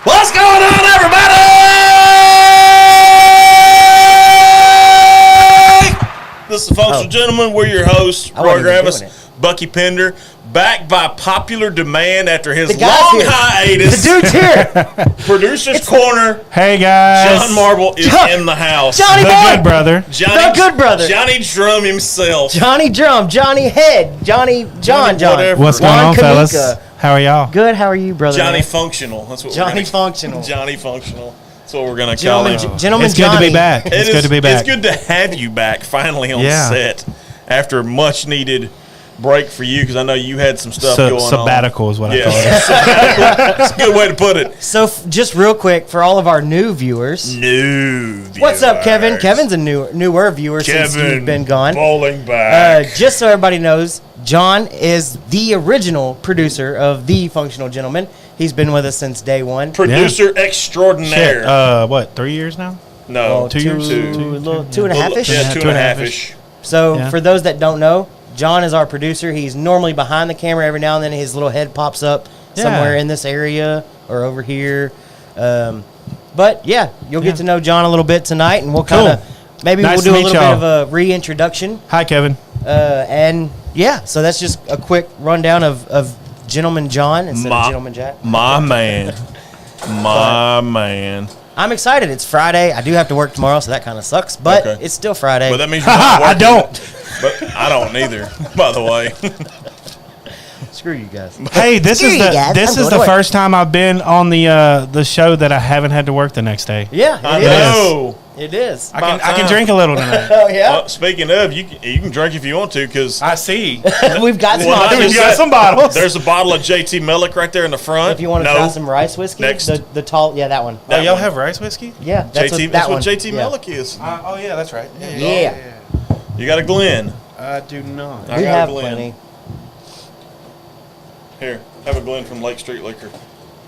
What's going on, everybody? This is the Functional Gentleman. We're your hosts, Roy Gravis, Bucky Pender, back by popular demand after his long hiatus. The dude's here. Producer's Corner. Hey, guys. John Marble is in the house. Johnny The Boy. good brother. The good brother. Johnny Drum himself. Johnny Drum. Johnny Head. John. Whatever. What's going on, Kanika. fellas? How are y'all? Good. How are you, brother? Johnny Functional. That's what Johnny we're Functional. Johnny Functional. That's what we're going to call him. Gentleman It's good to be back. It's good to be back. It's good to have you back finally on Yeah. set after a much needed break for you, because I know you had some stuff going on. Sabbatical is what I call it. Sabbatical. It's a good way to put it. So, just real quick for all of our new viewers. What's up, Kevin? Kevin's a newer viewer since you've been gone. Bowling back. Just so everybody knows, John is the original producer of The Functional Gentleman. He's been with us since day one. Producer extraordinaire. Shit, what, 3 years now? No, 2 years? 2 and a half-ish? Yeah, Yeah, 2.5-ish. So, for those that don't know, John is our producer. He's normally behind the camera. Every now and then his little head pops up somewhere in this area or over here. But, yeah, you'll get to know John a little bit tonight, and we'll kind of maybe Nice we'll do to a meet little bit y'all. of a reintroduction. Hi, Kevin. And, yeah, so that's just a quick rundown of Gentleman John instead of Gentleman Jack. My man. My man. I'm excited. It's Friday. I do have to work tomorrow, so that kind of sucks. But Okay. it's still Friday. But that means you're not I working. don't. But I don't either, by the way. Screw you guys. Hey, this Screw is you guys. this I'm is going the away. first time I've been on the show that I haven't had to work the next day. Yeah, I it is. know. It is. I can time. drink a little tonight. Oh, yeah? Well, speaking of, you can drink if you want to, because I see. We've got some Well, not options. just We got that. some bottles. There's a bottle of JT Mellick right there in the front. If you want to try some rice whiskey, Next. the tall, yeah, that one. That Oh, y'all one. have rice whiskey? Yeah, that's JT, what, that's that what one. JT Yeah. Mellick is. Oh, yeah, that's right. Yeah. You got a Glen. I do not. I We got a have Glen. plenty. Here, have a Glen from Lake Street Liquor.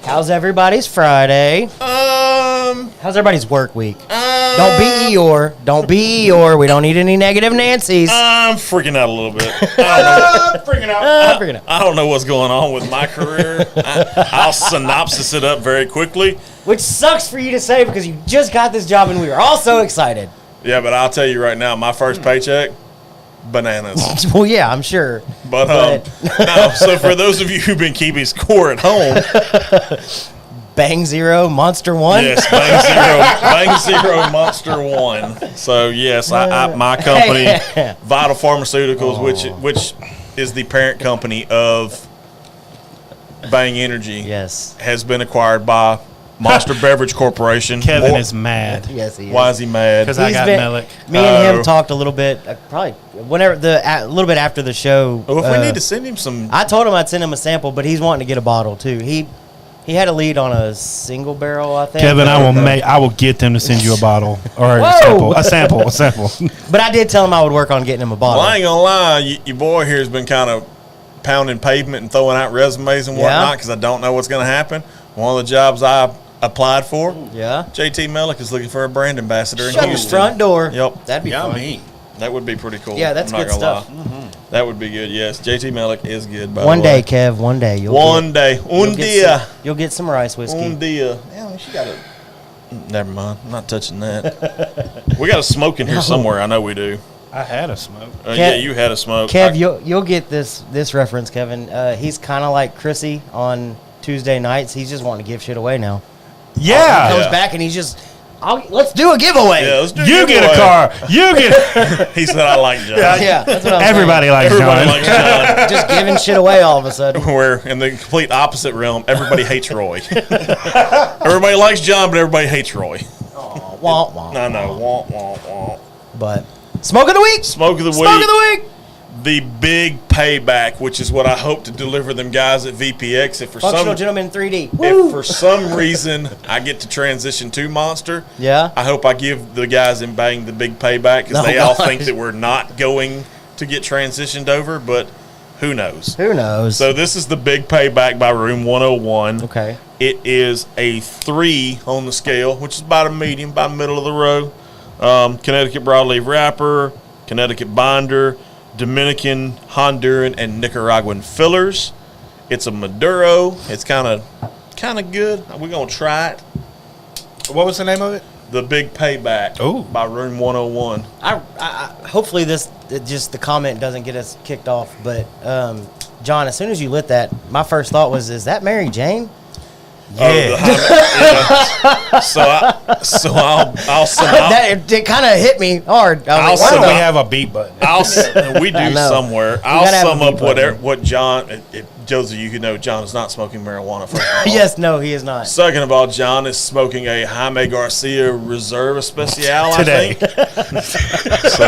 How's everybody's Friday? How's everybody's work week? Don't be Eeyore. Don't be Eeyore. We don't need any negative Nancy's. I'm freaking out a little bit. Freaking out. I don't know what's going on with my career. I'll synopsis it up very quickly. Which sucks for you to say because you just got this job and we were all so excited. Yeah, but I'll tell you right now, my first paycheck, bananas. Well, yeah, I'm sure. But no. So for those of you who've been keeping score at home, Bang Zero, Monster One. yes, Bang Zero, Monster One. So yes, my company, Vital Pharmaceuticals, which is the parent company of Bang Energy, Yes. has been acquired by Monster Beverage Corporation. Kevin is mad. Yes, he is. Why is he mad? Because I got Mellick. Me and Oh. him talked a little bit, probably whenever a little bit after the show. Well, if we need to send him some, I told him I'd send him a sample, but he's wanting to get a bottle too. He had a lead on a single barrel, I think. Kevin, I will get them to send you a bottle or a Whoa! sample. But I did tell him I would work on getting him a bottle. well, I ain't gonna lie, your boy here has been kind of pounding pavement and throwing out resumes and whatnot because I don't know what's gonna happen. One of the jobs I applied for, Yeah. JT Mellick is looking for a brand ambassador Shut in the Houston. front door. Yep. That'd be fun. That would be pretty cool. Yeah, that's I'm not good gonna stuff. lie. That would be good. Yes, JT Mellick is good. By One the day, way. Kev. One day. One day. Un dia. You'll get some rice whiskey. Un dia. Yeah, she got it. Never mind. I'm not touching that. We got a smoke in here somewhere. I know we do. I had a smoke. Yeah, you had a smoke. Kev, you'll get this reference, Kevin. He's kind of like Chrissy on Tuesday nights. He's just wanting to give shit away now. Yeah. He comes back and he's just, let's do a giveaway. Yeah, let's do You get a car. You get. He said, I like John. Yeah, that's what I'm Everybody likes Everybody John. likes John. just giving shit away all of a sudden. We're in the complete opposite realm. Everybody hates Roy. Everybody likes John, but everybody hates Roy. Wah, wah. I know. Wah, wah, wah. But smoke of the week. Smoke of the week. Smoke of the week. The big payback, which is what I hope to deliver them guys at VPX. Functional Gentleman in 3D. If for some reason I get to transition to Monster, Yeah. I hope I give the guys in Bang the big payback because No, they all gosh. think that we're not going to get transitioned over. But Who knows? Who knows? So this is the Big Payback by Room 101. Okay. It is a 3 on the scale, which is about a medium, about middle of the road. Connecticut broadleaf wrapper, Connecticut binder, Dominican, Honduran, and Nicaraguan fillers. It's a Maduro. It's kind of good. We're gonna try it. What was the name of it? The Big Payback by Room 101. I hopefully the comment doesn't get us kicked off. But John, as soon as you lit that, my first thought was, "Is that Mary Jane?" Yeah. So I'll sum out. It kind of hit me hard. I'll Why don't sum we up. have a beat button? We do somewhere. I'll gotta have sum a up beat button. what John. Josie, you could know John is not smoking marijuana. First of all. Yes, no, he is not. Second of all, John is smoking a Jaime Garcia Reserve Especial. Today. I think. So,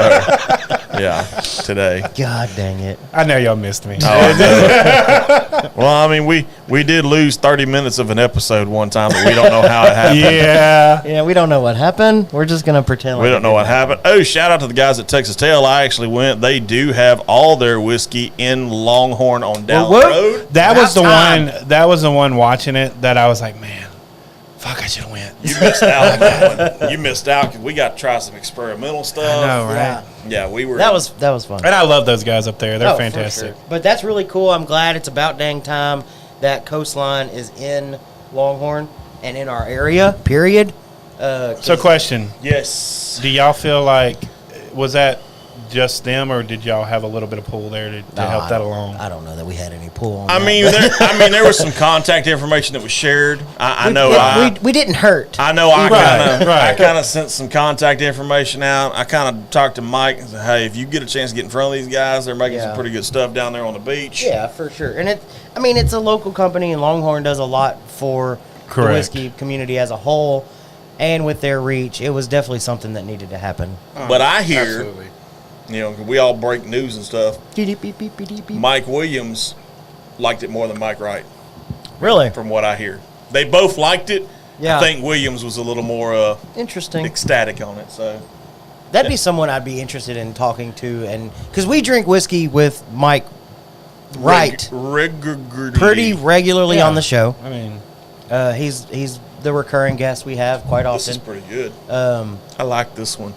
yeah, today. God dang it! I know y'all missed me. Oh, I know. Well, I mean, we did lose 30 minutes of an episode one time, but we don't know how it happened. Yeah, we don't know what happened. We're just gonna pretend. We don't know what happened. Oh, shout out to the guys at Texas Tail. I actually went. They do have all their whiskey in Longhorn on down the road. That was the time. one. That was the one watching it that I was like, man, fuck, I should have went. You missed out on that one. You missed out because we got to try some experimental stuff. I know, right? Yeah, we were. That was fun. And I love those guys up there. They're Oh, for fantastic. sure. But that's really cool. I'm glad it's about dang time that Coastline is in Longhorn and in our area. Period. So, question: Yes. do y'all feel like was that just them, or did y'all have a little bit of pull there to help that along? I don't know that we had any pull on. I mean, there was some contact information that was shared. I know. We didn't hurt. I know. I Right. kind of sent some contact information out. I kind of talked to Mike and said, "Hey, if you get a chance to get in front of these guys, they're making some pretty good stuff down there on the beach." Yeah, for sure. And it's a local company, and Longhorn does a lot for the whiskey community as a whole. And with their reach, it was definitely something that needed to happen. But I hear, Absolutely. We all break news and stuff. Beep. Mike Williams liked it more than Mike Wright, Really? from what I hear. They both liked it. Yeah. I think Williams was a little more Interesting. ecstatic on it. So That'd be someone I'd be interested in talking to, and because we drink whiskey with Mike Wright pretty regularly on the show. I mean, He's the recurring guest we have quite this is often. pretty good. I like this one.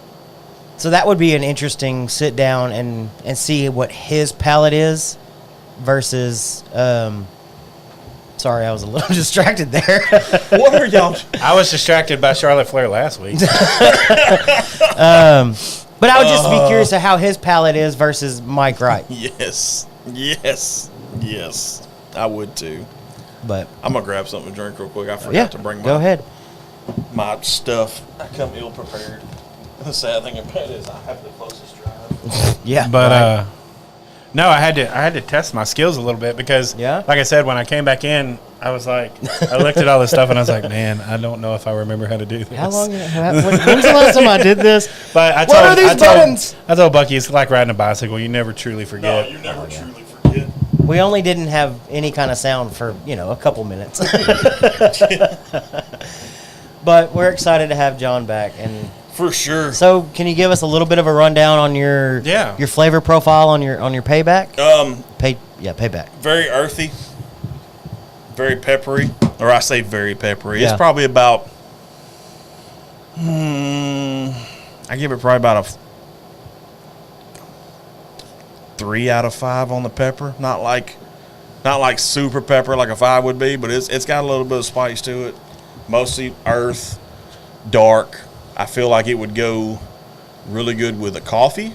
So that would be an interesting sit down and see what his palate is versus. Sorry, I was a little distracted there. What are y'all? I was distracted by Charlotte Flair last week. But I would just be curious to how his palate is versus Mike Wright. Yes. I would too. But I'm gonna grab something to drink real quick. I forgot to bring go ahead. my stuff. I come ill prepared. The sad thing about it is I have the closest drive. Yeah, But right. no, I had to test my skills a little bit because, like I said, when I came back in, I was like, I looked at all this stuff and I was like, man, I don't know if I remember how to do this. How long? When's the last time I did this? But What are these buttons? I told Bucky it's like riding a bicycle. You never truly forget. No, you never truly forget. We only didn't have any kind of sound for a couple minutes. But we're excited to have John back, and For sure. so can you give us a little bit of a rundown on your flavor profile on your payback? Payback. Very earthy, very peppery, or I say very peppery. Yeah. It's probably about. I give it probably about a 3 out of 5 on the pepper. Not like super pepper like a 5 would be, but it's got a little bit of spice to it. Mostly earth, dark. I feel like it would go really good with a coffee.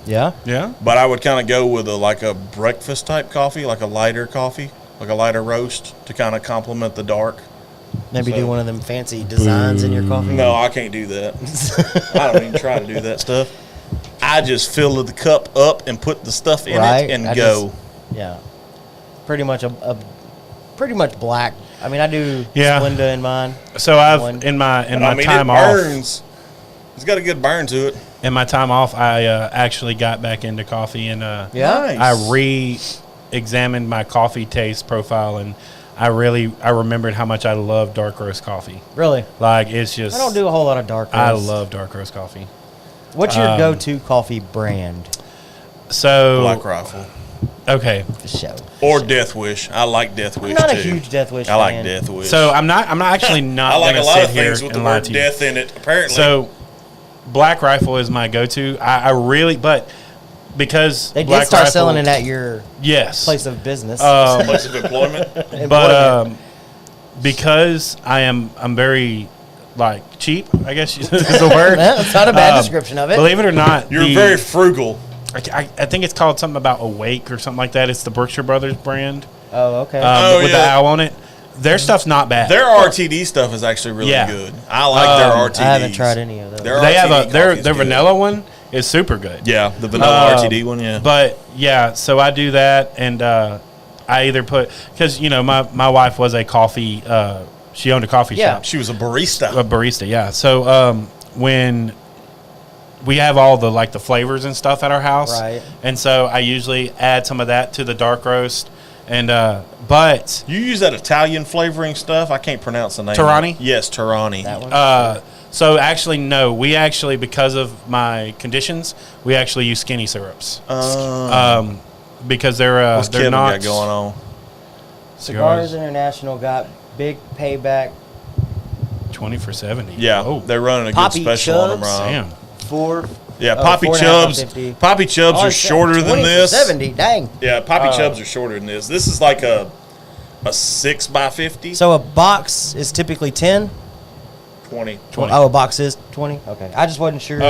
Yeah. Yeah. But I would kind of go with a breakfast type coffee, like a lighter coffee, like a lighter roast to kind of complement the dark. Maybe do one of them fancy designs in your coffee. No, I can't do that. I don't even try to do that stuff. I just fill the cup up and put the stuff in it and go. Pretty much pretty much black. I mean, I do Splenda in mine. So in my time off, it's got a good burn to it. In my time off, I actually got back into coffee and Nice. I re-examined my coffee taste profile, and I remembered how much I love dark roast coffee. Really? Like, it's just... I don't do a whole lot of dark roast. I love dark roast coffee. What's your go-to coffee brand? So... Black Rifle. Okay. For sure. Or Death Wish. I like Death Wish I'm not too. a huge Death Wish I like fan. Death Wish. So I'm actually not I like a gonna lot sit of here things with the and lie word to you. death in it, apparently. So Black Rifle is my go-to. I really, but because They Black did start Rifle, selling it at your yes, place of business. place of employment. but because I'm very like cheap, I guess is the word. That's not a bad description of it. Believe it or not, You're very frugal. I think it's called something about Awake or something like that. It's the Berkshire Brothers brand Oh, okay. with the owl on it. Their stuff's not bad. Their RTD stuff is actually really good. I like their RTDs. I haven't tried any of those. They have their vanilla one is super good. Yeah, the vanilla RTD one. Yeah, But yeah, so I do that, and I either put because my wife was a coffee. She owned a coffee shop. she was a barista. A barista, yeah. So when we have all the the flavors and stuff at our house, Right. And so I usually add some of that to the dark roast, and but You use that Italian flavoring stuff. I can't pronounce the name. Torani? Yes, Torani. That one? so actually no, we actually because of my conditions, we actually use skinny syrups. Because they're What's they're Kevin not got going on? Cigars International got big payback 20 for $70. Yeah, Oh, they're running a Poppy good special on them, Chubs? Rob. damn. for. Yeah, Poppy 4.5 Chubs. on 50. Poppy Chubs Oh, are it's shorter 20 than for this. 70, dang. Yeah, Poppy Chubs are shorter than this. This is like a 6x50. So a box is typically 10? 20. Oh, a box is 20? Okay. I just wasn't sure.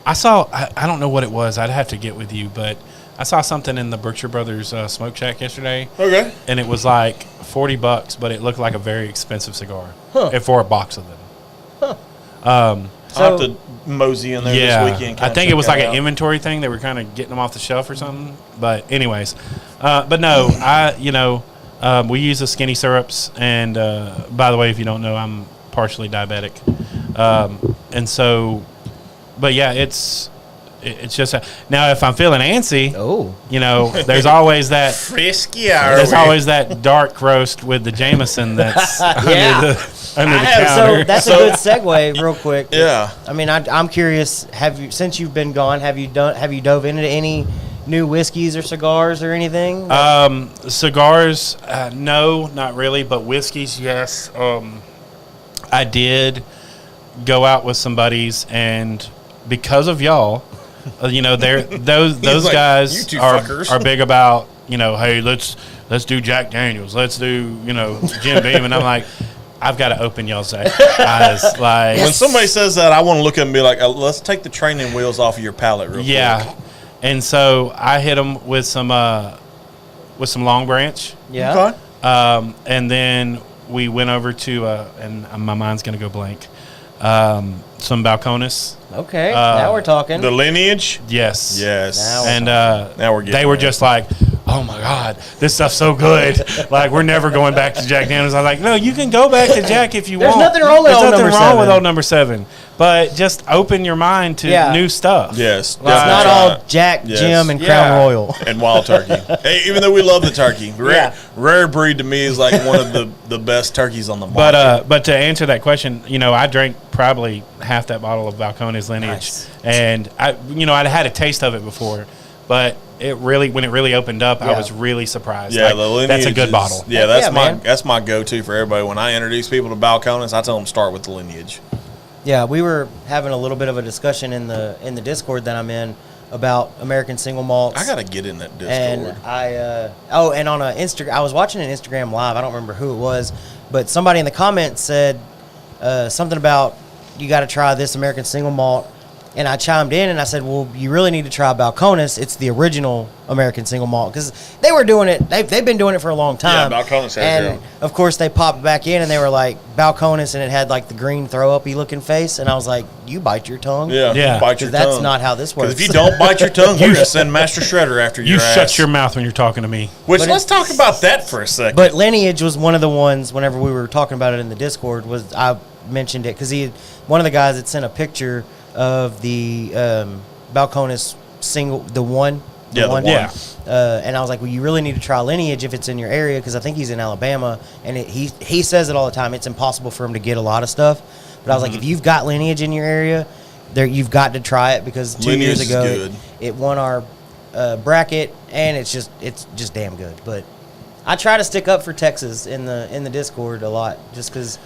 I saw, I don't know what it was. I'd have to get with you, but I saw something in the Berkshire Brothers Smoke Shack yesterday. Okay. And it was like $40, but it looked like a very expensive cigar Huh. for a box of them. I'll have to mosey in there this weekend. I think it was like an inventory thing. They were kind of getting them off the shelf or something. But anyways, but no, we use the skinny syrups. And by the way, if you don't know, I'm partially diabetic. And so, but yeah, it's just now if I'm feeling antsy, there's always that frisky. There's always that dark roast with the Jameson that's under the counter. So that's a good segue, real quick. Yeah. I mean, I'm curious. Since you've been gone, have you dove into any new whiskeys or cigars or anything? Cigars, no, not really, but whiskeys, yes. I did go out with some buddies, and because of y'all, those like, guys "You two are fuckers." big about hey, let's do Jack Daniels, let's do Jim Beam, and I'm like, I've got to open y'all's eyes. Like When somebody says that, I want to look at them and be like, let's take the training wheels off of your palate real quick. And so I hit them with some Long Branch. Yeah. Okay. And then we went over to and my mind's gonna go blank. Some Balcones. Okay. Now we're talking. The lineage? Yes. Yes. Now we're getting they were there. just like, oh my God, this stuff's so good. Like, we're never going back to Jack Daniels. I'm like, no, you can go back to Jack if you There's want. nothing wrong with There's old nothing number wrong 7. with old number 7. But just open your mind to new stuff. Yes. It's not all Jack, Yes. Jim, and Crown Royal. And Wild Turkey. Hey, even though we love the turkey, rare breed to me is like one of the best turkeys on the market. But to answer that question, I drank probably half that bottle of Balcones Lineage, Nice. and I'd had a taste of it before, but when it really opened up, I was really surprised. Yeah, Like, the lineage that's a good is- bottle. Yeah, that's man. that's my go-to for everybody. When I introduce people to Balcones, I tell them start with the lineage. Yeah, we were having a little bit of a discussion in the Discord that I'm in about American single malts. I gotta get in that Discord. And and on I was watching an Instagram live. I don't remember who it was, but somebody in the comments said something about you got to try this American single malt. And I chimed in and I said, well, you really need to try Balcones. It's the original American single malt because they were doing it. They've been doing it for a long time. Yeah, Balcones has, and of course they popped back in and they were like Balcones, and it had like the green throw uppy looking face. And I was like, you bite your tongue. Yeah. Bite your Because tongue. that's not how this works. Because if you don't bite your tongue, we're gonna send Master Shredder after You your ass. shut your mouth when you're talking to me. Which But let's talk about that for a second. But Lineage was one of the ones. Whenever we were talking about it in the Discord, was I mentioned it because one of the guys had sent a picture of the Balcones single, the one. Yeah. And I was like, well, you really need to try Lineage if it's in your area because I think he's in Alabama, and he says it all the time. It's impossible for him to get a lot of stuff, but I was like, if you've got Lineage in your area, you've got to try it because 2 Lineage years is ago good. it won our bracket, and it's just damn good. But I try to stick up for Texas in the Discord a lot, just because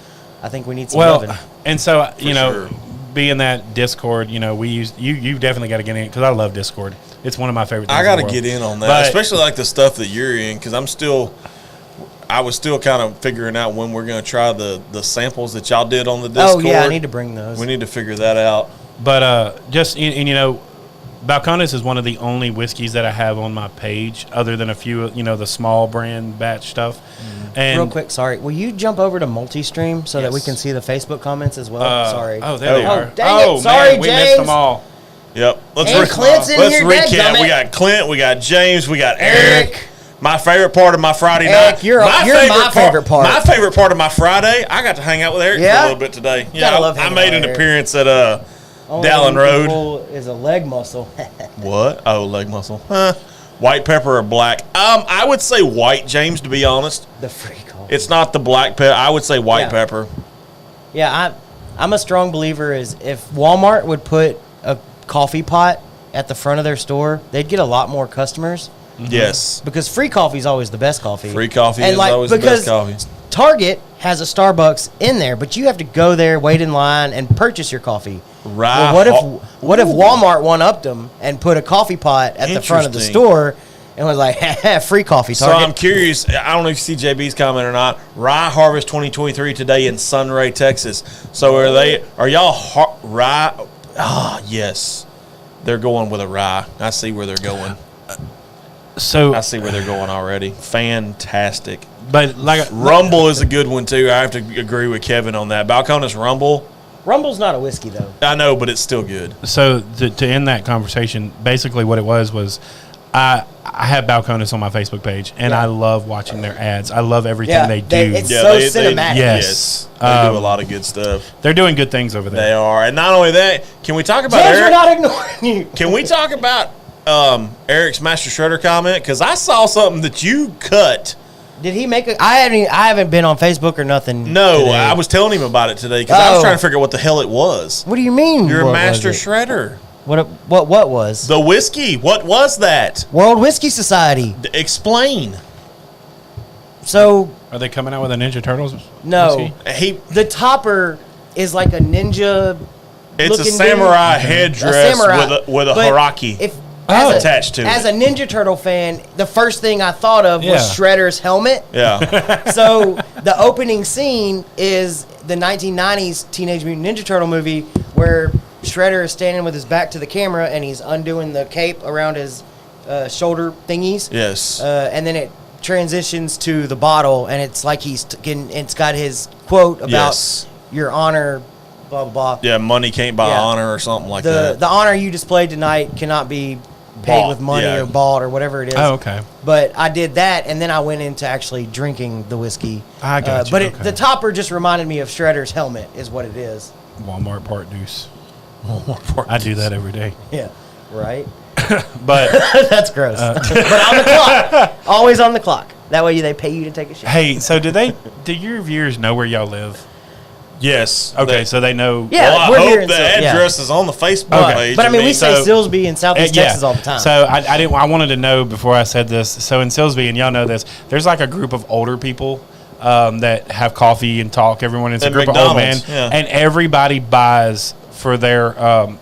I think we need some loving. And so you know, sure. being that Discord, you know, we use you definitely got to get in because I love Discord. It's one of my favorite things. I got to get in on that, But- especially like the stuff that you're in, because I was still kind of figuring out when we're going to try the samples that y'all did on the Discord. Oh yeah, I need to bring those. We need to figure that out. But just and you know, Balcones is one of the only whiskeys that I have on my page, other than a few, you know, the small brand batch stuff. And Real quick, sorry. Will you jump over to multi-stream so that we Yes. can see the Facebook comments as well? Sorry. Oh, there they are. dang it. Sorry, man, we missed James. them all. Yep. And Clint's in let's here, recap. dadgummit. We got Clint, we got James, we got Eric. Eric. My favorite part of my Friday Eric, night. you're my favorite part. My favorite part of my Friday, I got to hang out with Eric for Yeah? a little bit today. Gotta Yeah, love I hanging made out an with Eric. appearance at Only Dallin thing Road. people is a leg muscle. What? Oh, leg muscle. Huh. White pepper or black? I would say white, James, to be honest. The free call. It's not the black pepper. I would say white Yeah. pepper. Yeah, I'm a strong believer is if Walmart would put a coffee pot at the front of their store, they'd get a lot more customers Yes. because free coffee is always the best coffee. Free coffee And is always the best coffee. Target has a Starbucks in there, but you have to go there, wait in line, and purchase your coffee. Right. Well, what if Walmart one-upped them and put a coffee pot at the front of the Interesting. store and was like, free coffee, So Target? I'm curious. I don't know if you see JB's comment or not. Rye Harvest 2023 today in Sunray, Texas. So are y'all rye? Ah, yes. They're going with a rye. I see where they're going. So, I see where they're going already. Fantastic. but like Rumble is a good one too. I have to agree with Kevin on that. Balcones Rumble. Rumble's not a whiskey, though. I know, but it's still good. So to end that conversation, basically what it was I have Balcones on my Facebook page, and Yeah. I love watching their ads. I love everything they do. It's so cinematic. Yes. They do a lot of good stuff. They're doing good things over there. They are, and not only that, can we talk about James, we're Eric? not ignoring you. Can we talk about Eric's Master Shredder comment? Because I saw something that you cut. Did he make I haven't been on Facebook or nothing. No, today. I was telling him about it today because I was Oh. trying to figure out what the hell it was. What do you mean? You're a what Master was it? Shredder. What was? The whiskey. What was that? World Whiskey Society. Explain. So Are they coming out with a Ninja Turtles? no, whiskey? the topper is like a ninja. It's a looking samurai dude. headdress samurai. with a But haraki. If attached to as it. a Ninja Turtle fan, the first thing I thought of was Yeah. Shredder's helmet. Yeah. So the opening scene is the 1990s Teenage Mutant Ninja Turtle movie where Shredder is standing with his back to the camera and he's undoing the cape around his shoulder thingies. Yes. And then it transitions to the bottle and it's like it's got his quote about Yes. your honor, blah, blah, blah. Yeah, money can't buy Yeah. honor or something like The that. honor you displayed tonight cannot be paid Bought, with money yeah. or bought or whatever it is. Oh, okay. But I did that, and then I went into actually drinking the whiskey. I got you, But okay. the topper just reminded me of Shredder's helmet, is what it is. Walmart part deuce. I do that every day. Yeah, right. But That's gross. But on the clock, always on the clock. That way they pay you to take a shit. hey, so do your viewers know where y'all live? Yes. Okay, so they know. Yeah, Well, I we're here hope in the Sil- yeah. address is on the Facebook Okay. page. But I mean, we say so- Silsby in Southeast Yeah. Texas all the time. So I wanted to know before I said this. So in Silsby, and y'all know this, there's like a group of older people that have coffee and talk. Everyone is a At group of old men, McDonald's, yeah. and everybody buys for their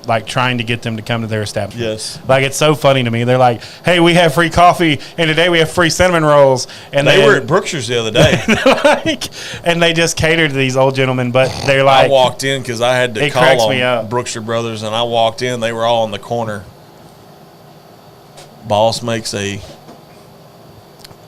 like trying to get them to come to their establishment. Yes. Like it's so funny to me. They're like, "Hey, we have free coffee, and today we have free cinnamon rolls." And They were at Brookshire's the other day. like, and they just cater to these old gentlemen, but they're like, I walked in because I had to It cracks call me on up. Brookshire Brothers, and I walked in. They were all in the corner. Boss makes a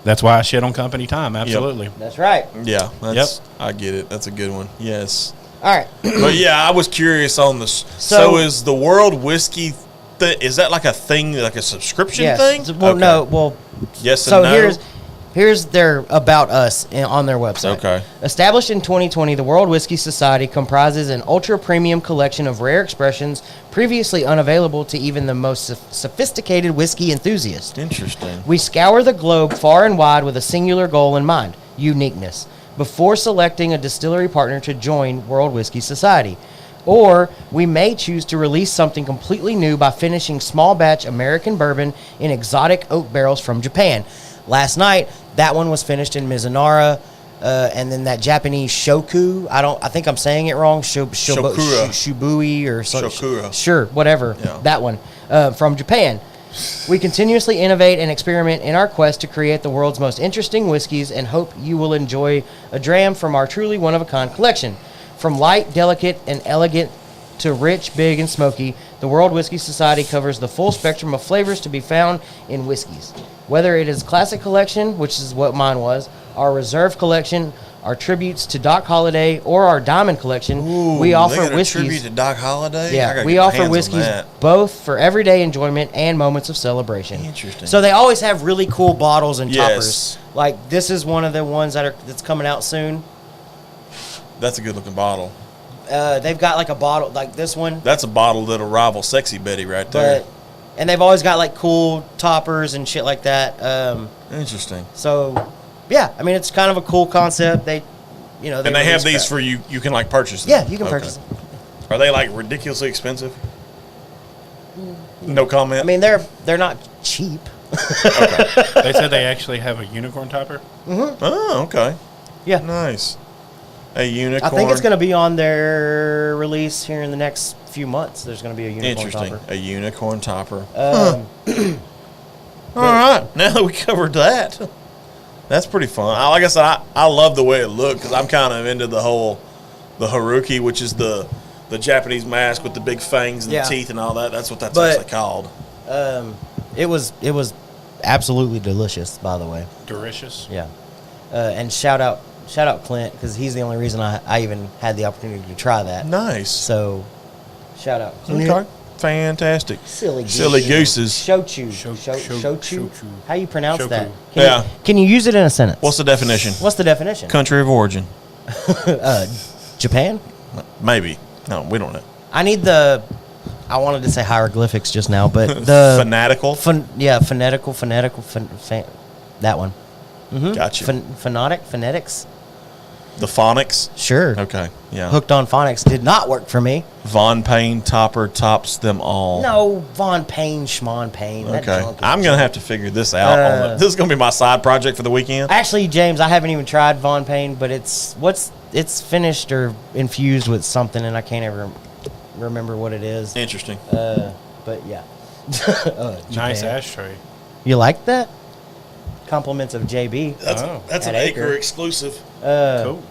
"That's why I shit on company time." Absolutely. That's right. yeah. That's I get it. That's a good one. Yes. All right. But yeah, I was curious on this. So is the World Whiskey? Is that like a thing, like a subscription Yes. thing? Well, Okay. no. Well, Yes so and no. here's their about us on their website. Okay. Established in 2020, the World Whiskey Society comprises an ultra premium collection of rare expressions previously unavailable to even the most sophisticated whiskey enthusiast. Interesting. We scour the globe far and wide with a singular goal in mind: uniqueness. Before selecting a distillery partner to join World Whiskey Society, Or we may choose to release something completely new by finishing small batch American bourbon in exotic oak barrels from Japan. Last night, that one was finished in Mizunara, and then that Japanese Shoku. I think I'm saying it wrong. Shokura. Shubui or something. Shokura. Sure, whatever. Yeah. That one from Japan. We continuously innovate and experiment in our quest to create the world's most interesting whiskeys, and hope you will enjoy a dram from our truly one-of-a-kind collection. From light, delicate, and elegant to rich, big, and smoky, the World Whiskey Society covers the full spectrum of flavors to be found in whiskeys. Whether it is Classic Collection, which is what mine was, our Reserve Collection, our tributes to Doc Holliday, or our Diamond Collection, we offer they got a whiskeys. tribute to Doc Holliday? I Yeah, gotta we get my offer hands on whiskeys that. both for everyday enjoyment and moments of celebration. Interesting. So they always have really cool bottles and Yes. toppers. Like this is one of the ones that's coming out soon. That's a good looking bottle. They've got like a bottle like this one, That's a bottle that'll rival Sexy Betty right there. but and they've always got like cool toppers and shit like that. Interesting. So yeah, I mean it's kind of a cool concept. They And they have these for you. You can like purchase them. Yeah, you can Okay. purchase them. Are they like ridiculously expensive? No comment. I mean they're not cheap. They said they actually have a unicorn topper. Oh, okay. Yeah. Nice. A unicorn. I think it's going to be on their release here in the next few months. There's going to be a unicorn interesting. topper. A unicorn topper. Um, All right. Now that we covered that, that's pretty fun. Like I said, I love the way it looked because I'm kind of into the Haruki, which is the Japanese mask with the big fangs and Yeah. the teeth and all that. That's what that's But- actually called. It was absolutely delicious, by the way. Delicious. Yeah. And shout out Clint because he's the only reason I even had the opportunity to try that. Nice. So shout out Clint. Okay. Fantastic. Silly gooses. Shochu. Shochu. Shochu. How you pronounce Shoku. that? Yeah. Can you use it in a sentence? What's the definition? What's the definition? Country of origin. Japan? Maybe. No, we don't know. I need I wanted to say hieroglyphics just now, but the Fanatical. phonetical, that one. Gotcha. Phonetics. The phonics. Sure. Okay. Yeah. Hooked on phonics did not work for me. Von Payne topper tops them all. No, Von Payne, Schmon Payne. that Okay. junk is I'm going to have to figure this out. This is going to be my side project for the weekend. Actually, James, I haven't even tried Von Payne, but it's finished or infused with something, and I can't ever remember what it is. Interesting. But yeah. Nice Japan. ashtray. You like that? Compliments of JB. That's At an Acre Acre. exclusive Cool.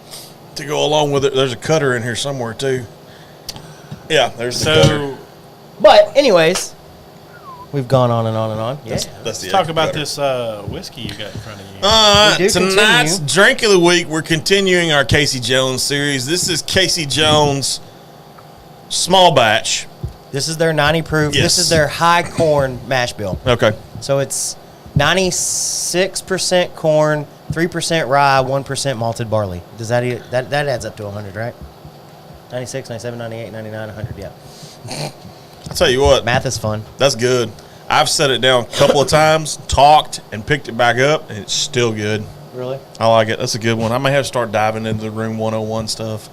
to go along with it. There's a cutter in here somewhere, too. Yeah, there's the cutter. So But anyways, we've gone on and on and on. Yeah. That's the let's talk Acre about cutter. this whiskey you got in front of you. We do Tonight's continue. drink of the week, we're continuing our Casey Jones series. This is Casey Jones small batch. This is their 90 proof. Yes. This is their high corn mash bill. Okay. So it's 96% corn, 3% rye, 1% malted barley. Does that adds up to 100, right? 96, 97, 98, 99, 100, yeah. I'll tell you what, Math is fun. that's good. I've set it down a couple of times, talked, and picked it back up, and it's still good. Really? I like it. That's a good one. I may have to start diving into the Room 101 stuff.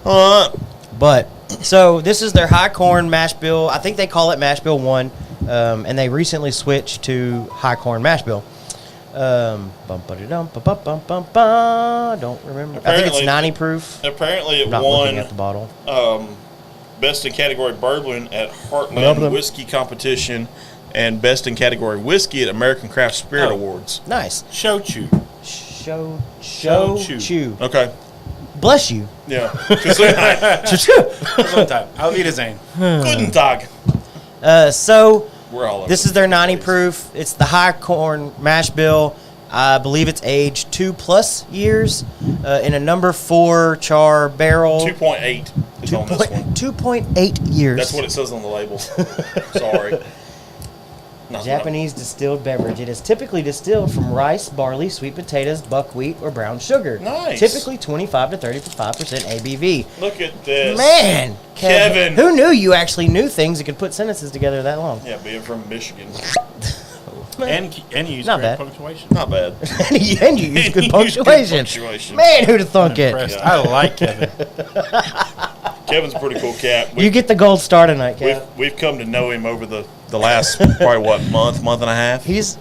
All right. But, so this is their high corn mash bill. I think they call it mash bill 1, and they recently switched to high corn mash bill. Don't remember. I think it's Apparently- 90 proof. Apparently, it I'm not looking at the bottle. Best in Category Bourbon at Love Heartland them. Whiskey Competition and Best in Category Whiskey at American Craft Spirit Oh. Awards. Nice. Shochu. Chew. Okay. Bless you. Yeah. Gesundheit. I'll eat his name. Guten Tag. So We're all over this is their 90 proof. It's the high corn mash bill. I believe it's aged 2+ years in a number 4 char barrel. 2.8 is on this one. 2.8 years. That's what it says on the label. Sorry. Not Japanese distilled beverage. It is typically distilled from rice, barley, sweet potatoes, buckwheat, or brown sugar. Nice. Typically 25 to 35% ABV. Look at this. Man, Kevin. Who knew you actually knew things that could put sentences together that long? Yeah, being from Michigan. And you use Not great bad. punctuation. Not bad. And you use good You use good punctuation. punctuation. Man, who'd have thunk it? Impressed. I like Kevin. Kevin's a pretty cool cat. You get the gold star tonight, Kev. We've come to know him over the last probably month and a half. He's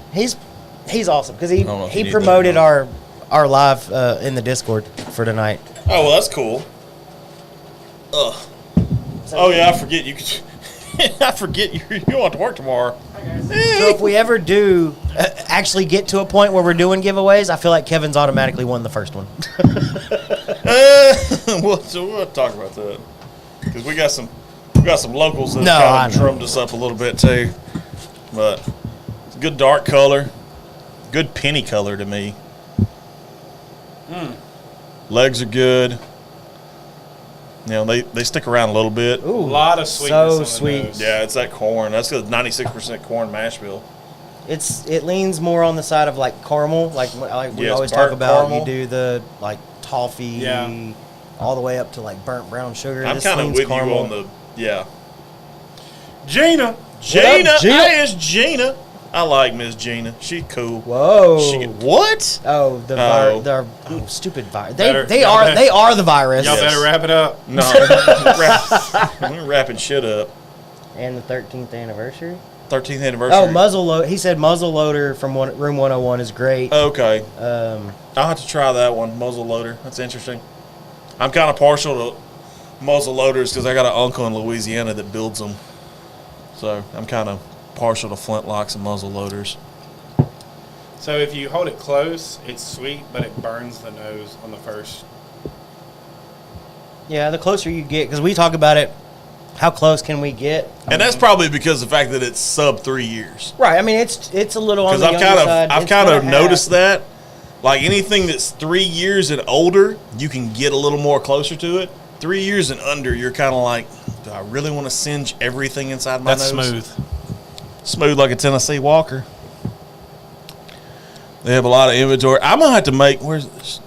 awesome because he know if you need promoted that our live in the Discord for tonight. Oh well, that's cool. Ugh. Oh yeah, I forget you. I forget you don't have to work tomorrow. So if we ever do actually get to a point where we're doing giveaways, I feel like Kevin's automatically won the first one. We'll talk about that because we got some locals that No, kind I of know. drummed us up a little bit too. But it's a good dark color, good penny color to me. Legs are good. You know, they stick around a little bit. Ooh, A lot of sweetness. so on the sweet. nose. Yeah, it's that corn. That's the 96% corn mash bill. It leans more on the side of like caramel, like we Yes, always burnt talk about. caramel. You do the like toffee, Yeah. all the way up to like burnt brown sugar. I'm This kind of leans with caramel. you on the Gina. Gina. Gina? Hey, it's Gina. I like Miss Gina. She's cool. Whoa. What? Oh, stupid virus. They y'all are the virus. Y'all better wrap it up. No, we're wrapping shit up. And the 13th anniversary. 13th anniversary. Oh, muzzle load. He said muzzle loader from room 101 is great. Okay, Um, I'll have to try that one. Muzzle loader. That's interesting. I'm kind of partial to muzzle loaders because I got an uncle in Louisiana that builds them. So I'm kind of partial to flintlocks and muzzle loaders. So if you hold it close, it's sweet, but it burns the nose on the first. yeah, the closer you get, because we talk about it, how close can we get? And that's probably because of the fact that it's sub 3 years. Right. I mean, it's a little on Because the younger side. I've It's kind of gonna noticed have- that. Like anything that's 3 years and older, you can get a little more closer to it. 3 years and under, you're kind of like, do I really want to singe everything inside my That's nose? smooth. Smooth like a Tennessee Walker. They have a lot of inventory. I'm gonna have to make. Where's this?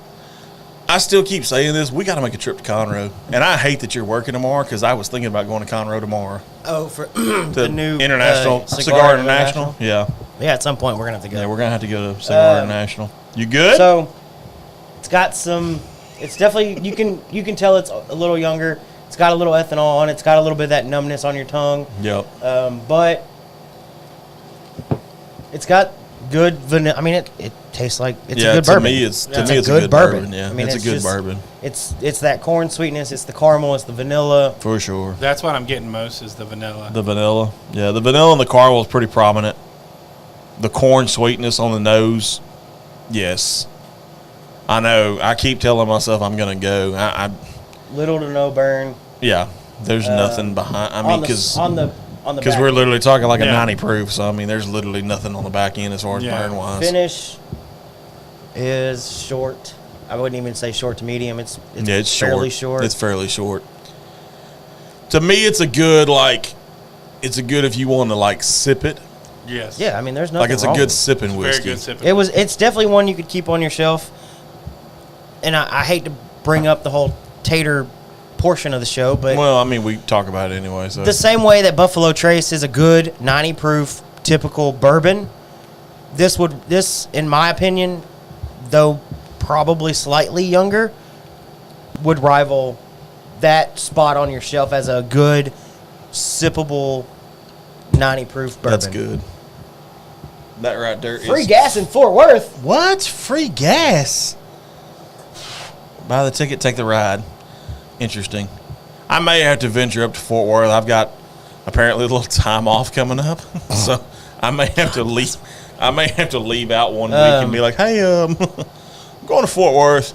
I still keep saying this. We got to make a trip to Conroe, and I hate that you're working tomorrow because I was thinking about going to Conroe tomorrow. Oh, for The the new international Cigar cigar international. Yeah, Yeah, at some point we're gonna have to go. yeah, we're gonna have to go to Cigar International. You good? So it's got some. It's definitely you can tell it's a little younger. It's got a little ethanol on it. It's got a little bit of that numbness on your tongue. Yep. But it's got good vanilla. I mean, it tastes like it's a good to bourbon. me, it's a a good bourbon. Yeah, I mean, it's a good just- bourbon It's that corn sweetness. It's the caramel. It's the vanilla. for sure. That's what I'm getting most is the vanilla. The vanilla, yeah, the vanilla and the caramel is pretty prominent. The corn sweetness on the nose, yes. I know. I keep telling myself I'm gonna go. Little to no burn. Yeah. There's nothing behind. I mean, on the because back. we're literally talking like a Yeah. 90 proof. So I mean, there's literally nothing on the back end as far as Yeah. burn wise. Finish is short. I wouldn't even say short to medium. It's Yeah, it's fairly short. It's fairly short. To me, it's a good It's a good if you want to like sip it. Yes. Yeah, I mean, there's nothing Like it's a wrong good with it. sipping Very whiskey. good sipping. It's definitely one you could keep on your shelf. And I hate to bring up the whole tater portion of the show, but Well, I mean, we talk about it anyway. So the same way that Buffalo Trace is a good 90 proof typical bourbon, this in my opinion, though probably slightly younger, would rival that spot on your shelf as a good sippable 90 proof bourbon. that's good. That right there is Free gas in Fort Worth. What? Free gas? Buy the ticket, take the ride. Interesting. I may have to venture up to Fort Worth. I've got apparently a little time off coming up, so I may have to leave. I may have to leave out one week and be like, "Hey, I'm going to Fort Worth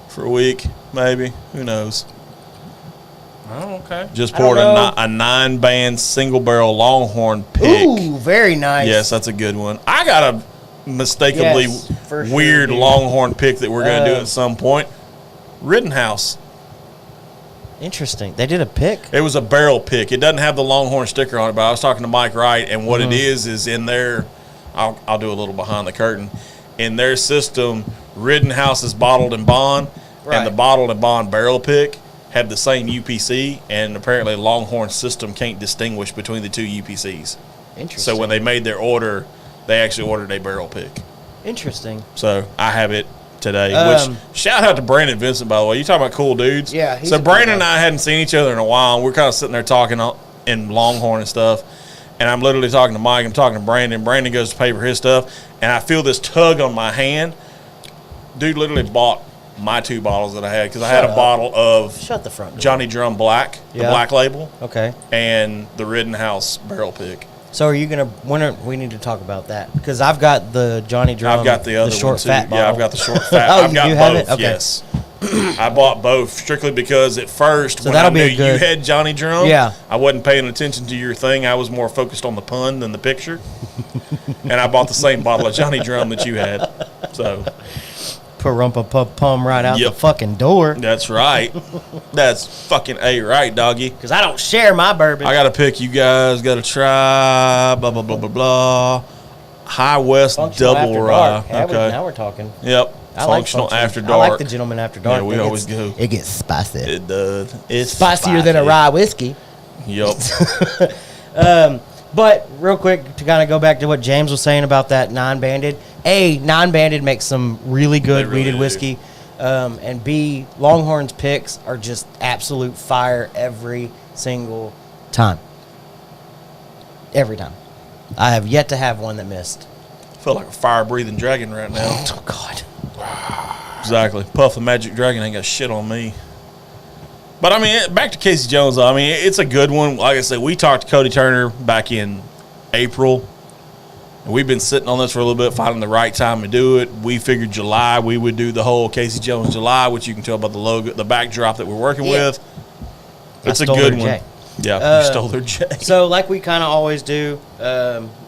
for a week, maybe. Who knows?" Oh, okay. Just I don't poured know. a 9-band single barrel Longhorn pick. Ooh, very nice. Yes, that's a good one. I got a mistakenly Yes, for sure, weird dude. Longhorn pick that we're going to do at some point. Rittenhouse. Interesting. They did a pick. It was a barrel pick. It doesn't have the Longhorn sticker on it, but I was talking to Mike Wright, and what it is in their, I'll do a little behind the curtain. In their system, Rittenhouse is bottled in bond, Right. and the bottled and bond barrel pick have the same UPC, and apparently Longhorn system can't distinguish between the two UPCs. Interesting. So when they made their order, they actually ordered a barrel pick. Interesting. So I have it today. Which shout out to Brandon Vincent, by the way. You talking about cool dudes? Yeah. So Brandon and I hadn't seen each other in a while. And we're kind of sitting there talking in Longhorn and stuff. And I'm literally talking to Mike. I'm talking to Brandon. Brandon goes to pay for his stuff, and I feel this tug on my hand. Dude literally bought my 2 bottles that I had because I had a bottle of Shut the front door. Johnny Drum Black, the black label, Okay. and the Rittenhouse Barrel Pick. So are you gonna? We need to talk about that because I've got the Johnny Drum. I've got the other short one too. fat bottle. Yeah, I've got the short fat. Oh, I've you got do both. have it? Okay. Yes, I bought both strictly because at first So when I that'll be knew a good- you had Johnny Drum, Yeah. I wasn't paying attention to your thing. I was more focused on the pun than the picture, and I bought the same bottle of Johnny Drum that you had. So Pum right out Yep. the fucking door. that's right. That's fucking right, doggy. Because I don't share my bourbon. I got to pick. You guys got to try. Blah blah blah blah blah. High West Functional Double After Rye. Dark. Yeah, Okay. now we're talking. Yep. I like Functional Functional. After I Dark. like the Gentleman After Dark. Yeah, we always go. It gets spicy. It does. It's Spicier than a spicy. rye whiskey. Yup. But real quick, to kind of go back to what James was saying about that non-banded. A, non-banded makes some really good They really weeded do. whiskey. And B, Longhorn's picks are just absolute fire every single time. Every time. I have yet to have one that missed. I feel like a fire-breathing dragon right now. Oh, God. Exactly. Puff the Magic Dragon ain't got shit on me. But, I mean, back to Casey Jones, though. I mean, it's a good one. Like I said, we talked to Cody Turner back in April. And we've been sitting on this for a little bit, finding the right time to do it. We figured July we would do the whole Casey Jones July, which you can tell by the logo, the backdrop that we're working with. It's a stole good their one. J. Yeah, you stole their J. So, like we kind of always do,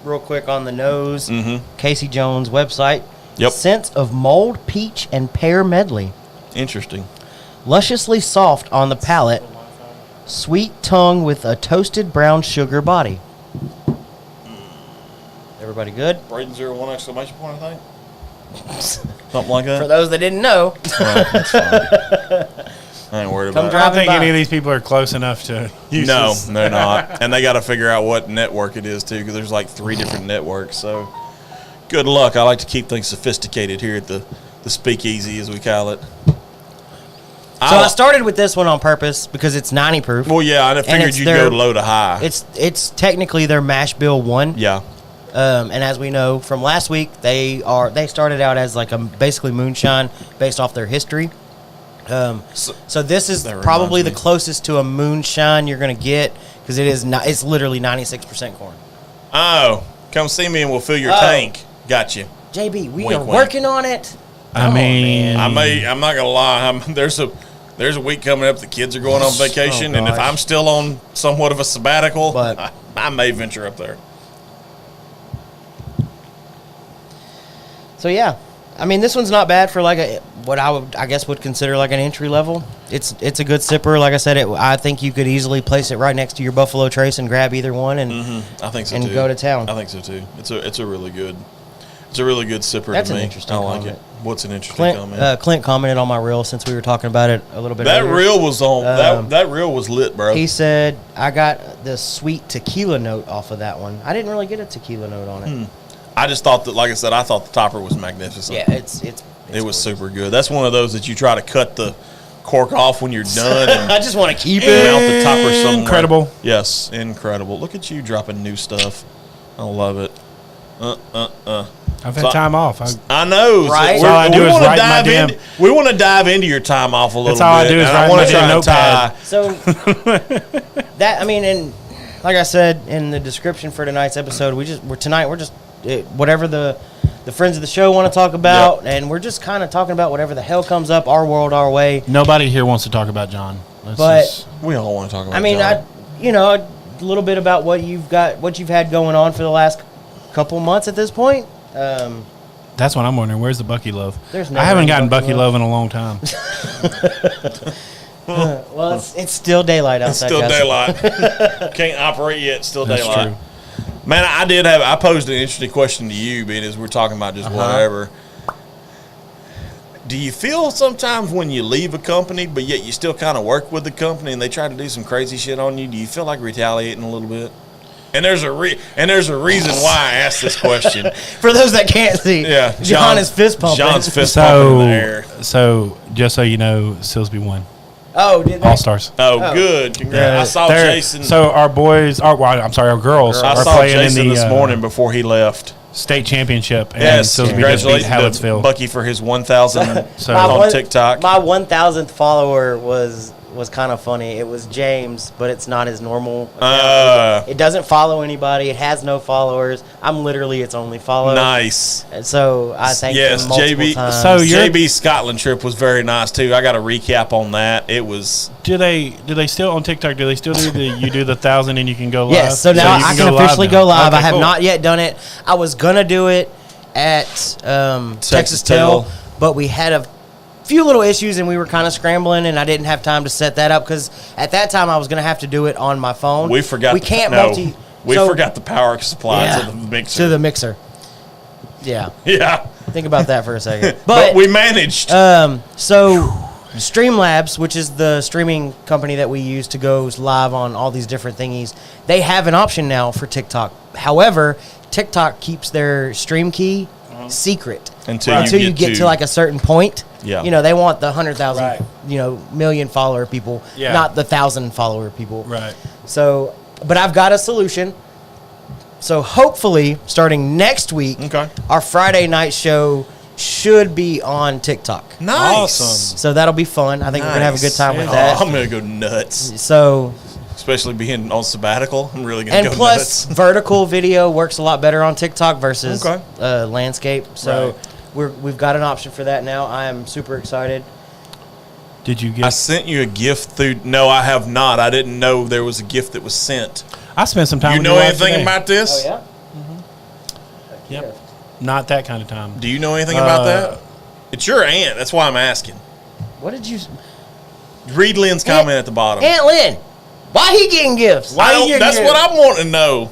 real quick on the nose, Casey Jones website. Yep. Scent of mold, peach, and pear medley. Interesting. Lusciously soft on the palate, sweet tongue with a toasted brown sugar body. Everybody good? Braden 01 exclamation point, I think. Something like that. For those that didn't know, That's fine. I ain't worried Come about drive- I don't think by. any of these people are close enough to use No, this. they're not. And they got to figure out what network it is, too, because there's like 3 different networks. So good luck. I like to keep things sophisticated here at the speakeasy, as we call it. so I started with this one on purpose because it's 90 proof. Well, yeah, I figured it's you'd their- go low to high. It's technically their mash bill 1. Yeah. And as we know from last week, they started out as like a basically moonshine based off their history. So this is That probably the reminds me. closest to a moonshine you're gonna get because it's literally 96% corn. Oh, come see me and we'll fill your Oh. tank. Got you. JB, we Wink, are wink. working on it. I Come on, mean, man. I'm not gonna lie. There's a week coming up. The kids are going on vacation, and if gosh. I'm still on somewhat of a sabbatical, But- I may venture up there. So yeah, I mean this one's not bad for like what I guess would consider like an entry level. It's a good sipper. Like I said, I think you could easily place it right next to your Buffalo Trace and grab either one and I think so and too. go to town. I think so too. It's a really good sipper. That's to an me. interesting I like comment. it. What's an interesting comment? Clint commented on my reel since we were talking about it a little bit. That earlier. reel was on. That reel was lit, bro. He said I got the sweet tequila note off of that one. I didn't really get a tequila note on it. I just thought that, like I said, I thought the topper was magnificent. Yeah, it's it was gorgeous. super good. That's one of those that you try to cut the cork off when you're done and I just want to keep mount it. the topper somewhere. Incredible. Yes, incredible. Look at you dropping new stuff. I love it. I've had So- time off. I know. Right? So All I do is wanna write my dive damn- we want to dive into your time off a little That's all I bit. do is and write wanna my damn try and notepad. So that and like I said in the description for tonight's episode, we're just whatever the friends of the show want to talk about, and we're just kind of talking about whatever the hell comes up our world, our way. Nobody here wants to talk about John. Let's But- just- We all want to talk about I mean, John. a little bit about what you've had going on for the last couple months at this point. that's what I'm wondering. Where's the Bucky love? There's I never haven't any gotten Bucky Bucky love. love in a long time. Well, it's still daylight It's outside. still guys. daylight. Can't operate yet. Still That's daylight. true. Man, I posed an interesting question to you, being as we're talking about just whatever. Do you feel sometimes when you leave a company, but yet you still kind of work with the company and they try to do some crazy shit on you, do you feel like retaliating a little bit? And there's a reason why I asked this question. For those that can't see, Yeah, John is fist pumping. John's fist pumping in the air. So just so you know, Silsby won Oh, did they? All Stars. Oh, good. Congrats. I saw Jason. So our boys, our girls I are saw playing Jason in the this morning before he left. state championship. And Yes, Silsby just beat congratulations to Hallettsville. Bucky for his 1,000 So- on TikTok. My 1,000th follower was kind of funny. It was James, but it's not his normal account. It doesn't follow anybody. It has no followers. I'm literally its only follower. Nice. And so I thank Yes, him multiple JB. times. So you're- JB's Scotland trip was very nice too. I got a recap on that. It was Do they still on TikTok? Do they still do you do the 1,000 and you can go live? Yes, so now you I can go live officially now. go live. Okay, I have cool. not yet done it. I was gonna do it at Texas Tail, but we had a few little issues and we were kind of scrambling, and I didn't have time to set that up because at that time I was gonna have to do it on my phone. we forgot. We can't no, multi. We so- forgot the power supply Yeah, to the mixer. to the mixer. Yeah, yeah, think about that for a second. but we managed. So Streamlabs, which is the streaming company that we use to go live on all these different thingies, they have an option now for TikTok. However, TikTok keeps their stream key secret Until you get to like a certain point. Yeah. You know, they want the 100,000, Right. million follower people, Yeah. not the 1,000 follower people. Right. So, but I've got a solution. So hopefully, starting next week, Okay. our Friday night show should be on TikTok. Nice. Awesome. So that'll be fun. I think we're gonna have a good time with Oh, that. I'm gonna go nuts. So, Especially being on sabbatical, I'm really gonna and go plus, nuts. vertical video works a lot better on TikTok versus Okay. landscape. So Right. we've got an option for that now. I am super excited. Did you I get? sent you a gift through. No, I have not. I didn't know there was a gift that was sent. I spent some time. You with know your wife anything today. about this? Oh, yeah. Yep. Not that kind of time. Do you know anything about that? It's your aunt. That's why I'm asking. What did you? Read Lynn's comment at the bottom. Aunt Lynn, why he getting gifts? That's what I'm wanting to know.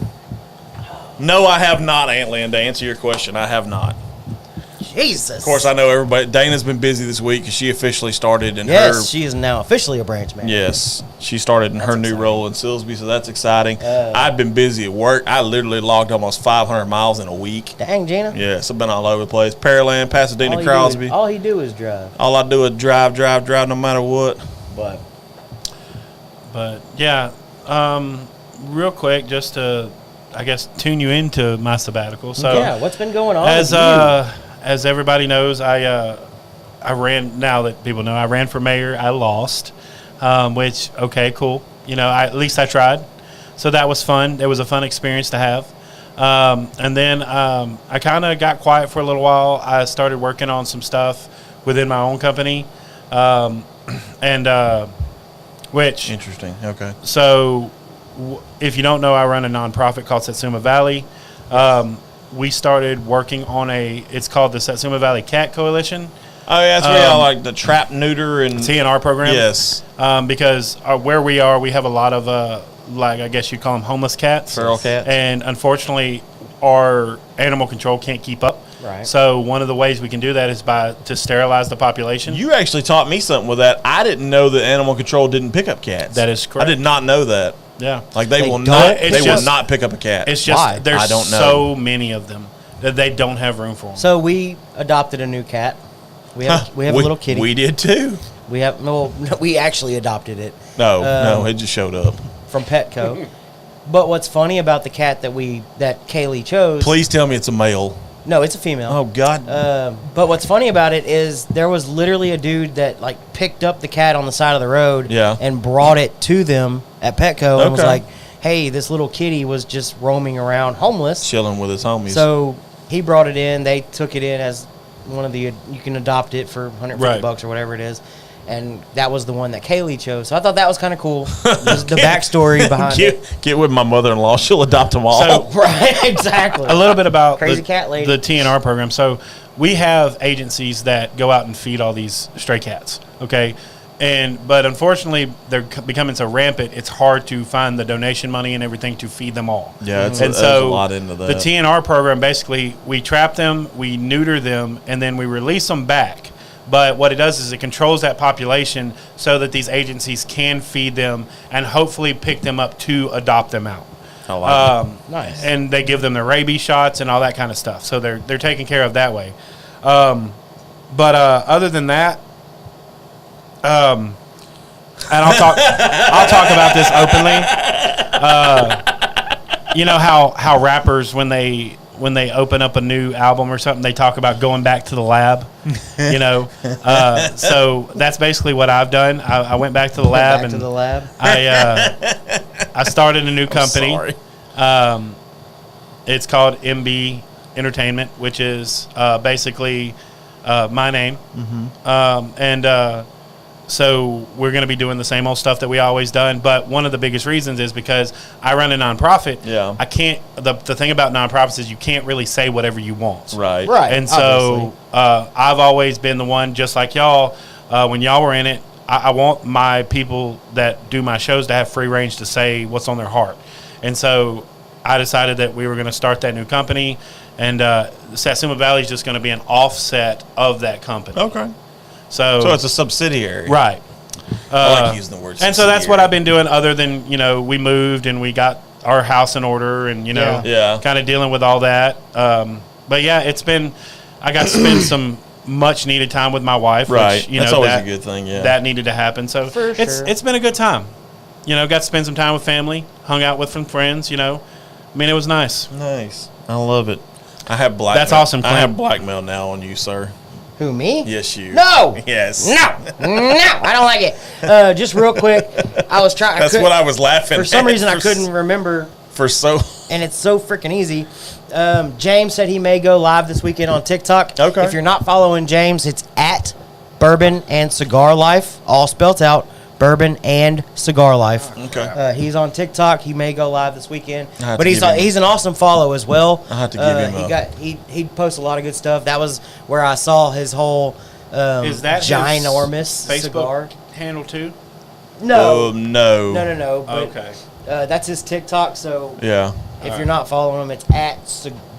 No, I have not, Aunt Lynn. To answer your question, I have not. Jesus. Of course, I know everybody. Dana's been busy this week because she officially started in her. Yes, she is now officially a branch manager. Yes, she started in her new exciting. role in Silsby, so that's exciting. I've been busy at work. I literally logged almost 500 miles in a week. Dang, Gina. Yes, I've been all over the place. Pearland, Pasadena, All he Crosby. all he do is drive. All I do is drive, no matter what. But yeah, real quick, just to, I guess, tune you into my sabbatical. So yeah, what's been going on? as with you? as everybody knows, I ran. Now that people know, I ran for mayor. I lost, which okay, cool. You know, at least I tried. So that was fun. It was a fun experience to have. And then I kind of got quiet for a little while. I started working on some stuff within my own company, which Interesting. Okay. so, if you don't know, I run a nonprofit called Satsuma Valley. We started working on it's called the Satsuma Valley Cat Coalition, Oh, yeah, that's where y'all like the trap, neuter, and TNR program. yes, Because where we are, we have a lot of, like, I guess you'd call them homeless cats. feral cats. And unfortunately, our animal control can't keep up. Right. So one of the ways we can do that is to sterilize the population. You actually taught me something with that. I didn't know that animal control didn't pick up cats. That is correct. I did not know that. Yeah. Like they will don't? not. It's They will just- not pick up a cat. It's just Why? there's I don't know. so many of them that they don't have room for them. So we adopted a new cat. We have a little kitty. We did too. We actually adopted it No, it just showed up. from Petco. But what's funny about the cat that Kaylee chose? Please tell me it's a male. No, it's a female. Oh God. But what's funny about it is there was literally a dude that like picked up the cat on the side of the road Yeah. and brought it to them at Petco and was Okay. like, hey, this little kitty was just roaming around homeless. Chilling with his homies. So he brought it in. They took it in as one of the, you can adopt it for $150 Right. or whatever it is. And that was the one that Kaylee chose. So I thought that was kind of cool. Just the backstory behind it. get with my mother-in-law. She'll adopt them all. So- Right, exactly. A little bit about Crazy cat lady. the TNR program. So we have agencies that go out and feed all these stray cats. Okay. But unfortunately, they're becoming so rampant, it's hard to find the donation money and everything to feed them all. Yeah, Mm-hmm. there's a lot into that. The TNR program, basically, we trap them, we neuter them, and then we release them back. But what it does is it controls that population so that these agencies can feed them and hopefully pick them up to adopt them out. I like Nice. And they give them their rabies shots and all that kind of stuff. So they're taken care of that way. But other than that, and I'll talk about this openly. You know how rappers when they open up a new album or something, they talk about going back to the lab. You know, so that's basically what I've done. I went back to the lab Back to the lab. I started a new company. sorry. It's called MB Entertainment, which is basically my name. So we're going to be doing the same old stuff that we always done. But one of the biggest reasons is because I run a nonprofit. Yeah. I can't. The thing about nonprofits is you can't really say whatever you want. Right. Right. And so I've always been the one, just like y'all. When y'all were in it, I want my people that do my shows to have free range to say what's on their heart. And so I decided that we were going to start that new company, and Satsuma Valley is just going to be an offset of that company. Okay. So it's a subsidiary. right. I like using the word And so that's what subsidiary. I've been doing, other than, we moved and we got our house in order and, Yeah. kind of dealing with all that. But yeah, I got to spend some much needed time with my wife. Right. Which, That's always a good thing, yeah. That needed to happen. So For sure. it's been a good time. Got to spend some time with family, hung out with some friends, I mean, it was nice. Nice. I love it. I have blackmail. That's awesome, I have Clint. blackmail now on you, sir. Who, me? Yes, you. No. Yes. No, I don't like it. Just real quick, I was trying. That's what I was laughing For some at reason, I couldn't remember, For so. and it's so freaking easy. James said he may go live this weekend on TikTok. Okay. If you're not following James, it's at Bourbon and Cigar Life, all spelt out. Bourbon and Cigar Life. Okay. He's on TikTok. He may go live this weekend, I have but to he's give him- he's an awesome follow as well. I have to give him a- He posts a lot of good stuff. That was where I saw his whole Is that his ginormous Facebook cigar. handle too? No, No. no. But, Okay. that's his TikTok. So Yeah. if you're not following him, it's at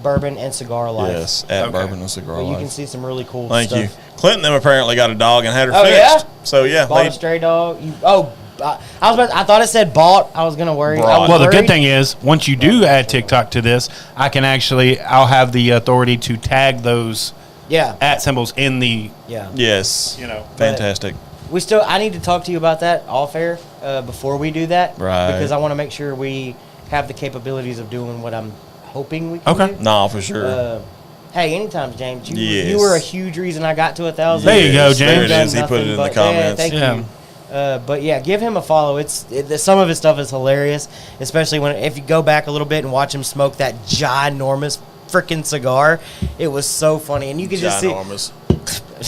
Bourbon and Cigar Life. Yes. At Okay. Bourbon and Cigar Where you Life. can see some really cool Thank stuff. you. Clinton them apparently got a dog and had her Oh, fixed. yeah? So yeah, Bought a stray dog. I thought it said bought. I was gonna worry. Brought. I was Well, the good worried. thing is, once you do add TikTok to this, I'll have the authority to tag those Yeah, at symbols in the, yeah. yes. Fantastic. I need to talk to you about that off air before we do that. Right. Because I want to make sure we have the capabilities of doing what I'm hoping we can Okay. do. Nah, for sure. Hey, anytime, James. You Yes. were a huge reason I got to 1,000. There you go, Yes, there James. it Done is. He put it nothing in the but- comments. thank Yeah. you. But yeah, give him a follow. Some of his stuff is hilarious, especially if you go back a little bit and watch him smoke that ginormous freaking cigar. It was so funny, and you can just see Ginormous.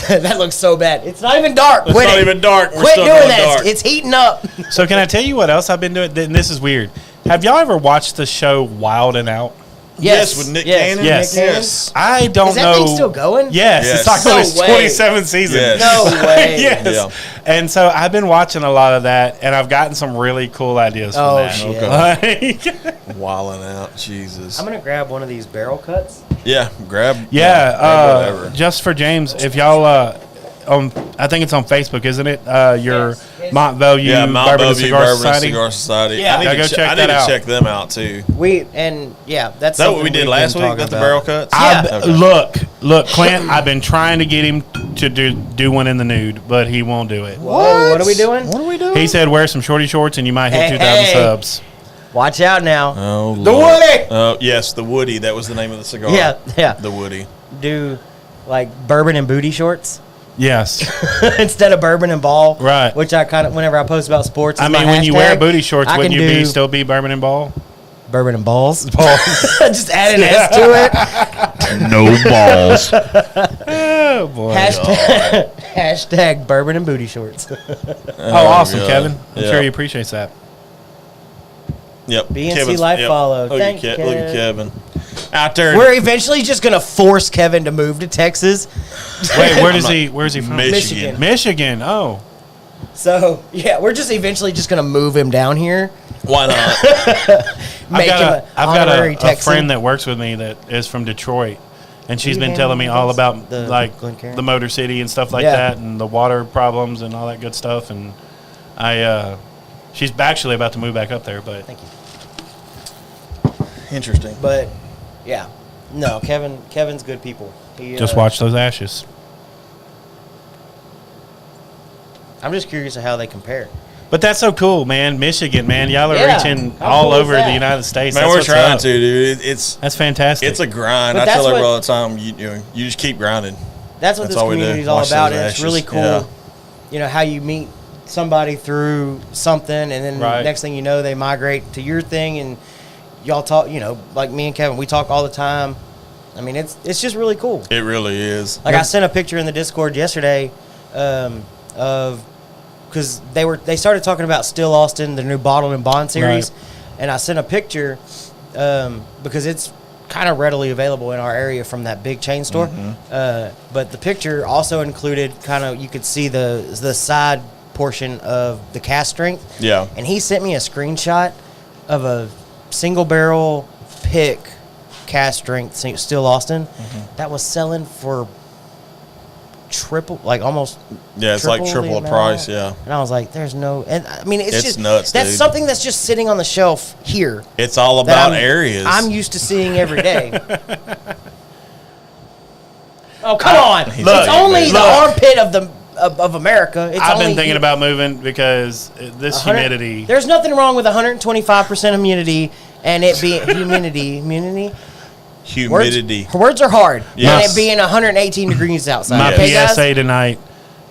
that looks so bad. It's not even dark. It's Quit not it. even dark. We're Quit still doing going that. dark. It's heating up. So can I tell you what else I've been doing? And this is weird. Have y'all ever watched the show Wild and Out? Yes, with Nick Cannon? Yes. Nick Cannon. Yes. I don't Is that know. thing still going? Yes, Yes. it's like No on its way. 27th season. Yes. No way. Yes. Yeah. And so I've been watching a lot of that, and I've gotten some really cool ideas from Oh, that. shit. Like- Wilding out. Jesus. I'm gonna grab one of these barrel cuts. Yeah. Grab. yeah, grab whatever. just for James, if y'all, I think it's on Facebook, isn't it? Your Yes. Mont Belvieu Yeah, Mount Bourbon and Bellevue Cigar Bourbon Society. Cigar Society. Yeah. I Yeah, need, go to, check I that need to out. check them out too. That's Is that what something we did we've last been week? talking Got the about. barrel cuts? Yeah. Look, Clint. I've been trying to get him to do one in the nude, but he won't do it. Whoa, what are we doing? What are we doing? He said wear some shorty shorts and you might hit Hey, 2,000 hey. subs. Watch out now. Oh, The Lord. Woody! Oh, yes, the Woody. That was the name of the cigar. Yeah. The Woody. Do like bourbon and booty shorts Yes. instead of bourbon and ball. Right. Which I kind of, whenever I post about sports, I is mean, my when you wear hashtag, booty shorts, I wouldn't can you do still be Bourbon and Ball? bourbon and balls? Just add an S to it. No balls. Oh, boy. Hashtag bourbon and booty shorts. Oh, awesome, God. Kevin. I'm Yeah. sure he appreciates that. Yep. BNC Kevin's- Life follow. Look, Thank you, at look at Kev. Kevin. Out there. We're eventually just gonna force Kevin to move to Texas. Wait, where's he from? Michigan. Michigan. Oh. So yeah, we're just eventually just gonna move him down here. Why not? Make him an honorary a Texan. friend that works with me that is from Detroit, and she's you been handle telling me all those? about The like Glencairn? the Motor City and stuff like Yeah. that, and the water problems and all that good stuff. And she's actually about to move back up there, but Thank you. Interesting. But yeah, no, Kevin's good people. He, Just watch those ashes. I'm just curious of how they compare. But that's so cool, man. Michigan, man. Y'all are Yeah. reaching How all cool is over that? the United States. Man, That's we're what's trying up. to, dude. It's fantastic. It's a grind. But I tell that's everybody what- all the time, you just keep grinding. That's what That's this all we do. community is all Watch about, those and it's ashes. really cool. Yeah. You know how you meet somebody through something, and then Right. next thing you know, they migrate to your thing, and y'all talk. You know, like me and Kevin, we talk all the time. I mean, it's just really cool. It really is. Like I sent a picture in the Discord yesterday of because they started talking about Still Austin, the new Bottled and Bond series, Right. and I sent a picture because it's kind of readily available in our area from that big chain store. But the picture also included kind of you could see the side portion of the cast strength. Yeah. And he sent me a screenshot of a single barrel pick cast strength Still Austin that was selling for triple, like almost. Yeah, it's like triple the the price. amount. Yeah. And I was like, "There's no," and I mean, it's just nuts, That's dude. something that's just sitting on the shelf here. It's all that about I'm- areas. I'm used to seeing every day. Oh come on! He's It's like, only man. the Look. armpit of America. It's I've only been thinking about moving because this 100 humidity. There's nothing wrong with 125% humidity and it being humidity. Humidity. Words are hard. Yes. And it being 118 degrees outside. My Okay, guys? PSA tonight,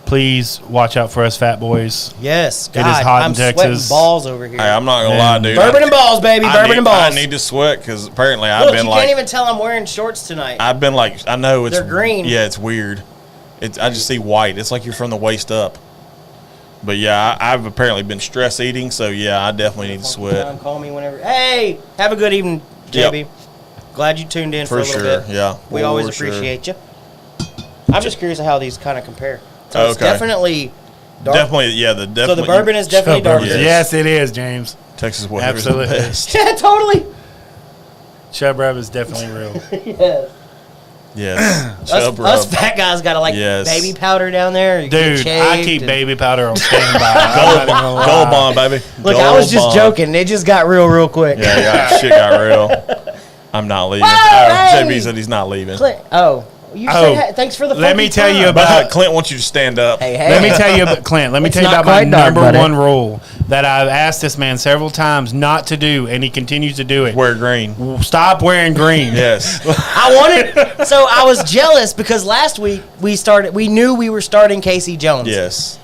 please watch out for us fat boys. Yes. God, It is hot in I'm Texas. sweating balls over here. Hey, I'm not gonna And lie, dude. Bourbon and balls, baby. Bourbon need, and balls. I need to sweat because apparently I've Look, been you like can't even tell I'm wearing shorts tonight. I've been like I know it's They're green. Yeah, it's weird. I just see white. It's like you're from the waist up. But yeah, I've apparently been stress eating, so yeah, I definitely need to sweat. Call me whenever. Hey, have a good evening, Yep. JB. Glad you tuned in for For a little sure, bit. yeah. We For always sure. appreciate you. I'm just curious of how these kind of compare. So it's Okay. definitely dark. Definitely, yeah. Definitely. So the bourbon is definitely darker. Yes. Yes, it is, James. Texas weather Absolutely. is the best. Yeah, totally. Chub Rub is definitely real. Yes. Yes. Us, Chub us rub. fat guys got to like Yes. baby powder down there. You get Dude, I shaved keep and- baby powder on standby. I'm Gold, not even gonna lie. gold bond, baby. Look, Gold I was just bond. joking. It just got real quick. Yeah, shit got real. I'm not leaving. Whoa, hey! JB said he's not leaving. Clint, you Oh, said thanks for the. let me funky tell you time. about- But Clint wants you to stand up. Hey, hey. Let me tell you, about, Clint. Let me It's tell you not about my quite dark, number buddy. one rule that I've asked this man several times not to do, and he continues to do it. Wear green. Stop wearing green. Yes. I wanted, so I was jealous because last week we knew we were starting Casey Jones. Yes.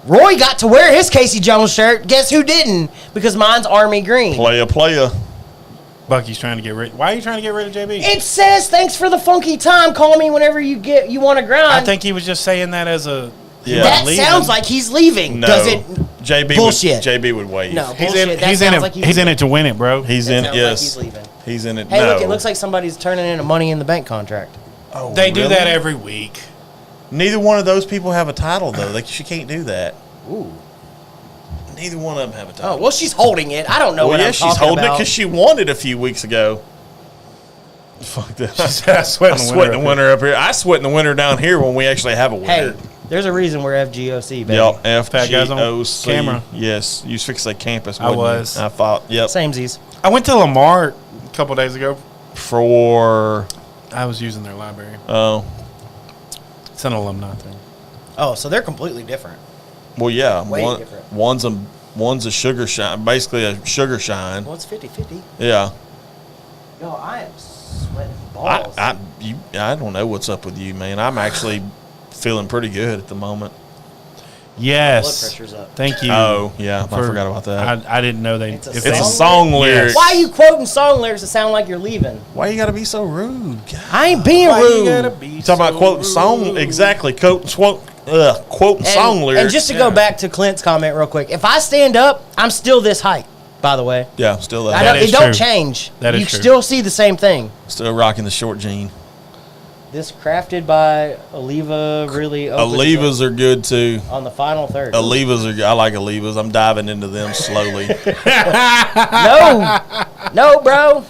Roy got to wear his Casey Jones shirt. Guess who didn't? Because mine's army green. Player. Bucky's trying to get rid. Why are you trying to get rid of JB? It says thanks for the funky time. Call me whenever you want to grind. I think he was just saying that as a. he Yeah. wasn't that leaving. sounds like he's leaving. No. Does it? JB Bullshit. Would, JB would wave. No. He's Bullshit. in. That He's in sounds it. like He's in it to win it, bro. He's That in. sounds Yes. like he's leaving. He's in it. Hey, no. look! It looks like somebody's turning in a money in the bank contract. Oh, They do really? that every week. Neither one of those people have a title though. She can't do that. Ooh. Neither one of them have a title. Oh well, she's holding it. I don't know Well, what yeah, I'm she's talking holding it about. because she won it a few weeks ago. Fuck that. I sweat I sweat in the winter up here. I sweat in the winter down here when we actually have a Hey, winter. there's a reason we're FGOC, baby. Yep, Fat guys on FGOC. camera. Yes, you was fixing to say campus. I wasn't you? was. I thought. Yep. Samesies. I went to Lamar a couple days ago. For I was using their library. oh It's an alumni thing. Oh, so they're completely different. well yeah. Way different. One's a sugar shine, basically a sugar shine. Well, it's 50-50. Yeah. Yo, I am sweating balls. I don't know what's up with you, man. I'm actually feeling pretty good at the moment. Yes. Blood pressure's up. Thank you. Oh yeah, I forgot about that. I didn't know they. It's a if It's they- a song Yes. lyric. Why are you quoting song lyrics that sound like you're leaving? Why you gotta be so rude? God. I ain't being Why you rude. gotta be You talking about so quoting song? rude? Exactly. Quoting song lyrics. And just to go back to Clint's comment real quick, if I stand up, I'm still this height, by the way. yeah, still I that. don't, is it don't true. change. That is you true. still see the same thing. Still rocking the short jean. This crafted by Oliva really opens Olivas are good too. up on the final third. Olivas are. I like Olivas. I'm diving into them slowly. No, bro.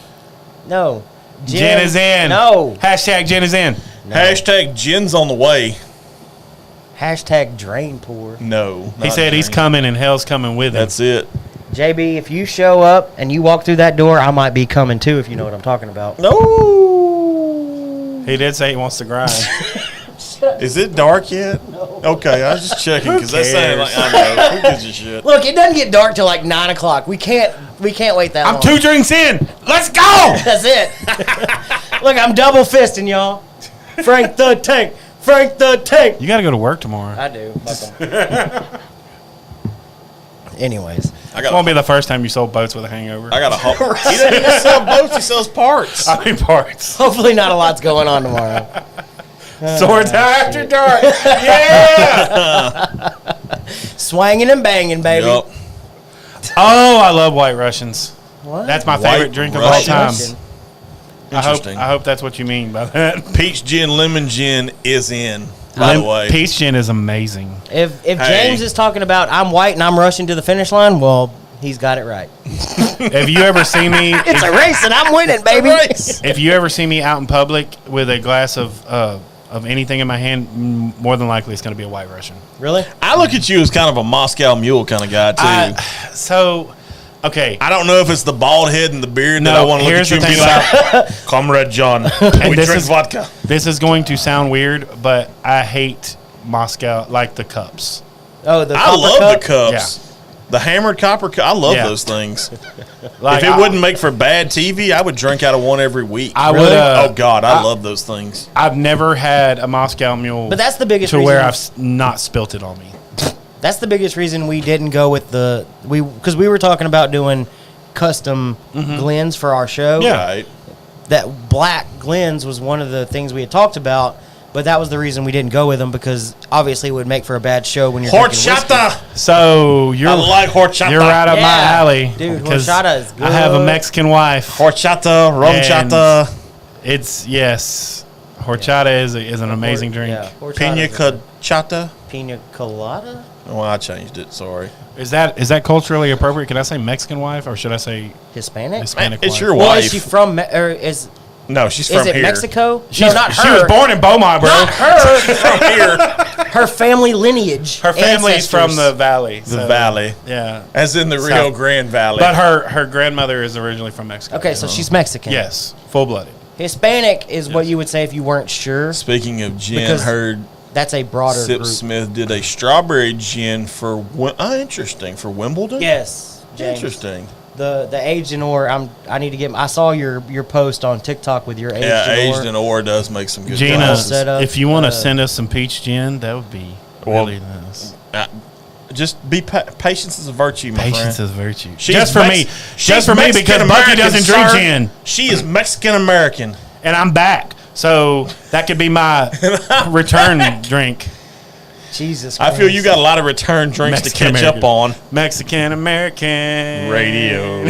No. Jen is in. No. Hashtag Jen is in. Hashtag Jen's on the way. Hashtag drain pour. No, He not said he's drink. coming and hell's coming with him. That's it. JB, if you show up and you walk through that door, I might be coming too, if you know what I'm talking about. No. He did say he wants to grind. Is it dark yet? No. Okay, I was just checking because that sounded like I know. Who gives a shit? Look, it doesn't get dark till like 9 o'clock. We can't wait that long. I'm 2 drinks in. Let's go. That's it. Look, I'm double fisting, y'all. Frank the Tank. Frank the Tank. You got to go to work tomorrow. I do. Anyways. It won't be the first time you sold boats with a hangover. I got a He doesn't even sell boats. He sells parts. I mean parts. Hopefully not a lot's going on tomorrow. Swords after dark. Yeah. Swanging and banging, baby. Yep. Oh, I love White Russians. What? That's my White favorite drink of all time. Russians? I hope Interesting. that's what you mean by that. Peach gin, lemon gin is in. By the way, Peach gin is amazing. If James is talking about I'm white and I'm rushing to the finish line, well, he's got it right. Have you ever seen me? It's a race and I'm winning, baby. If you ever see me out in public with a glass of anything in my hand, more than likely it's going to be a White Russian. Really? I look at you as kind of a Moscow Mule kind of guy too. Okay. I don't know if it's the bald head and the beard that I want to look at you and be like, Comrade John, we drink vodka. This is going to sound weird, but I hate Moscow, like the cups. Oh, the I copper love cup? the cups. Yeah. The hammered copper cup. I love Yeah. those things. Like, If it wouldn't make for bad TV, I would drink out of one every week. I would, Oh God, I love those things. I've never had a Moscow Mule, But that's the biggest to reason. where I've not spilt it on me. That's the biggest reason we didn't go with because we were talking about doing custom Glens for our show. Right. That black Glens was one of the things we had talked about, but that was the reason we didn't go with them because obviously it would make for a bad show when you're drinking whiskey. Horchata. So I like horchata. you're right up my Yeah. alley, Dude, because horchata is I have a good. Mexican wife. Horchata, rum And chata, Horchata is an amazing drink. Yeah, horchata pina is good. colada. Pina colada? Well, I changed it. Sorry. Is that culturally appropriate? Can I say Mexican wife or should I say Hispanic? Hispanic It's wife? your Well, wife. is she from or is No, she's from it here. Mexico? She's, no, not her. She was born in Beaumont, bro. Not her. From here. Her family lineage. Her family's from ancestors. the valley. The valley. Yeah. As in the Rio Grande Valley. But her grandmother is originally from Mexico. Okay, so she's Mexican. Yes, full-blooded. Hispanic is what you would say if you weren't sure. Speaking of gin, Because heard That's a broader Sip group. Smith did a strawberry gin for interesting, for Wimbledon. Yes, James. Interesting. The aged in ore. I need to get. I saw your post on TikTok with your aged Yeah, in ore. aged in ore does make some good Gina, glasses. set up, if you want to send us some peach gin, that would be Well, really nice. Just be patience is a virtue, my Patience friend. is virtue. She's Just for me. She's Just for me because Bucky Mexican-American, doesn't drink sir. gin. She is Mexican American. And I'm back. So that could be my return drink. Jesus. I feel you got a lot of return drinks to catch Mexican-American. up on. Mexican American Radio.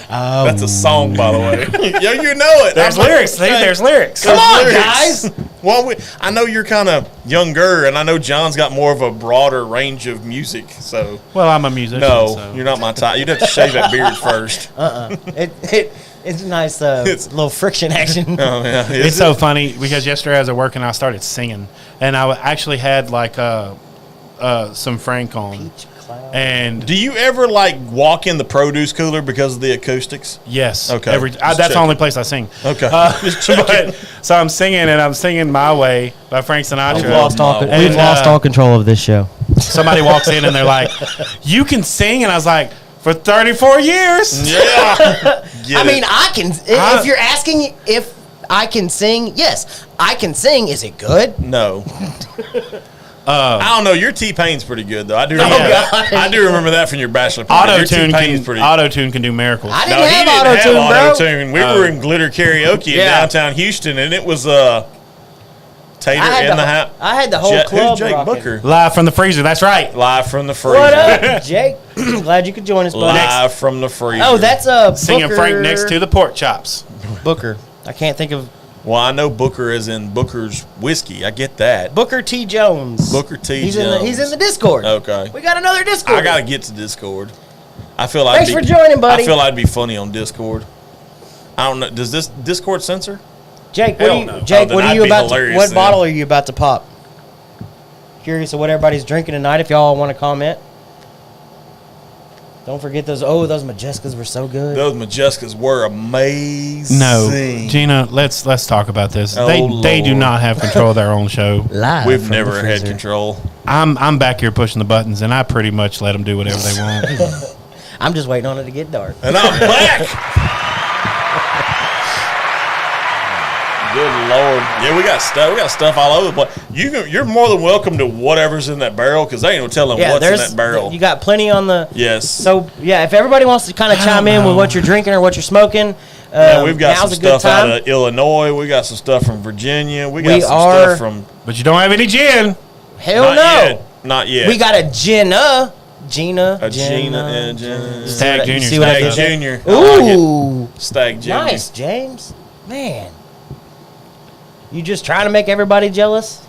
That's a song, by the way. Yo, you know it. There's lyrics. See? There's lyrics. Come on, lyrics. guys. Well, I know you're kind of younger, and I know John's got more of a broader range of music. So Well, I'm a musician. no, so. you're not my type. You'd have to shave that beard first. It's nice. Little friction action. Oh yeah, It's so funny because yesterday I was at work and I started singing, and I actually had like some Frank on. And Do you ever like walk in the produce cooler because of the acoustics? yes, Okay. that's Just the checking. only place I sing. Okay. But, so I'm singing and I'm singing "My Way" by Frank Sinatra. We've lost all. And, We've lost all control of this show. Somebody walks in and they're like, "You can sing," and I was like, "For 34 years." Yeah. I mean, I can. If you're asking if I can sing, yes, I can sing. Is it good? No. I don't know. Your T-Pain's pretty good though. I do. Oh, Remember God. that. I do remember that from your bachelor party. Your T-Pain's pretty. Auto-tune can do miracles. I No, didn't he have didn't auto-tune, have bro. auto-tune. We were in glitter karaoke in Yeah. downtown Houston, and it was Tater I had in the- the house. I had the whole club Who's Jake rocking. Booker? Live from the freezer. That's right. Live from the freezer. What up, Jake? Glad you could join us, buddy. Live from the freezer. Oh, that's a Singing Frank next to the pork chops. Booker. I can't think of Well, I know Booker is in Booker's whiskey. I get that. Booker T. Jones. Booker T. He's Jones. he's in the Discord. Okay. We got another Discord. I gotta get to Discord. I feel Thanks for joining, buddy. I feel I'd be funny on Discord. I don't know. Does this Discord censor? Jake, Hell no. Jake, Oh, what then are I'd you be about to? hilarious What then. bottle are you about to pop? Curious of what everybody's drinking tonight. If y'all want to comment. Don't forget those. Oh, those Majescas were so good. Those Majescas were amazing. No, Gina, let's talk about this. Oh, they do Lord. not have control of their own show. Live. We've from never the had freezer. control. I'm back here pushing the buttons, and I pretty much let them do whatever they want. I'm just waiting on it to get dark. And I'm back. Good Lord. Yeah, we got stuff. We got stuff all over the place. You're more than welcome to whatever's in that barrel because they ain't no telling what's in that barrel. You got plenty on the. Yes. So yeah, if everybody wants to kind of chime in with what you're drinking or what you're smoking, Yeah, we've got some now's a good stuff out time. of Illinois. We got some stuff from Virginia. We got We some are- stuff from. But you don't have any gin. Hell Not no. yet. Not yet. We got a Gina. Gina. a Gina. You Stag see what I- you Junior, see what I Stag did there? Junior. I like it. Ooh. Stag Junior. Nice, James. Man. You just trying to make everybody jealous?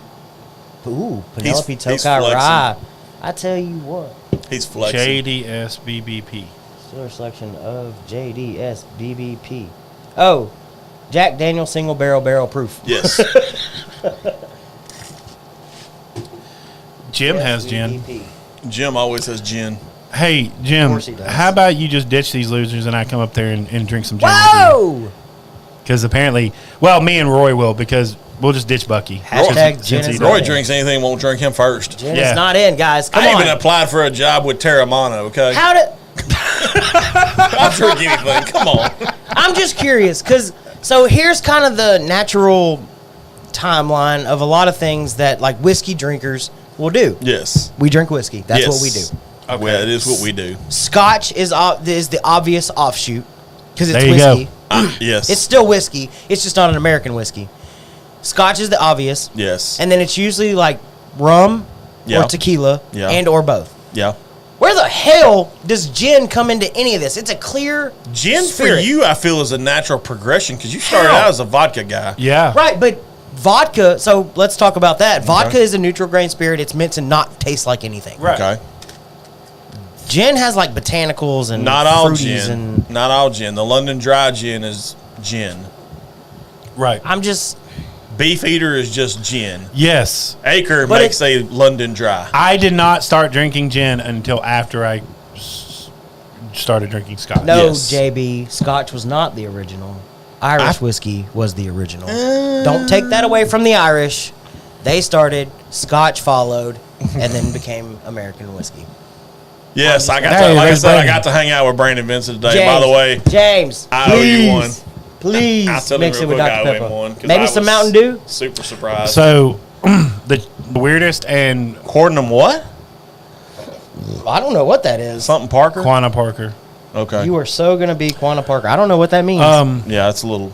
Ooh, Penelope he's Tokai flexing. Rye. I tell you what. He's flexing. JDS BBP. Still selection of JDS BBP. Oh, Jack Daniel single barrel proof. Yes. Jim has gin. BBP. Jim always has gin. Hey, Jim, course he does. how about you just ditch these losers and I come up there and drink some gin with you? Whoa! Because apparently, well, me and Roy will because we'll just ditch Bucky. Hashtag Since gin he is does. not Roy in. drinks anything, won't drink him first. Gin Yeah. is not in, guys. Come I on. even applied for a job with Terramana, okay? How did... I'll drink anything. Come on. I'm just curious, because... So here's kind of the natural timeline of a lot of things that, like, whiskey drinkers will do. Yes. We drink whiskey. That's Yes. what we do. Okay. Well, it is what we do. Scotch is the obvious offshoot, because it's There you go. whiskey. Yes. It's still whiskey. It's just not an American whiskey. Scotch is the obvious. yes. And then it's usually like rum Yeah. or tequila Yeah. and or both. yeah. Where the hell does gin come into any of this? It's a clear Gin spirit. for you, I feel, is a natural progression because you started How? out as a vodka guy. Yeah. Right, but vodka, so let's talk about that. Vodka is a neutral grain spirit. It's meant to not taste like anything. Right. Okay. Gin has like botanicals and Not all fruities gin. and Not all gin. The London Dry Gin is gin. Right. I'm just Beefeater is just gin. Yes. Acre But makes a London Dry. I did not start drinking gin until after I started drinking scotch. no Yes. JB. Scotch was not the original. Irish whiskey was the original. Don't take that away from the Irish. They started, Scotch followed, and then became American whiskey. Yes, I got Hey, to, like I there's said, I Brandon. got to hang out with Brandon Vincent today. By the way, James, I owe you one. Please I'll tell mix him it real with quick, I Dr. owe him Pepper. one. 'cause Maybe I some was Mountain Dew. Super surprised. So, the weirdest and Cordenham what? I don't know what that is. Something Parker? Quanah Parker. Okay. You are so going to be Quanah Parker. I don't know what that means. Yeah, it's a little.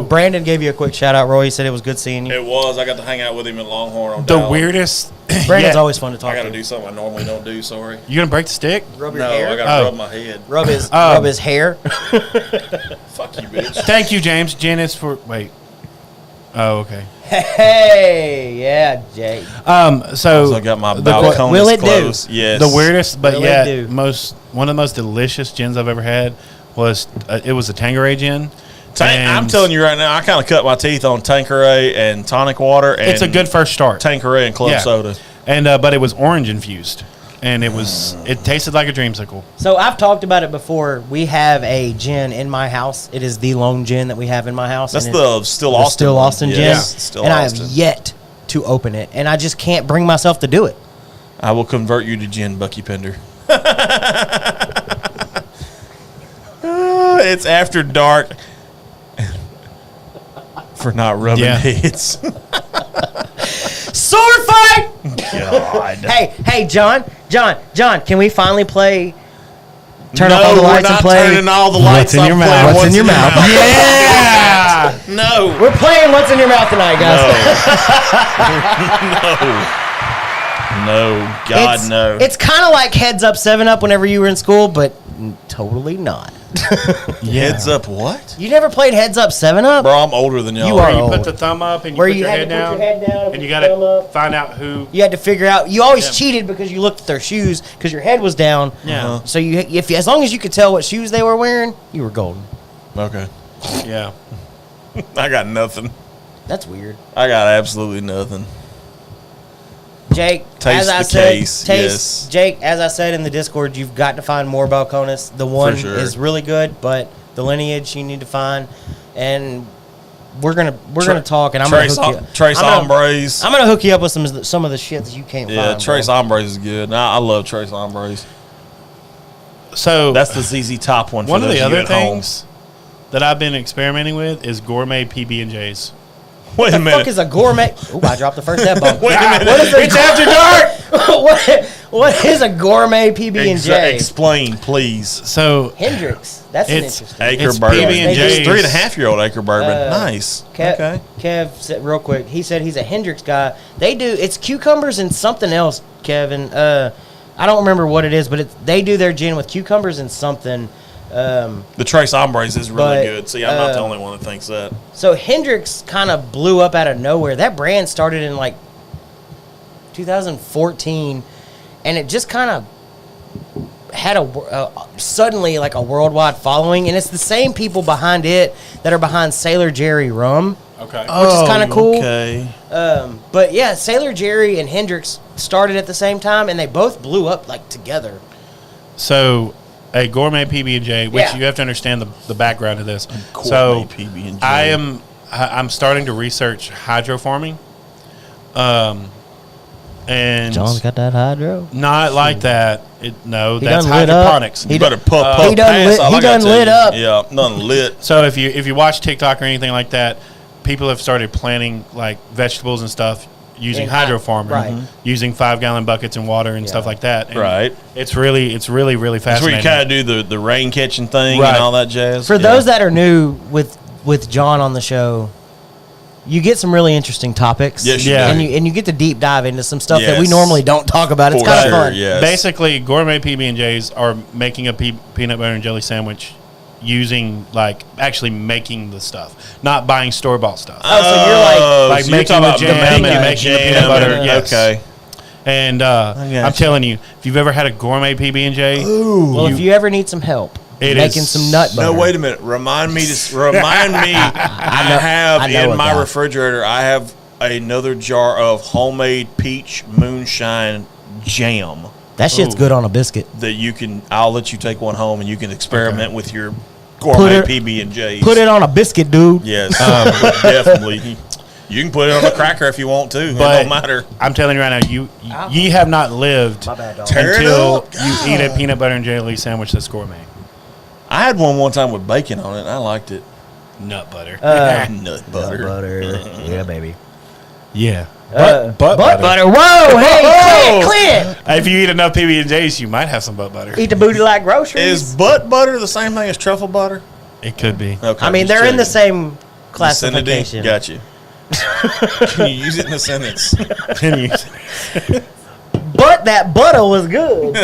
Brandon gave you a quick shout out, Roy. He said it was good seeing you. It was. I got to hang out with him in Longhorn on The Dallas. weirdest. Brandon's Yeah. always fun to talk I got to to. do something I normally don't do. Sorry. You gonna break the stick? Rub your No, hair. I got to Oh. rub my head. Rub his hair. Fuck you, bitch. Thank you, James. Gin is for wait. Oh, okay. Hey, yeah, Jay. So I got my the balconist will it do? clothes. Yes. The weirdest, but Will it yeah, do? one of the most delicious gins I've ever had was it was a Tanqueray gin. I'm And telling you right now, I kind of cut my teeth on Tanqueray and tonic water. And it's a good first start. Tanqueray and club Yeah. soda. And but it was orange infused, and it tasted like a dreamsicle. So I've talked about it before. We have a gin in my house. It is the lone gin that we have in my house. That's and the Still the Austin. Still one. Austin gin. Yes, Still and I have Austin. yet to open it, and I just can't bring myself to do it. I will convert you to gin, Bucky Pender. It's after dark. For not rubbing Yeah. heads. Sword fight! God. Hey, John, can we finally play? Turn no, off all the we're lights not and play. turning all the lights in off. your Play mouth? What's in your mouth? Yeah. No. We're playing What's in Your Mouth tonight, guys. No. God, it's, no. It's kind of like Heads Up 7-Up whenever you were in school, but totally not. Heads up what? You never played Heads Up 7-Up? Bro, I'm older than y'all. You are You old. put the thumb up and you Where put you your had head to put down, your head down and you put got your thumb to up. find out who. You had to figure out. You always Yeah. cheated because you looked at their shoes because your head was down. Yeah. So as long as you could tell what shoes they were wearing, you were golden. Okay. Yeah. I got nothing. That's weird. I got absolutely nothing. Jake, Taste as I the said, case, yes. Jake, as I said in the Discord, you've got to find more Balcones. The one sure. is really good, but the lineage you need to find, and we're gonna talk, and I'm gonna hook you. Trace Hombres. I'm gonna hook you up with some of the shit that you can't find. Yeah, Trace bro. Hombres is good. Nah, I love Trace Hombres. So That's the ZZ Top one. one for of the those other at home. things that I've been experimenting with is gourmet PB&Js. Wait a The minute. fuck is a gourmet? Ooh, I dropped the first F-bomb. Wait a minute. What is a It's after dark. what is a gourmet PB&J? Explain, please. So Hendrix. That's an It's interesting. Acre It's bourbon. PB&J's. 3.5-year-old acre bourbon. Nice. Okay. Kev said real quick. He said he's a Hendrix guy. They do it's cucumbers and something else, Kevin. I don't remember what it is, but they do their gin with cucumbers and something. The Trace Hombres is really But, good. See, I'm not the only one that thinks that. So Hendrix kind of blew up out of nowhere. That brand started in like 2014, and it just kind of had suddenly like a worldwide following. And it's the same people behind it that are behind Sailor Jerry Rum, okay. which is kind of cool. Okay. But yeah, Sailor Jerry and Hendrix started at the same time, and they both blew up like together. So a gourmet PB&J, which Yeah. you have to understand the background of this. Gourmet So PB&J. I'm starting to research hydroforming. And John's got that hydro. not like that. No, He that's done lit up. hydroponics. You better puff he done pass. lit- all he I gotta done tell lit you. up. Yeah, done lit. So if you watch TikTok or anything like that, people have started planting like vegetables and stuff using In hydroforming, right. using 5-gallon buckets and water and stuff like that. And Right. It's really That's where you fascinating. kind of do the rain catching thing Right. and all that jazz. For those that are new with John on the show, you get some really interesting topics. Yes, you Yeah. do. and you get to deep dive into some stuff that we Yes. normally don't talk about. It's For kind of sure, fun. yes. Basically, gourmet PB&Js are making a peanut butter and jelly sandwich using actually making the stuff, not buying store bought stuff. Oh, so you're like Like so you're making talking the about jam making and the making the jam peanut butter, and- yes. Okay. And got I'm you. telling you, if you've ever had a gourmet PB&J, well, if you ever need some help It making is- some nut butter. No, wait a minute. Remind me. I have I know in a my guy. refrigerator. I have another jar of homemade peach moonshine jam That shit's Ooh. good on a biscuit. that you can. I'll let you take one home and you can experiment with your gourmet PB&J. Put it on a biscuit, dude. Yes, definitely. You can put it on a cracker if you want to. It But don't matter. I'm telling you right now, you have not lived My bad, dog. Tear it until up. you eat a peanut butter and jelly sandwich that's gourmet. I had one time with bacon on it, and I liked it. Nut butter. Nut butter. Butter. Yeah, baby. yeah. Butt butter. butter. Whoa, hey, Clint. If you eat enough PB&Js, you might have some butt butter. Eat the booty like groceries. Is butt butter the same thing as truffle butter? It could be. Okay, I mean, just they're in the checking. same classification. Got you. Can you use it in a sentence? But that butter was good.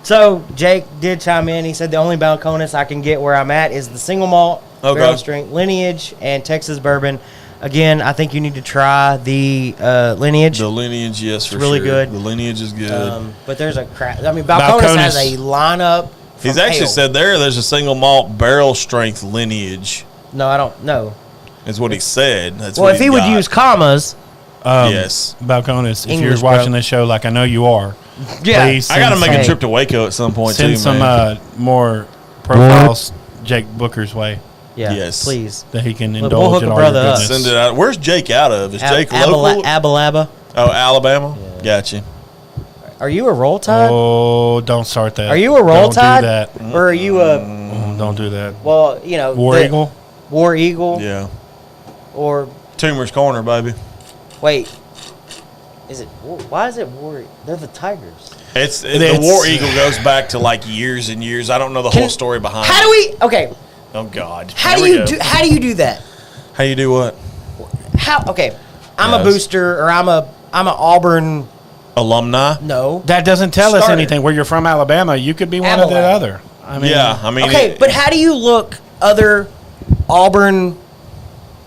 So Jake did chime in. He said the only Balcones I can get where I'm at is the single malt, Okay. barrel strength, lineage, and Texas bourbon. Again, I think you need to try the lineage. The lineage, yes, for really sure. good. The lineage is good. But there's a crap. I mean, Balcones has a lineup. He's from actually hell. said there's a single malt barrel strength lineage. No, I don't know. Is what he said. That's Well, what if he he's would got. use commas, Yes. Balcones, if English, you're watching bro. this show like I know you are, yeah. please I got to send make some- a trip to Waco at some point send too, some man. more profiles Jake Booker's way Yeah, Yes. please. that he can We'll indulge hook in a all your brother up. goodness. Send it out. Where's Jake out of? Is Jake local? Abalaba. Oh, Alabama. Gotcha. Are you a Roll Tide? Oh, don't start that. Are you a Roll Don't Tide? do that. Or are you a, Don't do that. well, you know, War Eagle? War Eagle? Yeah. Or, Tumor's Corner, baby. wait, is it, why is it War? They're the Tigers. It's the It's- War Eagle goes back to like years and years. I don't know the whole story behind How it. do we, okay, Oh God. how Here do we you go. how do you do that? How you do what? How, okay, I'm a Yes. booster, or I'm an Auburn, Alumni. no. That doesn't tell us Starter. anything. Where you're from, Alabama, you could be one or the Abilene. other. I mean, Yeah, I mean. Okay, but how do you look other Auburn?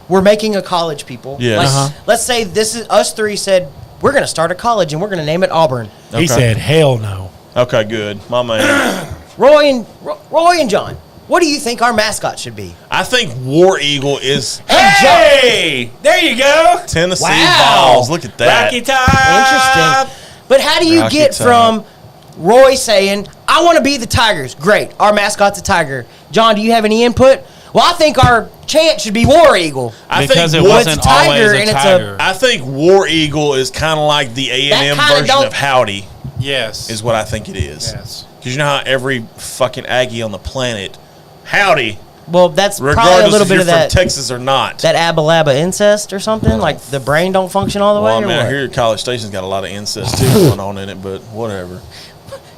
We're making a college, people. Yes. Like, Uh-huh. let's say this is us three said we're going to start a college and we're going to name it Auburn. he Okay. said, "Hell no." Okay, good. My man. Roy and John. What do you think our mascot should be? I think War Eagle is Hey, there you go. Tennessee Wow. Vols. Look at that. Rocky Top. Interesting. But how do you Rocky get Top. from Roy saying, I want to be the Tigers? Great. Our mascot's a tiger. John, do you have any input? Well, I think our chant should be War Eagle. Because it War- wasn't it's a tiger always a and it's a- tiger. I think War Eagle is kind of like the A&M That kinda version don't- of Howdy, Yes. is what I think it is. Yes. Because you know how every fucking Aggie on the planet, Howdy, Well, that's probably a regardless little if bit you're of from that Texas or not. that abalaba incest or something. Like the brain don't function all the Well, way. I or mean, I what? hear College Station's got a lot of incest too going on in it, but whatever.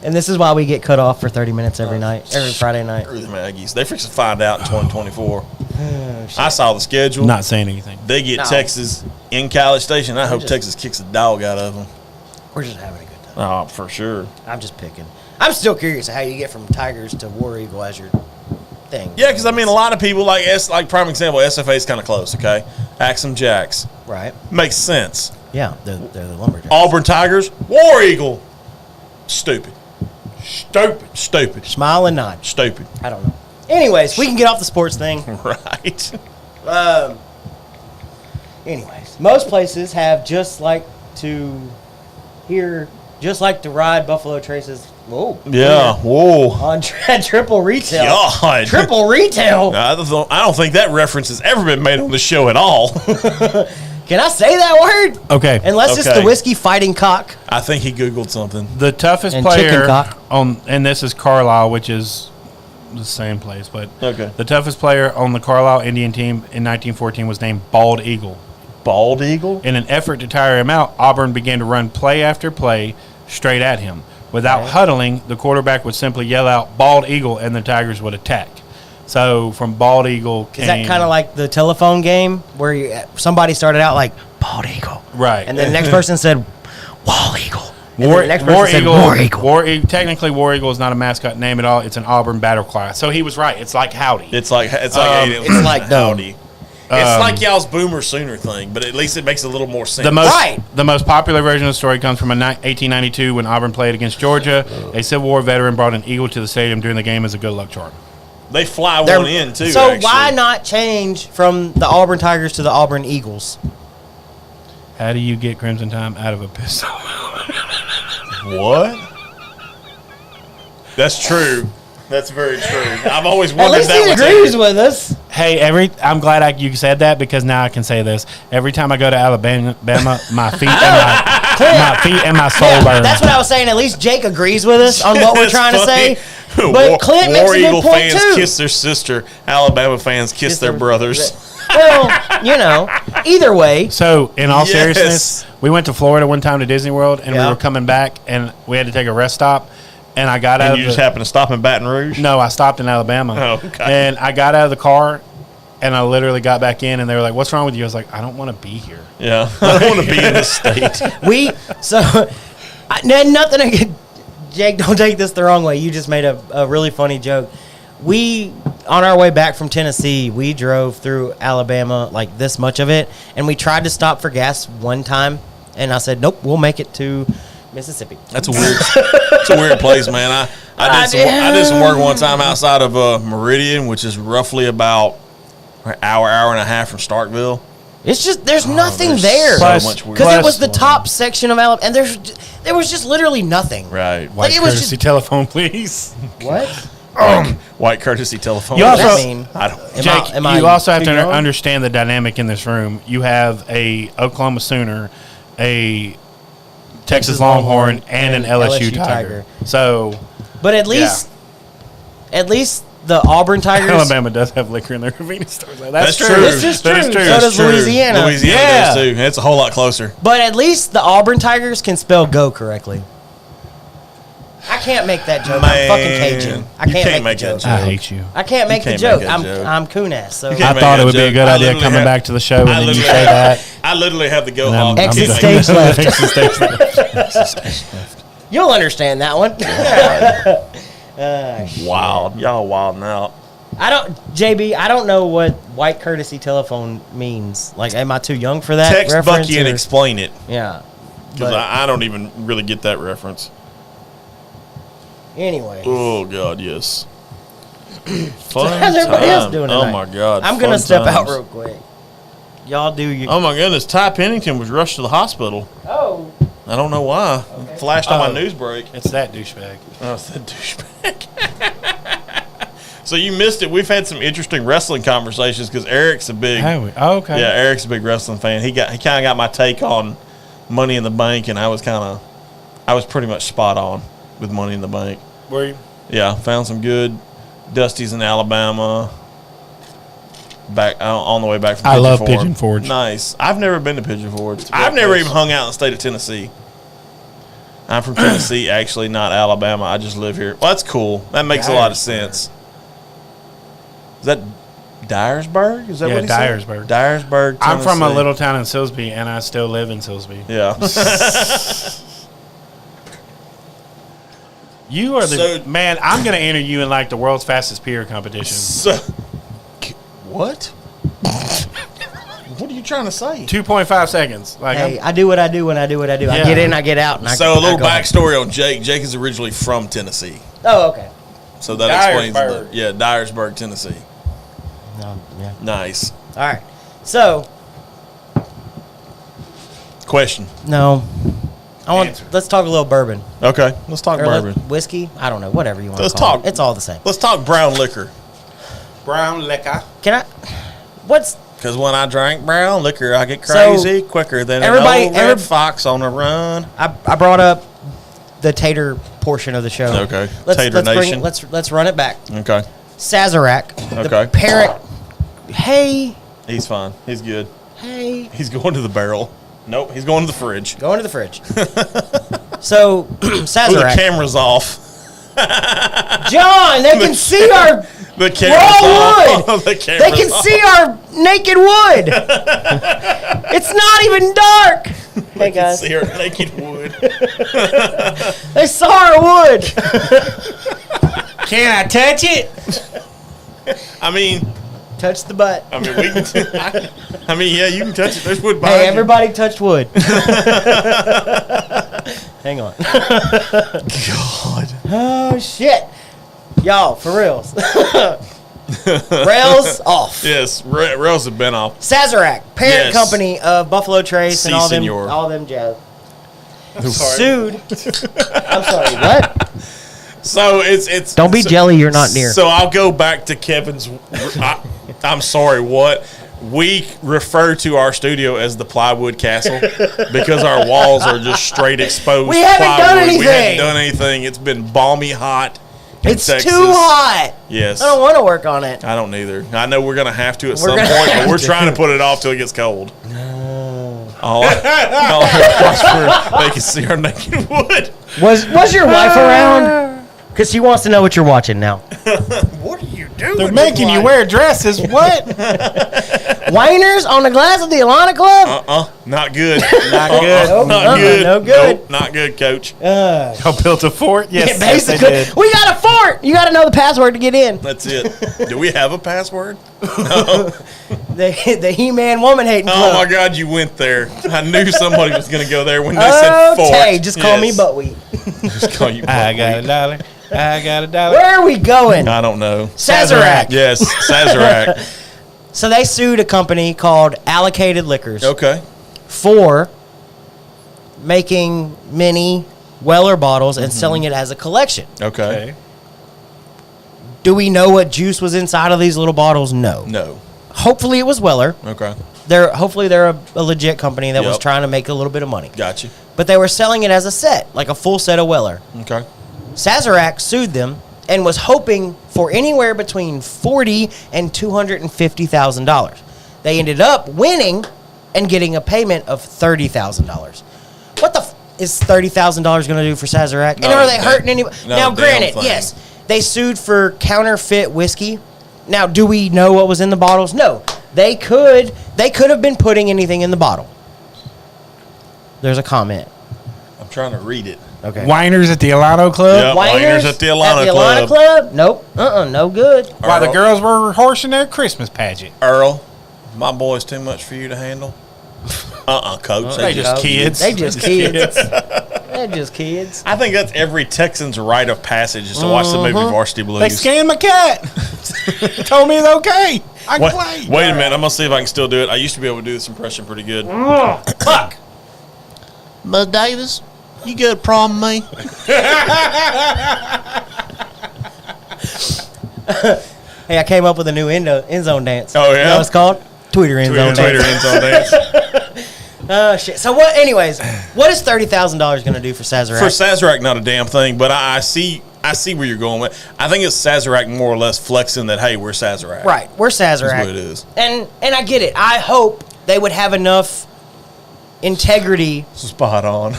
And this is why we get cut off for 30 minutes every night, every Friday night. Screw them Aggies. They fix to find out in 2024. Oh, I saw the schedule. Not saying anything. They get No. Texas in College Station. I hope just- Texas kicks the dog out of them. We're just having a good time. Oh, for sure. I'm just picking. I'm still curious how you get from Tigers to War Eagle as your thing. Yeah, because I mean, a lot of people like prime example, SFA is kind of close. Okay, Axum Jacks Right. makes sense. Yeah, they're the lumberjacks. Auburn Tigers, War Eagle, stupid, stupid, Smile and nod. stupid. I don't know. Anyways, we can get off the sports thing. Right. Anyways, most places have just like to ride Buffalo Trace's. Whoa. Yeah. Whoa. On triple retail. God. Triple retail. I don't think that reference has ever been made on the show at all. Can I say that word? Okay. Unless it's Okay. the whiskey fighting cock. I think he Googled something. The toughest And player chicken cock. and this is Carlisle, which is the same place, but Okay. the toughest player on the Carlisle Indian team in 1914 was named Bald Eagle. Bald Eagle? In an effort to tire him out, Auburn began to run play after play straight at him. Without huddling, the quarterback would simply yell out "Bald Eagle" and the Tigers would attack. So from Bald Eagle came... Is that kind of like the telephone game where somebody started out like Bald Eagle, Right. and then the next person said Wall Eagle, and then the next person War said Eagle, War Eagle. War Eagle. Technically, War Eagle is not a mascot name at all. It's an Auburn battle cry. So he was right. It's like Howdy. It's like it's like Howdy. It's like y'all's Boomer Sooner thing, but at least it makes a little more sense. The most popular version of the story comes from 1892 when Auburn played against Georgia. A Civil War veteran brought an eagle to the stadium during the game as a good luck charm. They fly one in too. So actually. why not change from the Auburn Tigers to the Auburn Eagles? How do you get Crimson Time out of a pistol? What? That's true. That's very true. I've always At wondered least that he one agrees too. with us. Hey, I'm glad you said that because now I can say this. Every time I go to Alabama, my feet and my soul Yeah, burn. that's what I was saying. At least Jake agrees with us on what we're That's trying to funny. say. But Clint makes War a good Eagle point fans too. kiss their sister. Alabama fans kiss their brothers. Well, either way. So, in all Yes. seriousness, we went to Florida one time to Disney World, and Yeah. we were coming back, and we had to take a rest stop. And I got out And of you just happened to stop in Baton Rouge? No, I stopped in Alabama. Oh, okay. And I got out of the car, and I literally got back in, and they were like, "What's wrong with you?" I was like, "I don't want to be here." Yeah. I don't want to be in this state. Nothing against Jake, don't take this the wrong way. You just made a really funny joke. On our way back from Tennessee, we drove through Alabama, like this much of it, and we tried to stop for gas one time, and I said, nope, we'll make it to Mississippi. That's a weird place, man. I did some work one time outside of Meridian, which is roughly about an hour and a half from Starkville. It's just, there's nothing there's there. so much weird Because it was the stuff. top section of Alabama, and there was just literally nothing. Right. Like, White it was courtesy just, telephone, please. what? White courtesy telephone. You What also- does that mean? I don't. Jake, am I you also have too to young? understand the dynamic in this room. You have a Oklahoma Sooner, a Texas Longhorn, and an LSU Tiger. So But at least the Auburn Tigers. Alabama does have liquor in their convenience stores. That's true. This is That is true. true. So That's does True. Louisiana. Louisiana Yeah. does too. It's a whole lot closer. But at least the Auburn Tigers can spell go correctly. I can't make that joke. I'm Man, fucking Cajun. I you can't, can't make make the that joke. joke. I hate you. I can't make the can't joke. make that joke. I'm coon-ass. So You I can't make thought that it would be a joke. good I idea literally coming have- back to the show, and I then you literally say have- that. I literally have the go and I'm- hog. I'm Exit like- stage left. Exit stage left. You'll understand that one. Wild. Y'all wilding out. JB, I don't know what white courtesy telephone means. Like, am I too young for that Text reference? Bucky and or- explain it. Yeah. Because But I don't even really get that reference. anyway. Oh, God, yes. Fun How's everybody else time. doing Oh tonight? my God! I'm gonna fun step out times. real quick. Y'all do you? Oh my goodness! Ty Pennington was rushed to the hospital. Oh, I don't know why. Okay. Flashed on my news break. It's that douchebag. Oh, it's that douchebag. So you missed it. We've had some interesting wrestling conversations because Eric's a big. Oh, okay. Yeah, Eric's a big wrestling fan. He kind of got my take on Money in the Bank, and I was pretty much spot on with Money in the Bank. Were you? Yeah, found some good Dusty's in Alabama. Back on the way back from I Pigeon love Forge. Pigeon Forge. Nice. I've never been to Pigeon Forge. a great I've never place. even hung out in the state of Tennessee. I'm from Tennessee, actually, not Alabama. I just live here. Well, that's cool. That makes a lot of sense. Is that Dyersburg? Is that Yeah, what he said? Dyersburg. Dyersburg, I'm from a Tennessee. little town in Silsbee, and I still live in Silsbee. Yeah. You are the So- man. I'm going to enter you in like the world's fastest pier competition. So, what? What are you trying to say? 2.5 seconds. Like hey, I do what I do when I do what I do. I Yeah. get in, I get out. And So a little I go home. backstory on Jake. Jake is originally from Tennessee. Oh, okay. So that explains Dyersburg. Dyersburg, Tennessee. No, yeah. Nice. All right. So Question. no, Answer. let's talk a little bourbon Okay, let's talk or bourbon. whiskey. I don't know, whatever you want. Let's to call talk. It. It's all the same. Let's talk brown liquor. brown liquor. Can I? What's Because when I drink brown liquor, I get So, crazy quicker than everybody- an old red fox on a run. I brought up the tater portion of the show. Okay. Let's Tater bring Nation. it, let's run it back. Okay, Sazerac. Okay. The parent. Hey, he's fine. He's good. hey. He's going to the barrel. Nope, he's going to the fridge. Go into the fridge. So Oh, the Sazerac. camera's off. John, they can see our The camera's raw off. wood. The They camera's can off. see our naked wood. It's not even dark. Hey guys, See her naked wood. they saw our wood. Can I touch it? I mean, Touch the butt. we can. I mean, yeah, you can touch it. There's wood behind Hey, you. everybody touched wood. Hang on. God. Oh shit, y'all, for reals. Rails off. Yes, rails have been off. Sazerac, parent Yes. company of Buffalo Trace Si, and all senor. them jazz. Sorry. Sued. I'm sorry. What? So it's. Don't be so- jelly. You're not near. So I'll go back to Kevin's. I'm sorry. What we refer to our studio as the plywood castle because our walls are just straight exposed. We haven't done plywood. We anything. haven't done anything. It's been balmy hot. in It's Texas. too hot. Yes. I don't want to work on it. I don't either. I know we're gonna have to at some gonna point, but have we're to. trying to put it off till it gets cold. All they can see our naked wood. Was your wife around? Because she wants to know what you're watching now. What are you doing? They're making you wear dresses. What? Whiners on the glass of the Alana Club? Not good. Not good. Nope, Not good. no good. Nope, not good, Coach. Y'all built a fort? Yes, Yeah, yes, they basically, did. we got a fort. You got to know the password to get in. That's it. Do we have a password? The He-Man woman hating Oh club. my God, you went there. I knew somebody was going to go there when they said fort. Okay, just call me Yes. buttweed. Just call you I got buttweed. a dollar. I got a dollar. Where are we going? I don't know. Sazerac. Yes, Sazerac. So they sued a company called Allocated Liquors Okay. for making mini Weller bottles and selling it as a collection. Okay. Okay. Do we know what juice was inside of these little bottles? No. No. Hopefully it was Weller. Okay. Hopefully they're a legit company that was Yep. trying to make a little bit of money. Got you. But they were selling it as a set, like a full set of Weller. Okay. Sazerac sued them and was hoping for anywhere between $40,000 and $250,000. They ended up winning and getting a payment of $30,000. What the is $30,000 going to do for Sazerac? And No, are they damn- hurting anybody? no Now, damn granted, thing. yes, they sued for counterfeit whiskey. Now, do we know what was in the bottles? No. They could have been putting anything in the bottle. There's a comment. I'm trying to read it. Okay. Whiners at the Alano Club? Yep. Whiners at the Alana Alana Club? Nope. No good. While the Earl. girls were horsing their Christmas pageant. Earl, my boy's too much for you to handle. Coach. They just kids. They just kids. They're just kids. I think that's every Texan's rite of passage is to watch the movie Varsity Blues. They scanned my cat. Told me it's okay. I can play. Wait a minute. I'm going to see if I can still do it. I used to be able to do this impression pretty good. Fuck. Buzz Davis, you got a problem with me? Hey, I came up with a new end zone dance. Oh, yeah? You know what it's called? Tweeter end zone Twitter dance. end zone dance. Shit. So what? Anyways, what is $30,000 going to do for Sazerac? For Sazerac, not a damn thing, but I see where you're going with. I think it's Sazerac more or less flexing that, hey, we're Sazerac. Right, we're Sazerac. That's what it is. And I get it. I hope they would have enough integrity. Spot on.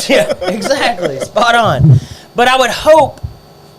Yeah, exactly. Spot on. But I would hope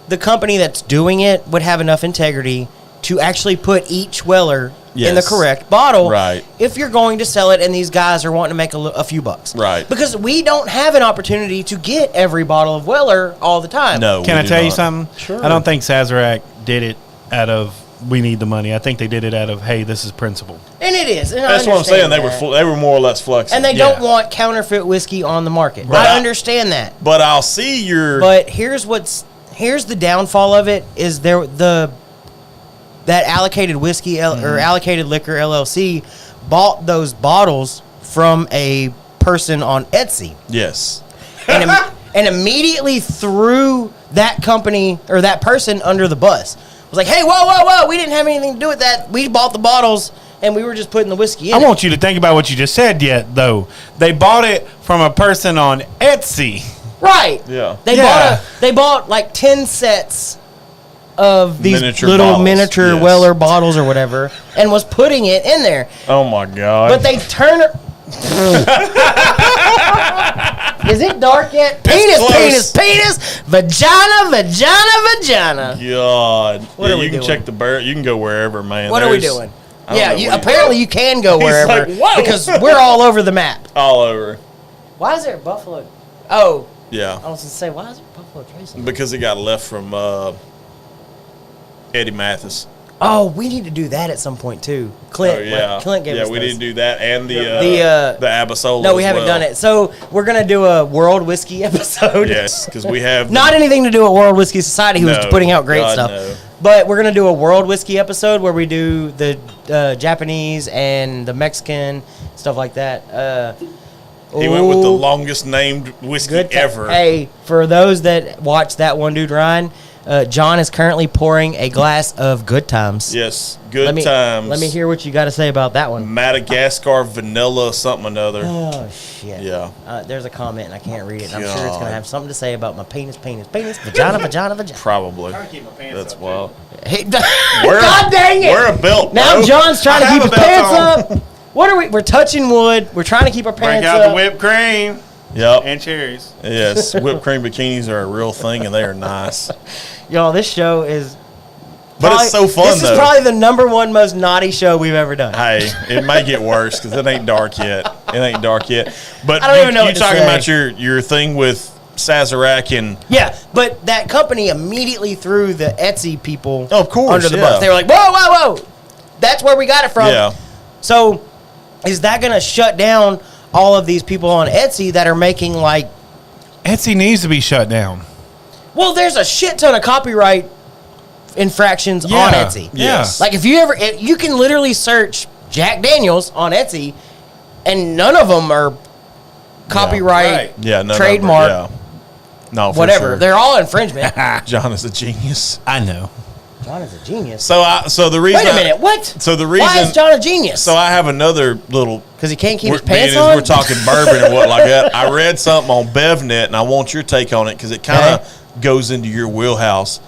the company that's doing it would have enough integrity to actually put each Weller in the Yes. correct bottle. Right. If you're going to sell it and these guys are wanting to make a few bucks. Right. Because we don't have an opportunity to get every bottle of Weller all the time. No. Can we I do tell you not. something? Sure. I don't think Sazerac did it out of we need the money. I think they did it out of hey, this is principle. And it is. And I That's what I'm saying. understand that. They were more or less flexing. And they Yeah. don't want counterfeit whiskey on the market. Right. I understand that. But I'll see your. But here's the downfall of it is that allocated whiskey or allocated liquor LLC bought those bottles from a person on Etsy Yes. and immediately threw that company or that person under the bus. Was like, hey, whoa, we didn't have anything to do with that. We bought the bottles and we were just putting the whiskey in. I want you to think about what you just said yet though. They bought it from a person on Etsy. Right. Yeah. They bought like 10 sets of these Miniature little bottles, miniature yes. Weller bottles or whatever and was putting it in there. Oh my God. But they turn it. Is it dark yet? close. Penis. Vagina. God. What yeah, are we you can doing? check the barrel. You can go wherever, man. What are we There's- doing? I don't Yeah, know what apparently you can go wherever like, whoa. because we're all over the map. all over. Why is there a Buffalo? Oh, I Yeah. was going to say, why is there a Buffalo Trace? Because it got left from Eddie Mathis. Oh, we need to do that at some point too. Clint, Oh yeah. Clint gave us we those. need to do that and the Abasola. No, we as haven't well. done it. So we're gonna do a World Whiskey episode. Yes, because we have Not anything to do with World Whiskey Society, who's No, putting out great God, stuff. no. But we're gonna do a World Whiskey episode where we do the Japanese and the Mexican stuff like that. He went with the ooh, longest named whiskey good ti- ever. Hey, for those that watch That One Dude Ryan, John is currently pouring a glass of Good Times. Yes, good Let me times. Let me hear what you got to say about that one. Madagascar vanilla something another. Oh shit! Yeah. There's a comment and I can't read it. And I'm sure it's God. gonna have something to say about my penis, vagina. Probably. That's wild. Hey, Wear God dang it! Wear a belt. Now bro. John's trying to I keep have his a pants belt up. What are we? We're touching wood. We're trying to keep our Break pants out up. the whipped cream Yep. and cherries. Yes. Whipped cream bikinis are a real thing and they are nice. Y'all, this show is. But it's so fun This though. is probably the #1 most naughty show we've ever done. Hey, it may get worse because it ain't dark yet. It ain't dark yet. But I don't even know you what to talking say. about your thing with Sazerac and Yeah, but that company immediately threw the Etsy people Oh, of course, under the yeah. bus. They were like, whoa. That's where we got it from. yeah. So is that going to shut down all of these people on Etsy that are making like, Etsy needs to be shut down. well, there's a shit ton of copyright infractions on Yeah. Etsy. Yes. Like if you can literally search Jack Daniels on Etsy and none of them are copyright, right. Yeah, no trademark, number, yeah. No, for whatever. sure. They're all infringement. John is a genius. I know. John is a genius. So the reason Wait a minute, what? So the Why is reason John a genius? so I have another little Because he can't keep his being pants as on? we're talking bourbon and what like that. I read something on BevNet and I want your take on it because it kind of goes into your wheelhouse.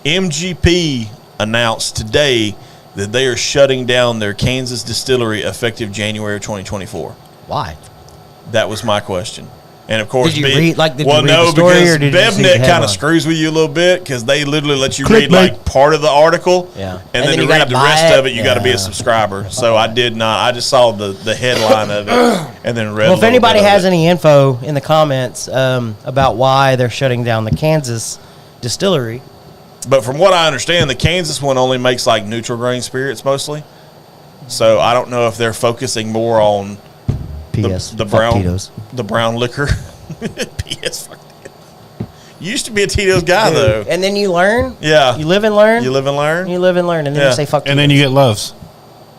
MGP announced today that they are shutting down their Kansas distillery effective January of 2024. Why? That was my question. And of course, Did you read the story, because or did you just see the BevNet kind headline? of screws with you a little bit because they literally let you read Clickbait. like part of the article, Yeah. and then you to gotta read the buy rest it. of it, you got to be Yeah. a subscriber. So I did not. I just saw the headline of it, and then read. Well, a if little anybody bit of has it. any info in the comments about why they're shutting down the Kansas distillery, But from what I understand, the Kansas one only makes like neutral grain spirits mostly. So I don't know if they're focusing more on P.S. the fuck brown Tito's. the brown liquor. PS. Fuck that. You used to be a Tito's guy though. And then you learn. Yeah. You live and learn. You live and learn. You live and learn, and then Yeah. you say fuck. And then you get loves.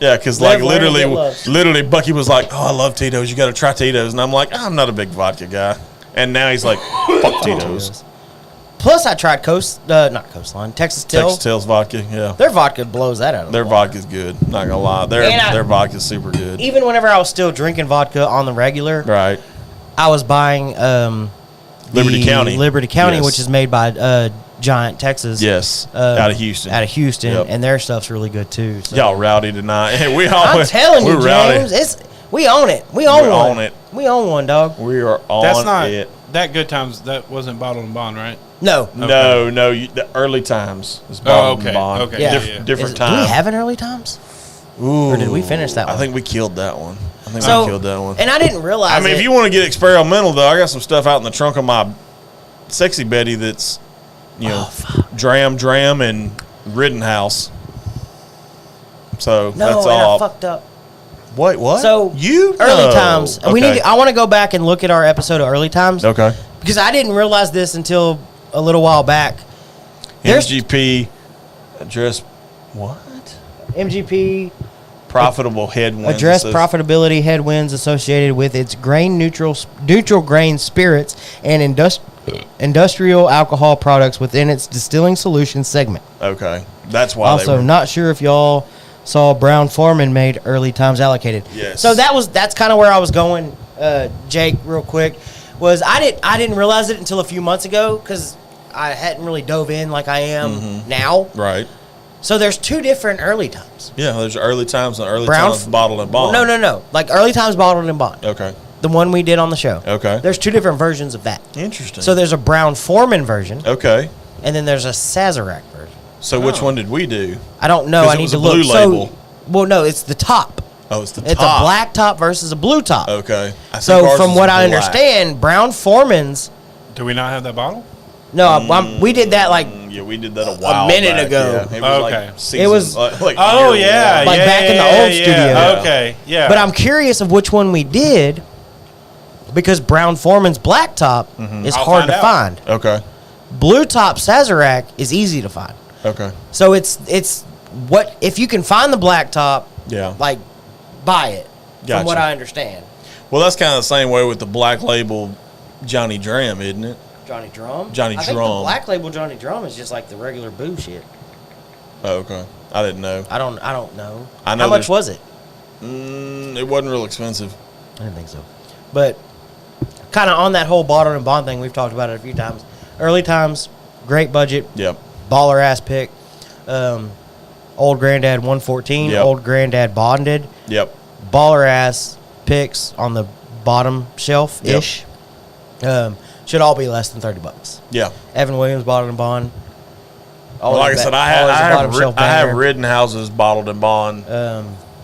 Yeah, because Live, learn, and get loves. literally, Bucky was like, "Oh, I love Tito's. You got to try Tito's," and I'm like, "I'm not a big vodka guy." And now he's like, "Fuck Tito's." Plus, I tried not Coastline, Texas Till. Texas Tales vodka. Yeah, Their vodka blows that out of their the water. vodka's good. Not gonna lie, And their vodka's super good. Even whenever I was still drinking vodka on the regular, Right. I was buying Liberty County. Liberty County, Yes. which is made by Giant Texas. Yes. Out of Houston. Out of Houston, Yep. and their stuff's really good too. So. Y'all rowdy tonight. Hey, we all. I'm telling you, we're rowdy. James, we own it. We own We one. own it. We own one, dog. We are on That's not it. that Good Times. That wasn't Bottled and Bond, right? No. No, the early times is Oh, bottled okay. and bond. Okay. Yeah. Yeah. Different Do time. we have an early times? Ooh, Or did we finish that I one? think we killed that one. I think So, we killed that one. and I didn't realize. I mean, if you want to get experimental, though, I got some stuff out in the trunk of my Sexy Betty that's, Dram, and Rittenhouse. So no, that's and all. I fucked up. Wait, what? So you early No. times. Okay. We need. I want to go back and look at our episode of early times. Okay. Because I didn't realize this until a little while back. There's MGP address what? MGP Profitable headwinds. address profitability headwinds associated with its grain neutral grain spirits and industrial alcohol products within its distilling solutions segment. Okay, that's why. Also, they were, not sure if y'all saw Brown Foreman made early times allocated. Yes. So that's kind of where I was going, Jake. Real quick, was I didn't realize it until a few months ago because I hadn't really dove in like I am now. right. So there's two different early times. Yeah, there's early times and early Brown times bottled and bond. No. Like early times bottled and bond. Okay. The one we did on the show. Okay. There's two different versions of that. Interesting. So there's a Brown Foreman version, okay. and then there's a Sazerac version. So which one did we do? I don't know. 'Cause I it need was to a look. blue label. So, well, no, it's the top. Oh, it's the It's top. a black top versus a blue top. Okay. I think So ours from is what I black. understand, Brown Foreman's. Do we not have that bottle? No, we did that like Yeah, we did that a while minute back, ago. Yeah. It was Okay. like season, It was- like Oh year yeah, one. Like yeah, back in the yeah, old yeah. studio. Okay, yeah. But I'm curious of which one we did because Brown Foreman's black top is I'll hard find to out. find. Okay. Blue top Sazerac is easy to find. Okay. So it's what if you can find the black top, Yeah. like buy it. Gotcha. From what I understand. Well, that's kind of the same way with the black label Johnny Dram, isn't it? Johnny Drum? Johnny I think Drum. the black label Johnny Drum is just like the regular boo shit. Oh, okay. I didn't know. I don't know. I know How much there's- was it? It wasn't real expensive. I didn't think so. But kind of on that whole bottle and bond thing, we've talked about it a few times. Early times, great budget, Yep. baller ass pick. Old Granddad 114, Yep. Old Granddad bonded, Yep. baller ass picks on the bottom shelf ish. Should all be less than $30. Yeah. Evan Williams bottled and bond. Well, like I said, I have Rittenhouse's bottled and bond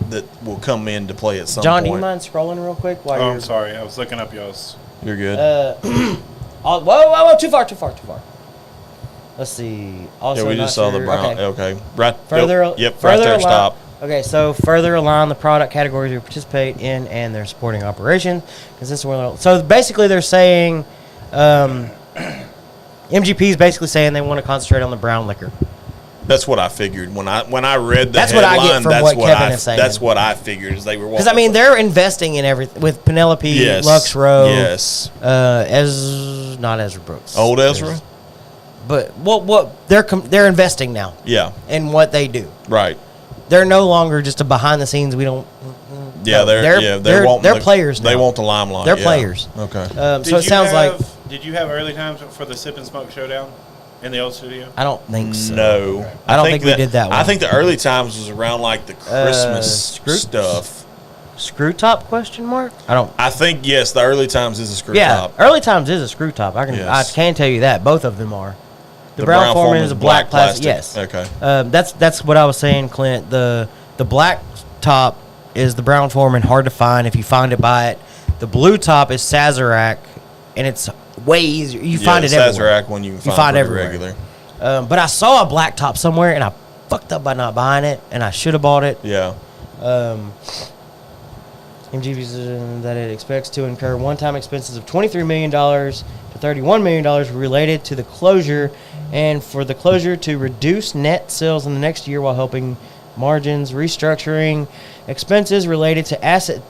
that will come into play at some John, point. do you mind scrolling real quick while Oh, you're? I'm sorry. I was looking up y'all's. You're good. Whoa! Too far. Let's see. Also, yeah, we just saw the brown. Okay. Right. Further, Yep. further right there. align- Stop. Okay, so further align the product categories we participate in and their supporting operation. So basically, they're saying MGP is basically saying they want to concentrate on the brown liquor. That's what I figured when I read the That's what headline. I get from that's what Kevin I, is saying. That's what I figured is they were. Because I mean, they're investing in everything with Penelope, Yes. Lux Row, Yes. not Ezra Brooks, Old Ezra. but what they're investing now Yeah. in what they do. Right. They're no longer just a behind the scenes. We don't. Yeah. No, they're players now. They want the limelight. They're yeah. players. Okay. So it sounds like Did you have early times for the Sip and Smoke Showdown in the old studio? I don't think so. No, I don't think we did that one. I think the early times was around like the Christmas stuff. Screw top question mark? I don't. I think yes, the early times is a screw Yeah, top. early times is a screw top. I Yes. can tell you that both of them are. The Brown Foreman is a black plastic. Yes. Okay. That's what I was saying, Clint. The black top is the Brown Foreman, hard to find. If you find it, buy it. The blue top is Sazerac, and it's way easier. You find it the everywhere. Sazerac one you can You find, find pretty everywhere. regular. But I saw a black top somewhere, and I fucked up by not buying it, and I should have bought it. Yeah. MGP said that it expects to incur one-time expenses of $23 million to $31 million related to the closure, and for the closure to reduce net sales in the next year while helping margins, restructuring, expenses related to asset.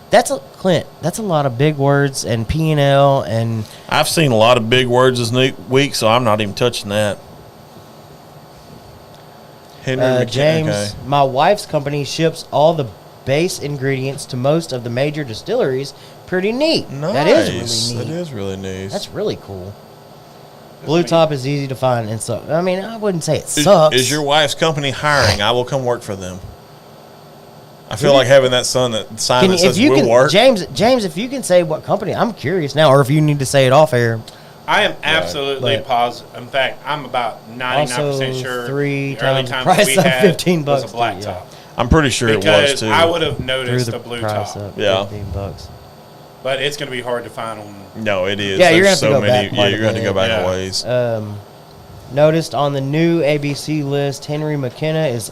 Clint, that's a lot of big words and P&L, and I've seen a lot of big words this week, so I'm not even touching that. Henry James, okay. my wife's company ships all the base ingredients to most of the major distilleries. Pretty neat. Nice. That is really neat. That is really nice. That's really cool. Blue Top is easy to find, and so I mean, I wouldn't say it sucks. Is your wife's company hiring? I will come work for them. I feel like having that sign that says we'll work. James, if you can say what company, I'm curious now, or if you need to say it off air. I am absolutely But- positive. In fact, I'm about 99% sure three the early times the times price we of had $15 was a black yeah. top. I'm pretty sure it was Because too. I would have Threw noticed the a blue price top. up Yeah. $15. But it's going to be hard to find on. No, it is. Yeah, you're There's gonna have to go many. back Yeah, quite you're a going to go bit. back Yeah. a ways. Noticed on the new ABC list, Henry McKenna is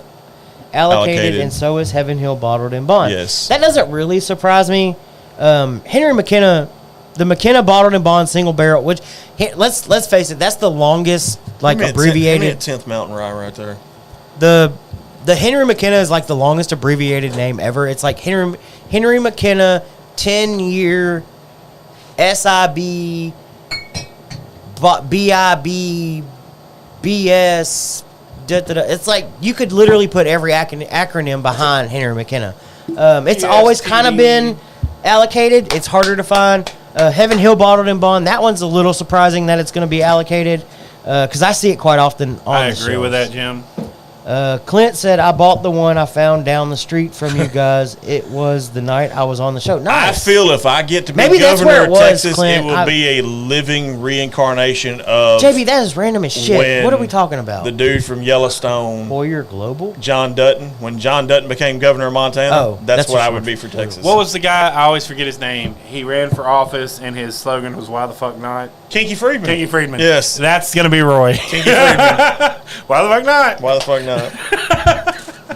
allocated, and so is Heaven Hill Bottled and Bond. Yes. That doesn't really surprise me. Henry McKenna, the McKenna Bottled and Bond single barrel, which let's face it, that's the longest abbreviated. 10th Mountain Rye right there. The Henry McKenna is like the longest abbreviated name ever. It's like Henry McKenna 10-year SIB BIB BS. It's like you could literally put every acronym behind Henry McKenna. It's always kind of been allocated. It's harder to find. Heaven Hill Bottled and Bond. That one's a little surprising that it's going to be allocated because I see it quite often on I the agree with shelves. that, Jim. Clint said, I bought the one I found down the street from you guys. It was the night I was on the show. Nice. I feel if I get to be Maybe that's governor where of it was, Texas, Clint. it will be a living reincarnation of JB, that is random as shit. when What are we talking about? the dude from Yellowstone, Boyer Global? John Dutton. When John Dutton became governor of Montana, Oh, that's that's what just I would one. be for Texas. What was the guy? I always forget his name. He ran for office, and his slogan was "Why the fuck not?" Kinky Friedman? Kinky Friedman. Yes. That's gonna be Roy. Kinky Friedman. Why the fuck not? Why the fuck not?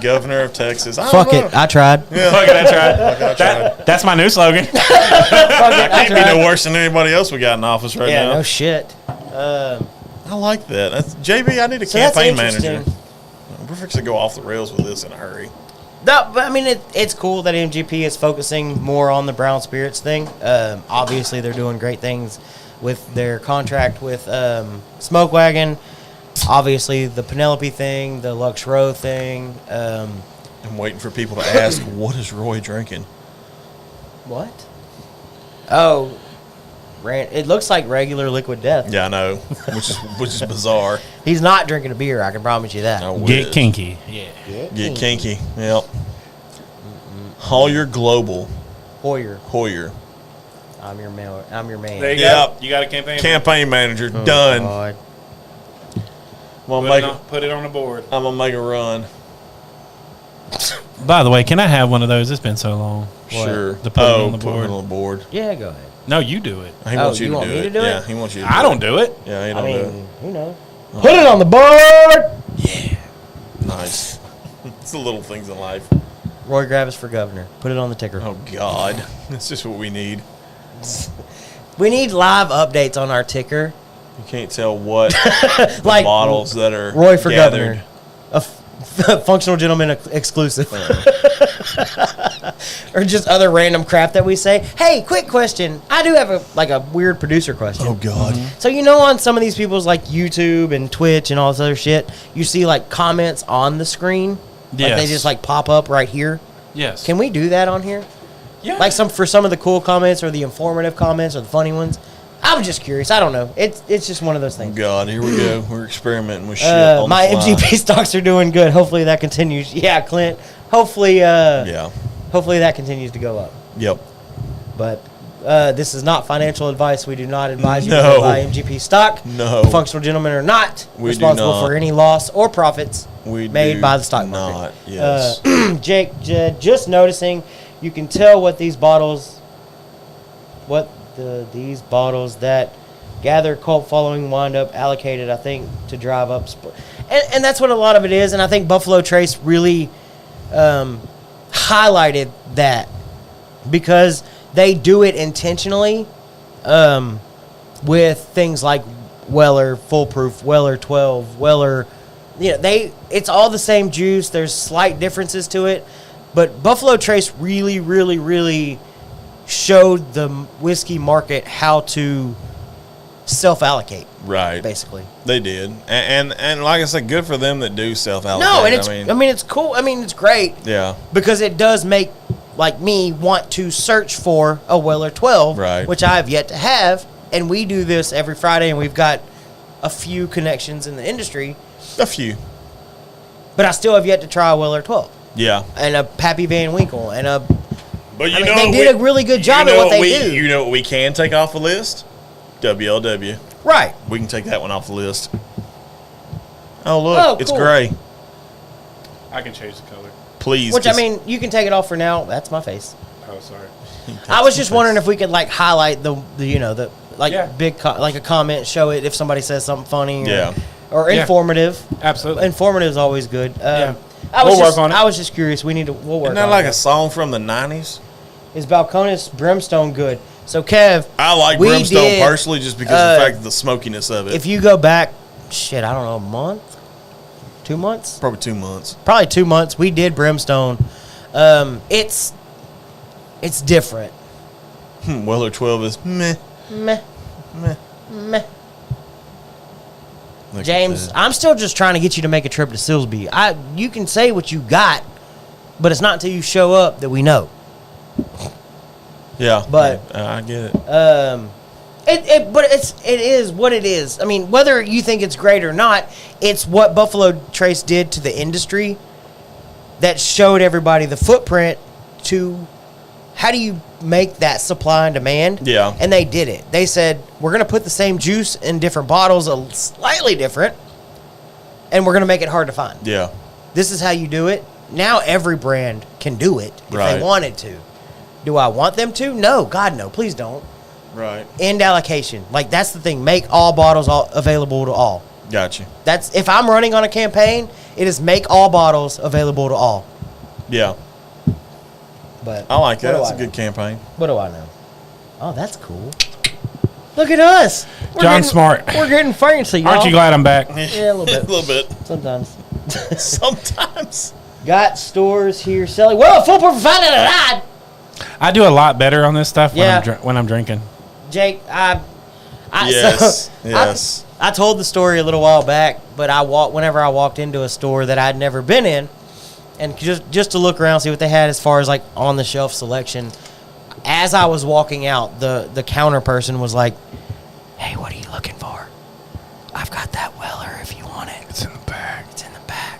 Governor of Texas. I Fuck don't know. it. I tried. Yeah. Fuck it, that's right. That's my new slogan. Fuck it. I Can't be tried. no worse than anybody else we got in office right Yeah, now. no shit. I like that. That's JB. I need a So that's campaign interesting. manager. We're fixing to go off the rails with this in a hurry. No, but I mean, it's cool that MGP is focusing more on the brown spirits thing. Obviously, they're doing great things with their contract with Smoke Wagon. Obviously, the Penelope thing, the Lux Row thing. I'm waiting for people to ask, what is Roy drinking? What? Oh, it looks like regular Liquid Death. Yeah, I know, which is bizarre. He's not drinking a beer. I can promise you that. I Get wish. kinky. Yeah. Get kinky. Yep. Collier Global. Hoyer, I'm your man. There you Yep. go. You got a campaign. Campaign manager Oh, done. God. Put it on the board. I'm gonna make a run. By the way, can I have one of those? It's been so long. Sure. To put it on the put board. it on the board. Yeah, go ahead. No, you do it. He wants you you to want do me it. to do Yeah, it? he wants you to do I it. don't do it. Yeah, he I don't do it. mean, who knows? Put it on the board. Nice. It's the little things in life. Roy Gravis for governor. Put it on the ticker. Oh, God. That's just what we need. We need live updates on our ticker. You can't tell what Like bottles that are Roy for gathered. governor. A functional gentleman exclusive. Or just other random crap that we say. Hey, quick question. I do have a weird producer question. Oh, God. So you know on some of these people's like YouTube and Twitch and all this other shit, you see like comments on the screen? Like Yes. they just like pop up right here. Yes. Can we do that on here? Yeah. Like for some of the cool comments or the informative comments or the funny ones? I'm just curious. I don't know. It's just one of those Oh, things. God. Here we go. We're experimenting with shit. On My the fly. MGP stocks are doing good. Hopefully that continues. Yeah, Clint. Hopefully Yeah. hopefully that continues to go up. Yep. But this is not financial advice. We do not advise you No. to buy MGP stock. No. Functional gentlemen are not We do responsible not. for any loss or profits We made do by the stock not. market. Yes. Jake, just noticing, you can tell what these bottles that gather cult following wind up allocated, I think, to drive up. And that's what a lot of it is. And I think Buffalo Trace really highlighted that because they do it intentionally with things like Weller Foolproof, Weller 12, Weller. It's all the same juice. There's slight differences to it, but Buffalo Trace really, really, really showed the whiskey market how to self-allocate. Right. Basically. They did. And like I said, good for them that do self-allocate. No, and it's cool. I mean, it's great. Yeah. Because it does make, like me, want to search for a Weller 12, right, which I have yet to have. And we do this every Friday, and we've got a few connections in the industry. A few. But I still have yet to try a Weller 12. Yeah. And a Pappy Van Winkle. And a... But I mean, they did a really good job at what they do. You know what we can take off the list? WLW. Right. We can take that one off the list. Oh, look. It's cool. gray. I can change the color. Please. Which, I mean, you can take it off for now. That's my face. Oh, sorry. I was just wondering if we could, like, highlight the big, like a comment, show it if somebody says something funny or informative. Absolutely. Informative is always good. We'll work on it. I was just curious. We'll work on it. Isn't that like a song from the 90s? Is Balcones Brimstone good? So, Kev, I like Brimstone personally just because of the fact of the smokiness of it. If you go back, I don't know, a month? 2 months? Probably 2 months. Probably 2 months. We did Brimstone. It's different. Weller 12 is meh. Meh. James, I'm still just trying to get you to make a trip to Silsby. You can say what you got, but it's not until you show up that we know. Yeah, but I get it. But it is what it is. I mean, whether you think it's great or not, it's what Buffalo Trace did to the industry that showed everybody the footprint to how do you make that supply and demand. Yeah, and they did it. They said we're going to put the same juice in different bottles, slightly different, and we're going to make it hard to find. Yeah, this is how you do it. Now every brand can do it if they wanted to. Do I want them to? No, God, no. Please don't. Right. End allocation. Like, that's the thing. Make all bottles available to all. Gotcha. That's if I'm running on a campaign, it is make all bottles available to all. Yeah. But I like that. That's a good campaign. What do I know? Oh, that's cool. Look at us. John Smart. We're getting fancy, y'all. Aren't you glad I'm back? Yeah, a little bit. A little bit. Sometimes. Sometimes. Got stores here selling. Well, Foolproof finding a ride. I do a lot better on this stuff when I'm drinking. Jake, yes. I told the story a little while back, but whenever I walked into a store that I'd never been in, and just to look around, see what they had as far as like on the shelf selection. As I was walking out, the counter person was like, "Hey, what are you looking for? I've got that Weller if you want it. It's in the bag. It's in the bag.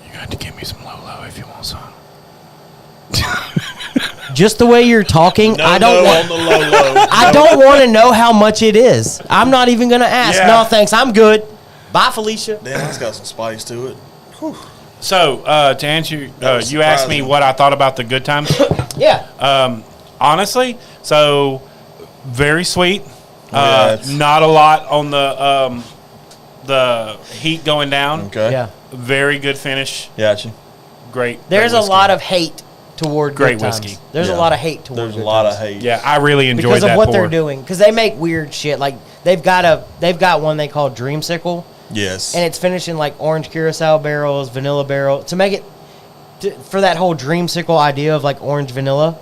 You got to give me some Lolo if you want some." Just the way you're talking, I don't want to know how much it is. I'm not even going to ask. Yeah. No, thanks. I'm good. Bye, Felicia. Damn, that's got some spice to it. Whew. So, to answer, you asked me what I thought about the Good Times. Yeah. Honestly, so very sweet. Yeah, not a lot on the heat going down. Okay. Yeah. Very good finish. Gotcha. Great. There's great a lot of hate toward Great Good Times. whiskey. There's a lot of hate toward There's Good a lot Times. of hate. Yeah, I really enjoyed because of that what pour. they're doing. Because they make weird shit. Like they've got one they call Dreamsicle, Yes. and it's finished in like orange curacao barrels, vanilla barrel to make it for that whole Dreamsicle idea of like orange vanilla.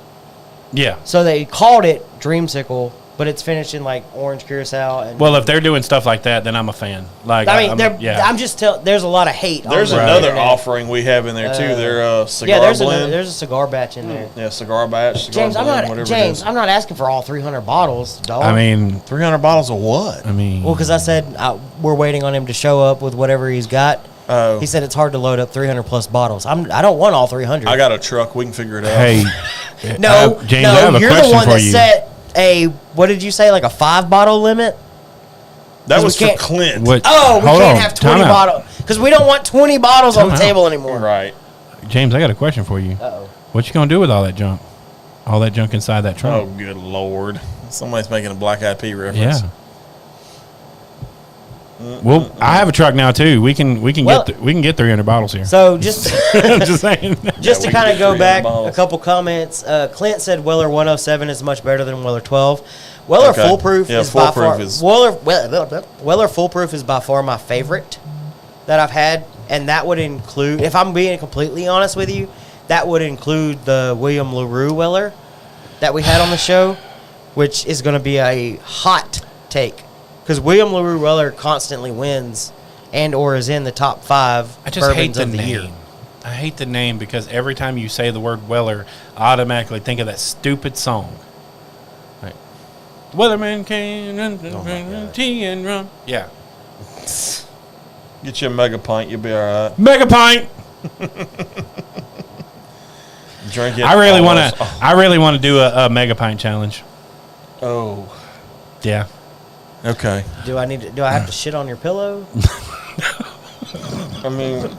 Yeah. So they called it Dreamsicle, but it's finished in like orange curacao. And Well, if they're doing stuff like that, then I'm a fan. Like, I mean, I'm just there's a lot of hate. There's on the another internet. offering we have in there too. They're cigar blend. There's a cigar batch in there. Yeah, cigar batch. Cigar James, blend, whatever it is. I'm not asking for all 300 bottles, dog. I mean, 300 bottles of what? well, because I said we're waiting on him to show up with whatever he's got. Oh. He said it's hard to load up 300 plus bottles. I don't want all 300. I got a truck. We can figure it out. hey, no, James, I have a you're the question one for that you. set a what did you say, like a 5-bottle limit? That was we for can't- Clint. What? Oh, we Hold can't on, have 20 time out. bottles because we don't want 20 bottles on the Time out. table anymore. Right. James, I got a question for you. Uh-oh. What you gonna do with all that junk? All that junk inside that Oh, trunk? good Lord. Somebody's making a Black Eyed Pea reference. Yeah. Well, I have a truck now too. We can Well- get 300 bottles here. So just I'm just saying. just to we can kind get of go 300 back bottles. a couple comments. Clint said Weller 107 is much better than Weller 12. Weller Okay. Foolproof Yeah, is by Foolproof far is- Weller Foolproof is by far my favorite that I've had, and that would include, if I'm being completely honest with you, that would include the William LaRue Weller that we had on the show, which is going to be a hot take because William LaRue Weller constantly wins and or is in the top 5 I just hate bourbons the of the name. year. I hate the name because every time you say the word Weller, I automatically think of that stupid song. Right. Weatherman came and tea and rum. Yeah. Get you a mega pint, you'll be all right. Mega pint. Drink it. I really want almost- to. I really want to do a mega pint challenge. Oh, Yeah. okay. Do I have to shit on your pillow? I mean,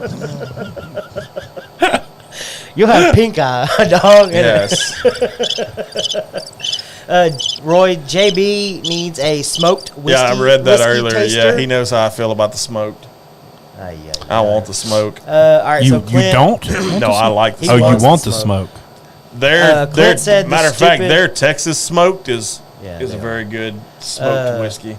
You'll have pink eye, dog. yes. Roy JB needs a smoked whiskey. Yeah, I read that whiskey earlier. taster. Yeah, he knows how I feel about the smoked. Yeah. I want the smoke. All right, You so Clint, don't? No, I like the He Oh, smoke. you wants want the the smoke. smoke? Their Clint said the matter of fact, stupid- their Texas smoked is Yeah, a they are. very good smoked whiskey.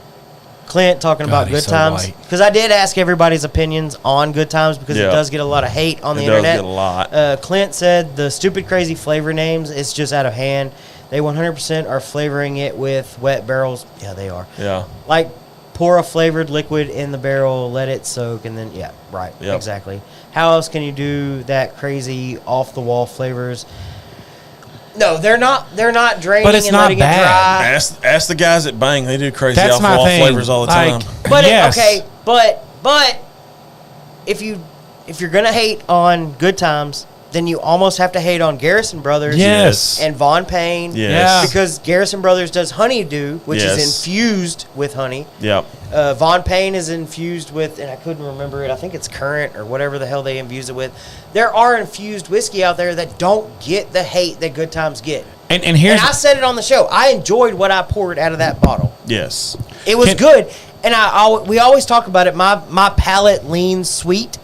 Clint talking about he's good so times white. because I did ask everybody's opinions on good times because Yeah. it does get a lot of hate on the It does internet. get a lot. Clint said the stupid crazy flavor names it's just out of hand. They 100% are flavoring it with wet barrels. Yeah, they are. Yeah. Like pour a flavored liquid in the barrel, let it soak, and then right, Yep. exactly. How else can you do that crazy off the wall flavors? No, they're not draining But it's and not letting bad. it dry. Ask the guys at Bang. They do crazy That's off my wall thing. flavors all the Like, time. But yes. but if you're gonna hate on Good Times, then you almost have to hate on Garrison Brothers. Yes. And Von Payne. Yes. Yeah. Because Garrison Brothers does honeydew, which is Yes. infused with honey. Yep. Von Payne is infused with, and I couldn't remember it. I think it's Current or whatever the hell they infuse it with. There are infused whiskey out there that don't get the hate that Good Times get. And here's And I said it on the show. I enjoyed what I poured out of that bottle. Yes. It was Can- good, and we always talk about it. My palate leans sweet,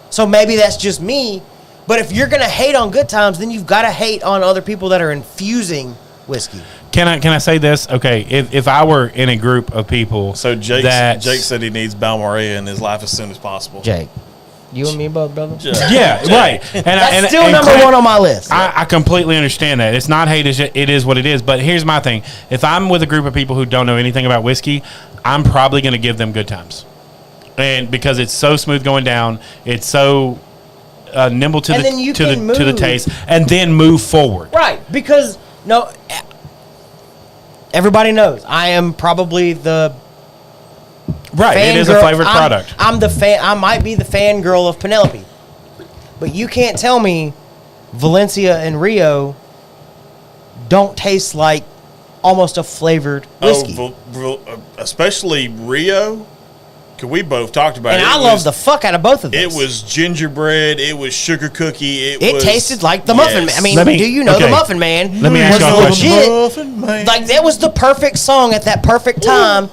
so maybe that's just me. But if you're gonna hate on Good Times, then you've got to hate on other people that are infusing whiskey. can I say this? Okay, if I were in a group of people, So Jake that said he needs Balmorea in his life as soon as possible. Jake, you and me both, brother. yeah, right. And That's still number Clint, one on my list. I completely understand that. It's not hate, it is what it is. But here's my thing. If I'm with a group of people who don't know anything about whiskey, I'm probably going to give them Good Times. And because it's so smooth going down, it's so nimble to And then you to can the move. taste, and then move forward. Right, because everybody knows I am probably the Right, it is a fangirl- flavored I'm- product. I'm the fan. I might be the fangirl of Penelope, but you can't tell me Valencia and Rio don't taste like almost a flavored whiskey. Especially Rio. Cause we both talked about and it. I love the fuck out of both of It those. was gingerbread. It was sugar cookie. It tasted like the Muffin Man. I mean, Let me- do you know the okay. Muffin Man? Let me ask was y'all a question. legit. Muffin Man. Like that was the perfect song at that perfect time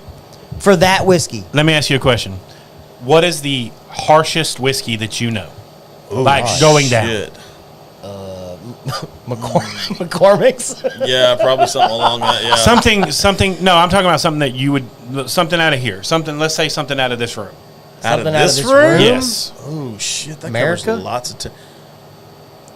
for that whiskey. Let me ask you a question. What is the harshest whiskey that you know? Like going down. Shit. McCormick's. Yeah, probably something along that. Yeah. Something. No, I'm talking about something that you would. Something out of here. Something. Let's say something out of this room. out of something out of this this room. room? Yes. Oh shit! That America? covers lots of.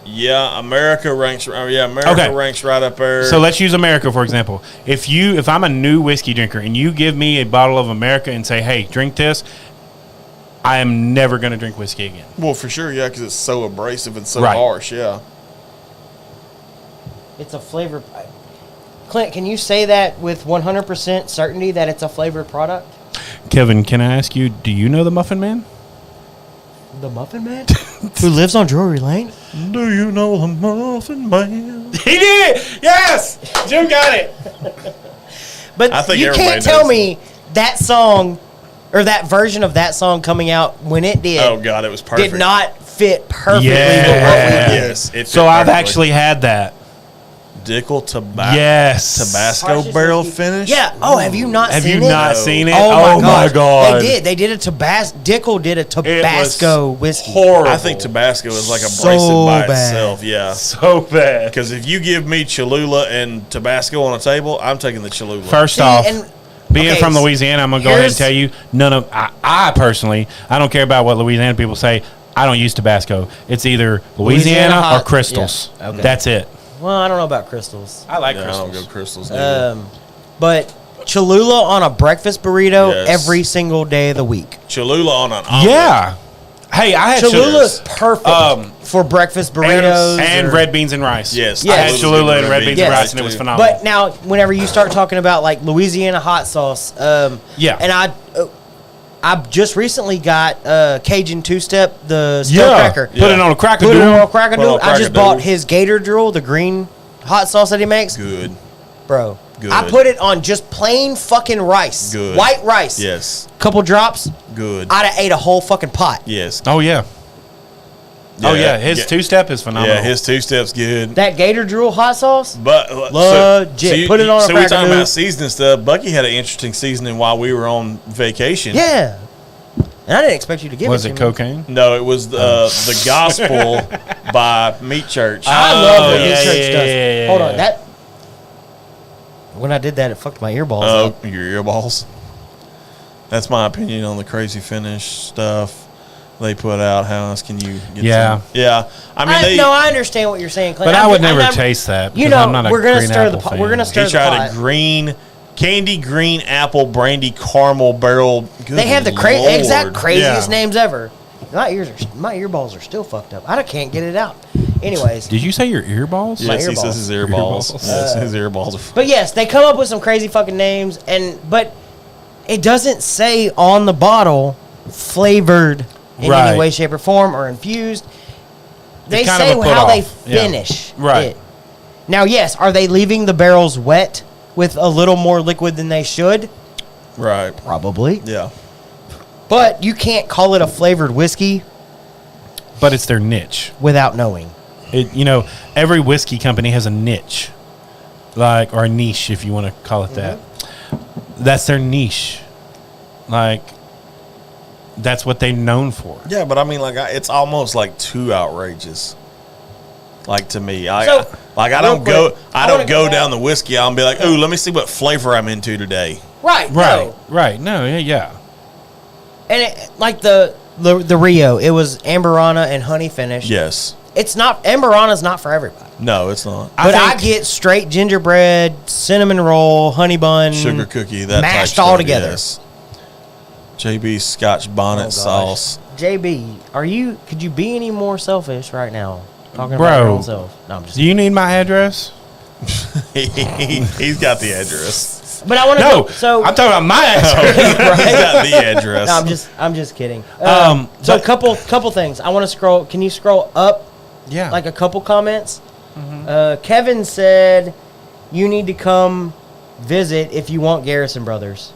Yeah, America ranks. America Okay. ranks right up there. So let's use America for example. If I'm a new whiskey drinker and you give me a bottle of America and say, "Hey, drink this," I am never going to drink whiskey again. well, for sure, yeah, because it's so abrasive and so Right. harsh. Yeah. It's a flavor. Clint, can you say that with 100% certainty that it's a flavored product? Kevin, can I ask you? Do you know the Muffin Man? The Muffin Man? Who lives on Drury Lane? Do you know the Muffin Man? He did it. Yes, Jim got it. But I think you everybody can't tell knows me that song or that version of that song coming out when it did Oh god, it was perfect. did not fit perfectly Yeah. with what we did. Yes. It So fit I've perfectly. actually had that. Dickel Yes. Tabasco barrel finish. Yeah. Oh, have you not Have seen you it? not seen it? Oh, my my God. They did a Tabasco. Dickel did a Tabasco whiskey. Horrible. I think Tabasco is like So abrasive by bad. itself. Yeah. So bad. Because if you give me Cholula and Tabasco on a table, I'm taking the Cholula. First See, off, and- being okay, from Louisiana, I'm going to go ahead and here's- tell you, I personally, I don't care about what Louisiana people say. I don't use Tabasco. It's either Louisiana or hot- Crystals. yeah, okay. That's it. Well, I don't know about crystals. I like Yeah, I Crystals. don't go crystals. Neither. But Cholula on a breakfast burrito Yes. every single day of the week. Cholula on an omelet. Yeah. Hey, I had Cholula's perfect for breakfast burritos. and or- red beans and rice. Yes. Yeah. I had Cholula and red beans Yes. and rice, and it was phenomenal. But now, whenever you start talking about like Louisiana hot sauce, Yeah. and I just recently got Cajun two-step, the steel Yeah. cracker. Put it on a cracker. Put it on a Put cracker it on a I just crackadoodle. bought his Gator Drool, the green hot sauce that he makes. Good. Bro, Good. I put it on just plain fucking rice. Good. White rice. Yes. Couple drops. Good. I'd have ate a whole fucking pot. Yes. Oh, yeah. Oh, yeah. His two-step is phenomenal. Yeah, his two-step's good. That Gator Drool hot sauce. But Legit. Put it on a So we're cracker talking dude. about seasoning stuff. Bucky had an interesting seasoning while we were on vacation. Yeah. And I didn't expect you to give Was it it to me. cocaine? No, it was the gospel by Meat Church. I love what yeah, Meat Church yeah, does. yeah, Hold yeah. on, that. When I did that, it fucked my earballs Oh, up. your earballs. That's my opinion on the crazy finish stuff they put out. How else can you get Yeah. some? Yeah. I mean, I understand what you're saying, Clint. But I would never I'm- taste that. You because know, I'm not a we're gonna green stir the apple pot. We're gonna fan. stir he the tried pot. a candy green apple brandy caramel barrel. Good They have the Lord. exact craziest Yeah. names ever. My earballs are still fucked up. I can't get it out. Anyways, Did you say your earballs? Yes, he earballs. says his earballs. Earballs. Yes, his earballs are. but yes, they come up with some crazy fucking names, but it doesn't say on the bottle flavored in Right. any way, shape, or form or infused. They kind say of a put how they off. Yeah. finish Right. it. Now, yes, are they leaving the barrels wet with a little more liquid than they should? Right. Probably. Yeah. But you can't call it a flavored whiskey But it's their niche. without knowing. Every whiskey company has a niche, or a niche, if you want to call it that. That's their niche. That's what they're known for. Yeah, but I mean, it's almost like too outrageous. Like to me, I So, don't real quick, I I don't wanna go go down back. the whiskey aisle and be like, "Ooh, let me see what flavor I'm into today." Right. Right. No. Right. No. Yeah. And like the Rio, it was Amberana and honey finish. Yes. It's not, Amberana's not for everybody. No, it's not. But I get straight gingerbread, cinnamon roll, honey bun, Sugar cookie, that mashed type all stuff, together. Yes. JB Scotch bonnet gosh. sauce. JB, could you be any more selfish right now? Talking Bro. about your own self. No, I'm just Do you need my address? He's got the address. But I want to No. know. So I'm talking about my address. He's got the address. no, I'm just kidding. So but- couple things. I want to scroll. Can you scroll up Yeah. like a couple comments? Kevin said you need to come visit if you want Garrison Brothers.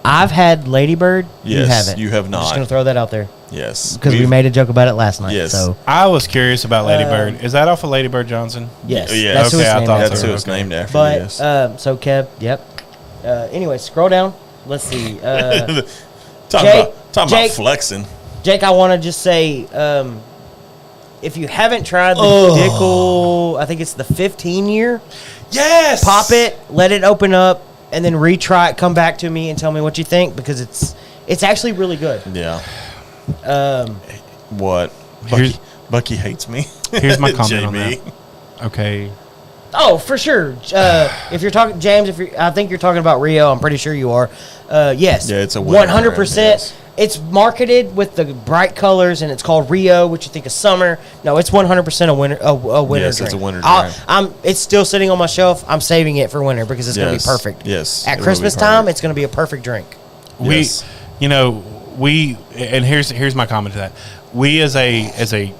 I've had Ladybird. Yes, you haven't. you have I'm not. just gonna throw that out there Yes. because we We've- made a joke about it last night. Yes. So I was curious about Ladybird. Is that off of Ladybird Johnson? yes, Yeah, that's who okay, it's I named thought after. That's so. who it's Okay. named after. But yes. so Kev, yep. Anyway, scroll down. Let's see. talking Jake- about Jake- flexing. Jake, I want to just say, if you haven't tried the Dickel, I think it's the 15 year. Yes. Pop it, let it open up, and then retry it. Come back to me and tell me what you think because it's actually really good. Yeah. Um, What? Here's- Bucky hates me. Here's my comment on JB. that. Okay. oh, for sure. If you're talking James, I think you're talking about Rio. I'm pretty sure you are. Yes. Yeah, it's a winter 100%. brand, yes. It's marketed with the bright colors, and it's called Rio, which you think is summer. No, it's 100% a winter. A winter Yes, drink. it's a winter drink. It's still sitting on my shelf. I'm saving it for winter because it's going to be Yes, perfect. yes, At it will Christmas be time, perfect. it's going to be a perfect drink. Yes. And here's my comment to that. We as a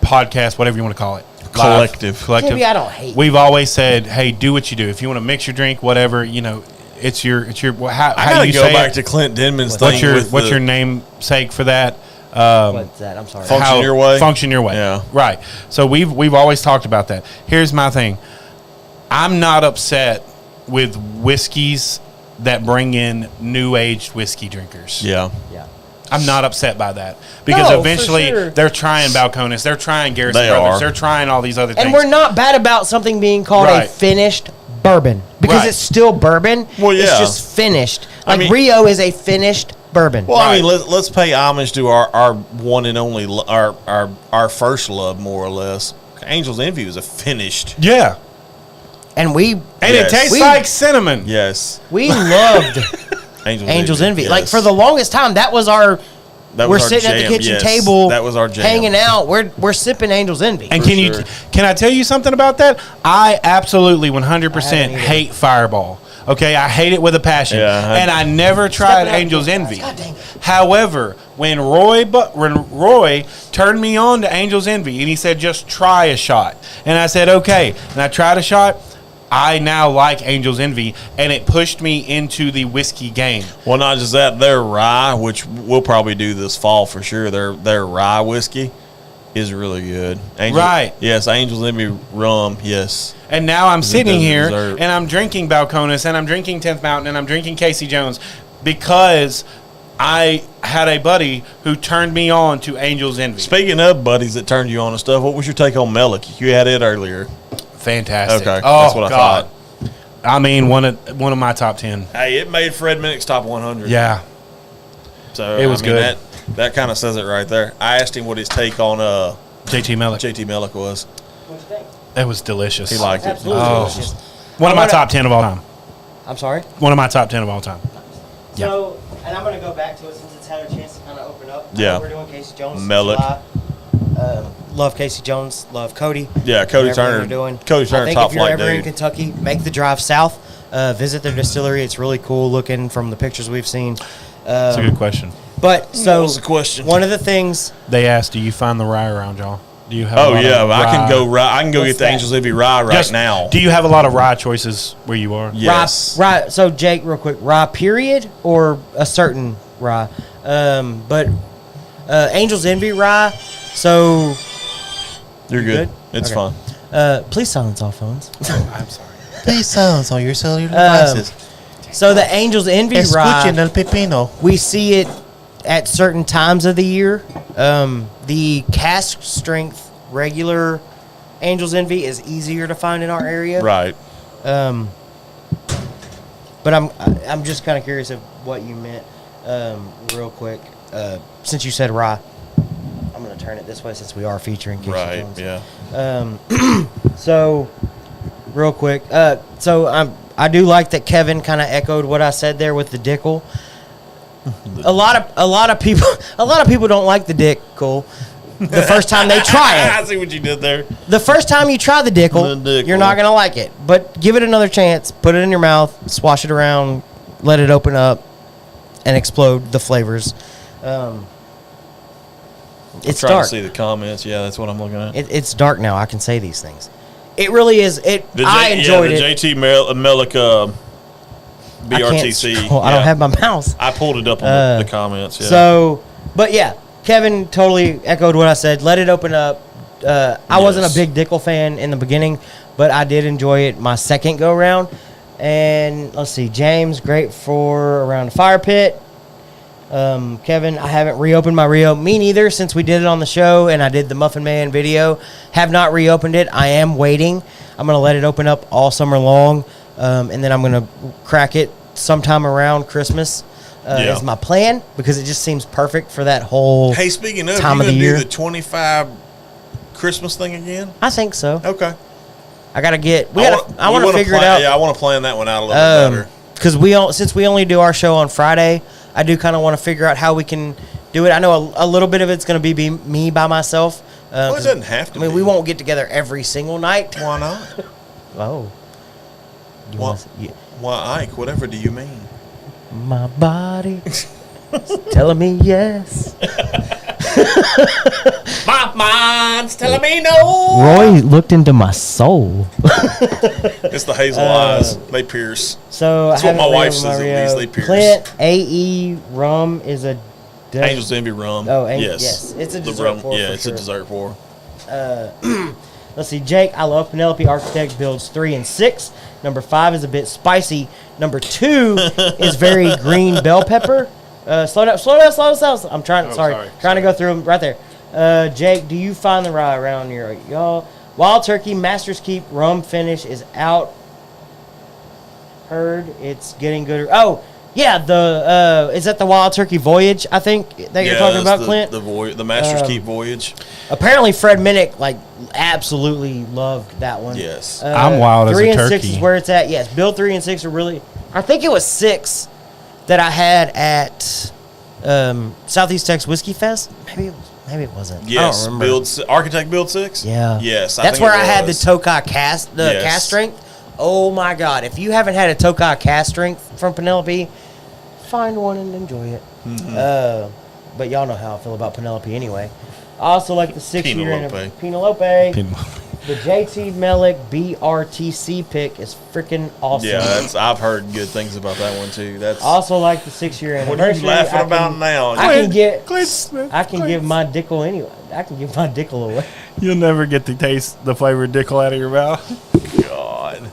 podcast, whatever you want to call it, Collective. Maybe I don't hate We've always said, hey, do what you do. If you want to mix your drink, whatever, it's your how I gotta you go say back it. to Clint Denman's What's thing. your namesake for that? What's that? I'm sorry. Function your way? Function your way. Yeah. Right. So we've always talked about that. Here's my thing. I'm not upset with whiskeys that bring in new aged whiskey drinkers. Yeah. Yeah. I'm not upset by that because No, for eventually sure. they're trying Balcones, they're trying Garrison They Brothers, are. they're trying all these other things. And we're not bad about something being called a Right. finished bourbon because Right. it's still bourbon. Well, It's yeah. just finished. I Like mean- Rio is a finished bourbon. Well, I mean, Right. let's pay homage to our one and only, our first love, more or less. Angel's Envy was a finished. Yeah. And we And Yes. it tastes We- like cinnamon. Yes. loved Angel's Envy. yes. Like for the longest time, that was our. That We're was our sitting at the jam, kitchen yes. table. That was our jam. hanging out. We're sipping Angel's Envy. And For can sure. can I tell you something about that? I absolutely 100% I haven't either. hate Fireball. Okay, I hate it with a passion. Yeah, And I never tried Stepping out Angel's there, Envy. guys. God dang it. However, when Roy turned me on to Angel's Envy and he said, just try a shot. And I said, okay. And I tried a shot. I now like Angel's Envy, and it pushed me into the whiskey game. Well, not just that, their rye, which we'll probably do this fall for sure. Their rye whiskey is really good. Right. Yes, Angel's Envy rum. Yes. And now I'm sitting doesn't here deserve- and I'm drinking Balcones and I'm drinking 10th Mountain and I'm drinking Casey Jones because I had a buddy who turned me on to Angel's Envy. Speaking of buddies that turned you on and stuff, what was your take on Melick? You had it earlier. Fantastic. Okay, Oh, that's what I God. thought. I mean, one of my top 10. Hey, it made Fred Minnick's top 100. Yeah. So It was I mean, good. That kind of says it right there. I asked him what his take on JT Melick. JT Melick was. What'd you think? It was delicious. He liked it. Absolutely Oh. delicious. One of my I'm gonna- top 10 of all time. I'm sorry. One of my top 10 of all time. Yeah. So, and I'm going to go back to it since it's had a chance to kind of open up. Yeah. We're doing Casey Jones. Melick. July. Love Casey Jones. Love Cody. Yeah, Cody Everything Turner. we're doing. Cody Turner, I think top if you're flight ever in dude. Kentucky, make the drive south. Visit their distillery. It's really cool looking from the pictures we've seen. That's a good question. But so was the question? One of the things. They asked, do you find the rye around y'all? Do you have a Oh lot yeah, of I can rye? go rye. I can go What's get the that? Angel's Envy rye right Just- now. Do you have a lot of rye choices where you are? Yes. Rye. So Jake, real quick, rye period or a certain rye? But Angel's Envy rye. So You're good. good? It's Okay. fine. please silence all phones. I'm sorry. Please silence all your cellular devices. So the Angel's Envy rye. Escuchen el pepino. We see it at certain times of the year. The cask strength regular Angel's Envy is easier to find in our area. Right. But I'm just kind of curious of what you meant, real quick. Since you said rye, I'm going to turn it this way since we are featuring Casey Right. Jones. Yeah. So, real quick, I do like that Kevin kind of echoed what I said there with the Dickel. A lot of people don't like the Dickel. The first time they try I it, see what you did there. the first time you try the Dickel, The Dickel. you're not gonna like it. But give it another chance. Put it in your mouth, swash it around, let it open up, and explode the flavors. It's Trying dark. to see the comments. Yeah, that's what I'm looking at. It's dark now. I can say these things. It really is. I enjoyed the it. JT Melick I can't BRTC. scroll. I don't have my mouse. I pulled it up on the comments. Yeah. So, but yeah, Kevin totally echoed what I said. Let it open up. I wasn't a Yes. big Dickel fan in the beginning, but I did enjoy it my second go round. And let's see, James, great for around the fire pit. Kevin, I haven't reopened my Rio. Me neither, since we did it on the show and I did the Muffin Man video. Have not reopened it. I am waiting. I'm going to let it open up all summer long, and then I'm going to crack it sometime around Christmas. Yeah. Is my plan, because it just seems perfect for that whole Hey, speaking of, time you of the gonna year. do the 25 Christmas thing again? I think so. Okay. I got to get. I want to figure it out. Yeah, I want to plan that one out a little bit better. Because since we only do our show on Friday, I do kind of want to figure out how we can do it. I know a little bit of it's going to be me by myself. Well, it doesn't have to. I mean, be. we won't get together every single night. Why not? Oh. You Why, wanna- why, Ike? Whatever do you mean? my body is telling me yes. My mind's telling me no. Roy looked into my soul. It's the hazel eyes. They pierce. So That's I what my haven't wife reopened says, my at least Rio. they pierce. Clint AE rum is a Angel's Envy rum. Oh, yes. It's a The dessert rum, pour. yeah, for it's sure. a dessert pour. Let's see. Jake, I love Penelope Architect builds 3 and 6. Number 5 is a bit spicy. Number 2 is very green bell pepper. Slow down. I'm trying. sorry. Trying to go through them right there. Jake, do you find the rye around here? Y'all, Wild Turkey Master's Keep rum finish is out. Heard it's getting good. Oh, yeah. The is that the Wild Turkey Voyage? I think that you're talking about, Clint. The Master's Keep Voyage. Apparently, Fred Minnick absolutely loved that one. Yes. I'm wild as a 3 and turkey. 6 is where it's at. Yes, build 3 and 6 are really. I think it was 6 that I had at Southeast Texas Whiskey Fest. Maybe it wasn't. Yes. I don't remember. Architect Build 6. Yeah. Yes. That's think where it I had the was. Tokai cast, Yes. cast strength. Oh my God! If you haven't had a Tokai cast strength from Penelope, find one and enjoy it. Mm-hmm. But y'all know how I feel about Penelope anyway. I also like the 6-year Penelope. Penelope. The JT Melick BRTC pick is freaking awesome. Yeah, I've heard good things about that one too. That's I also like the 6-year what anniversary. are you laughing about now? I can Clint give my dickle anyway. I can give my dickle away. You'll never get to taste the flavor of dickle out of your mouth. God.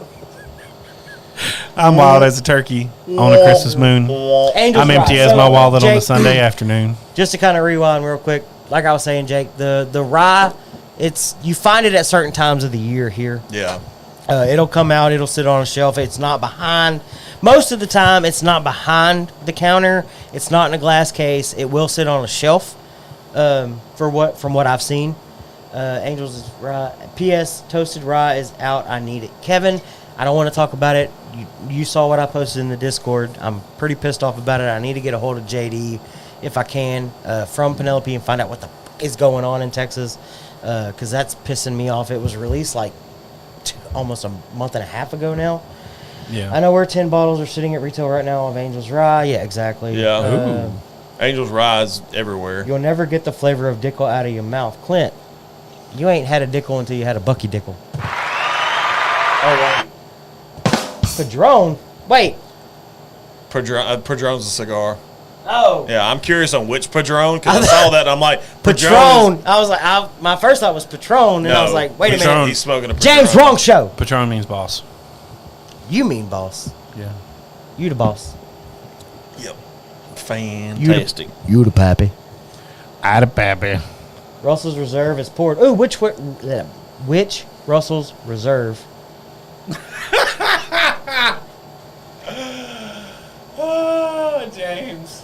I'm wild as a turkey on a Christmas moon. Angel's I'm empty Rye. as my So, wallet on a Jake, Sunday afternoon. Just to kind of rewind real quick, like I was saying, Jake, the rye, you find it at certain times of the year here. Yeah. It'll come out, it'll sit on a shelf. It's not behind. Most of the time, it's not behind the counter. It's not in a glass case. It will sit on a shelf. From what I've seen, Angels Rye. P.S. Toasted Rye is out. I need it, Kevin. I don't want to talk about it. You saw what I posted in the Discord. I'm pretty pissed off about it. I need to get a hold of JD if I can from Penelope and find out what the is going on in Texas because that's pissing me off. It was released almost a month and a half ago now. Yeah. I know where 10 bottles are sitting at retail right now of Angel's Rye. Yeah, exactly. Yeah. Angel's Rye is everywhere. You'll never get the flavor of Dickel out of your mouth. Clint, you ain't had a Dickel until you had a Bucky Dickel. Oh, right. Padron? Wait. Padron's a cigar. Oh. Yeah, I'm curious on which Padron because I saw that and I'm like, Patron. I was like, my first thought was Patron, and I was like, wait a minute. He's smoking a Padron. James, wrong show. Patron means boss. You mean boss. Yeah. You the boss. Yep. Fantastic. You the pappy. I the baby. Russell's Reserve is poured. Ooh, which Russell's Reserve? Oh, James.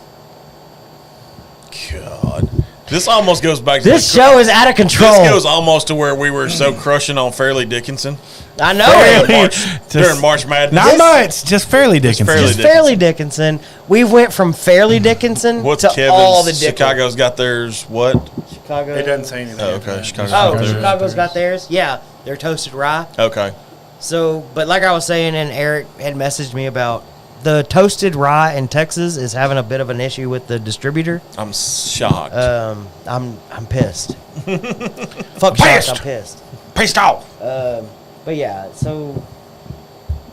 God. This almost goes back to This show is out of control. This goes almost to where we were so crushing on Fairleigh Dickinson I know it. during March Madness. Not much, just fairly Dickinson. fairly Just Fairleigh Dickinson. We went from Fairleigh Dickinson What's to Kevin's? all the Dickel. Chicago's got theirs. What? Chicago. It doesn't say anything. Oh, okay. Chicago's Oh, got theirs. Chicago's got theirs. Yeah, they're toasted rye. Okay. So, but like I was saying, and Eric had messaged me about the toasted rye in Texas is having a bit of an issue with the distributor. I'm shocked. I'm pissed. Fuck shocked. I'm pissed. Pissed off. But yeah, so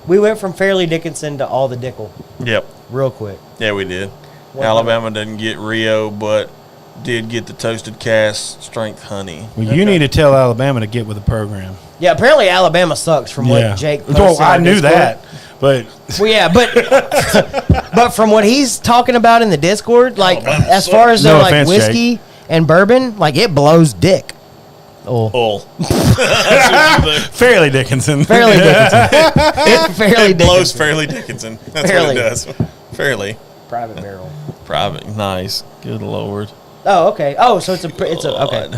we went from Fairleigh Dickinson to all the Dickel Yep. real quick. Yeah, we did. 100. Alabama didn't get Rio, but did get the toasted cast strength honey. Well, you need to tell Alabama to get with the program. Yeah, apparently Alabama sucks from what Jake posted. Well, I on knew Discord. that, but Well, yeah, but from what he's talking about in the Discord, Alabama as far as No the offense, whiskey and bourbon, it blows dick. Oh, Fairleigh Dickinson. Fairleigh Dickinson. Fairleigh Blows Dickinson. Fairleigh Dickinson. That's Fairleigh. what it does. Fairleigh. Private barrel. Private. Nice. Good Lord. Oh, okay. Oh, so it's a okay.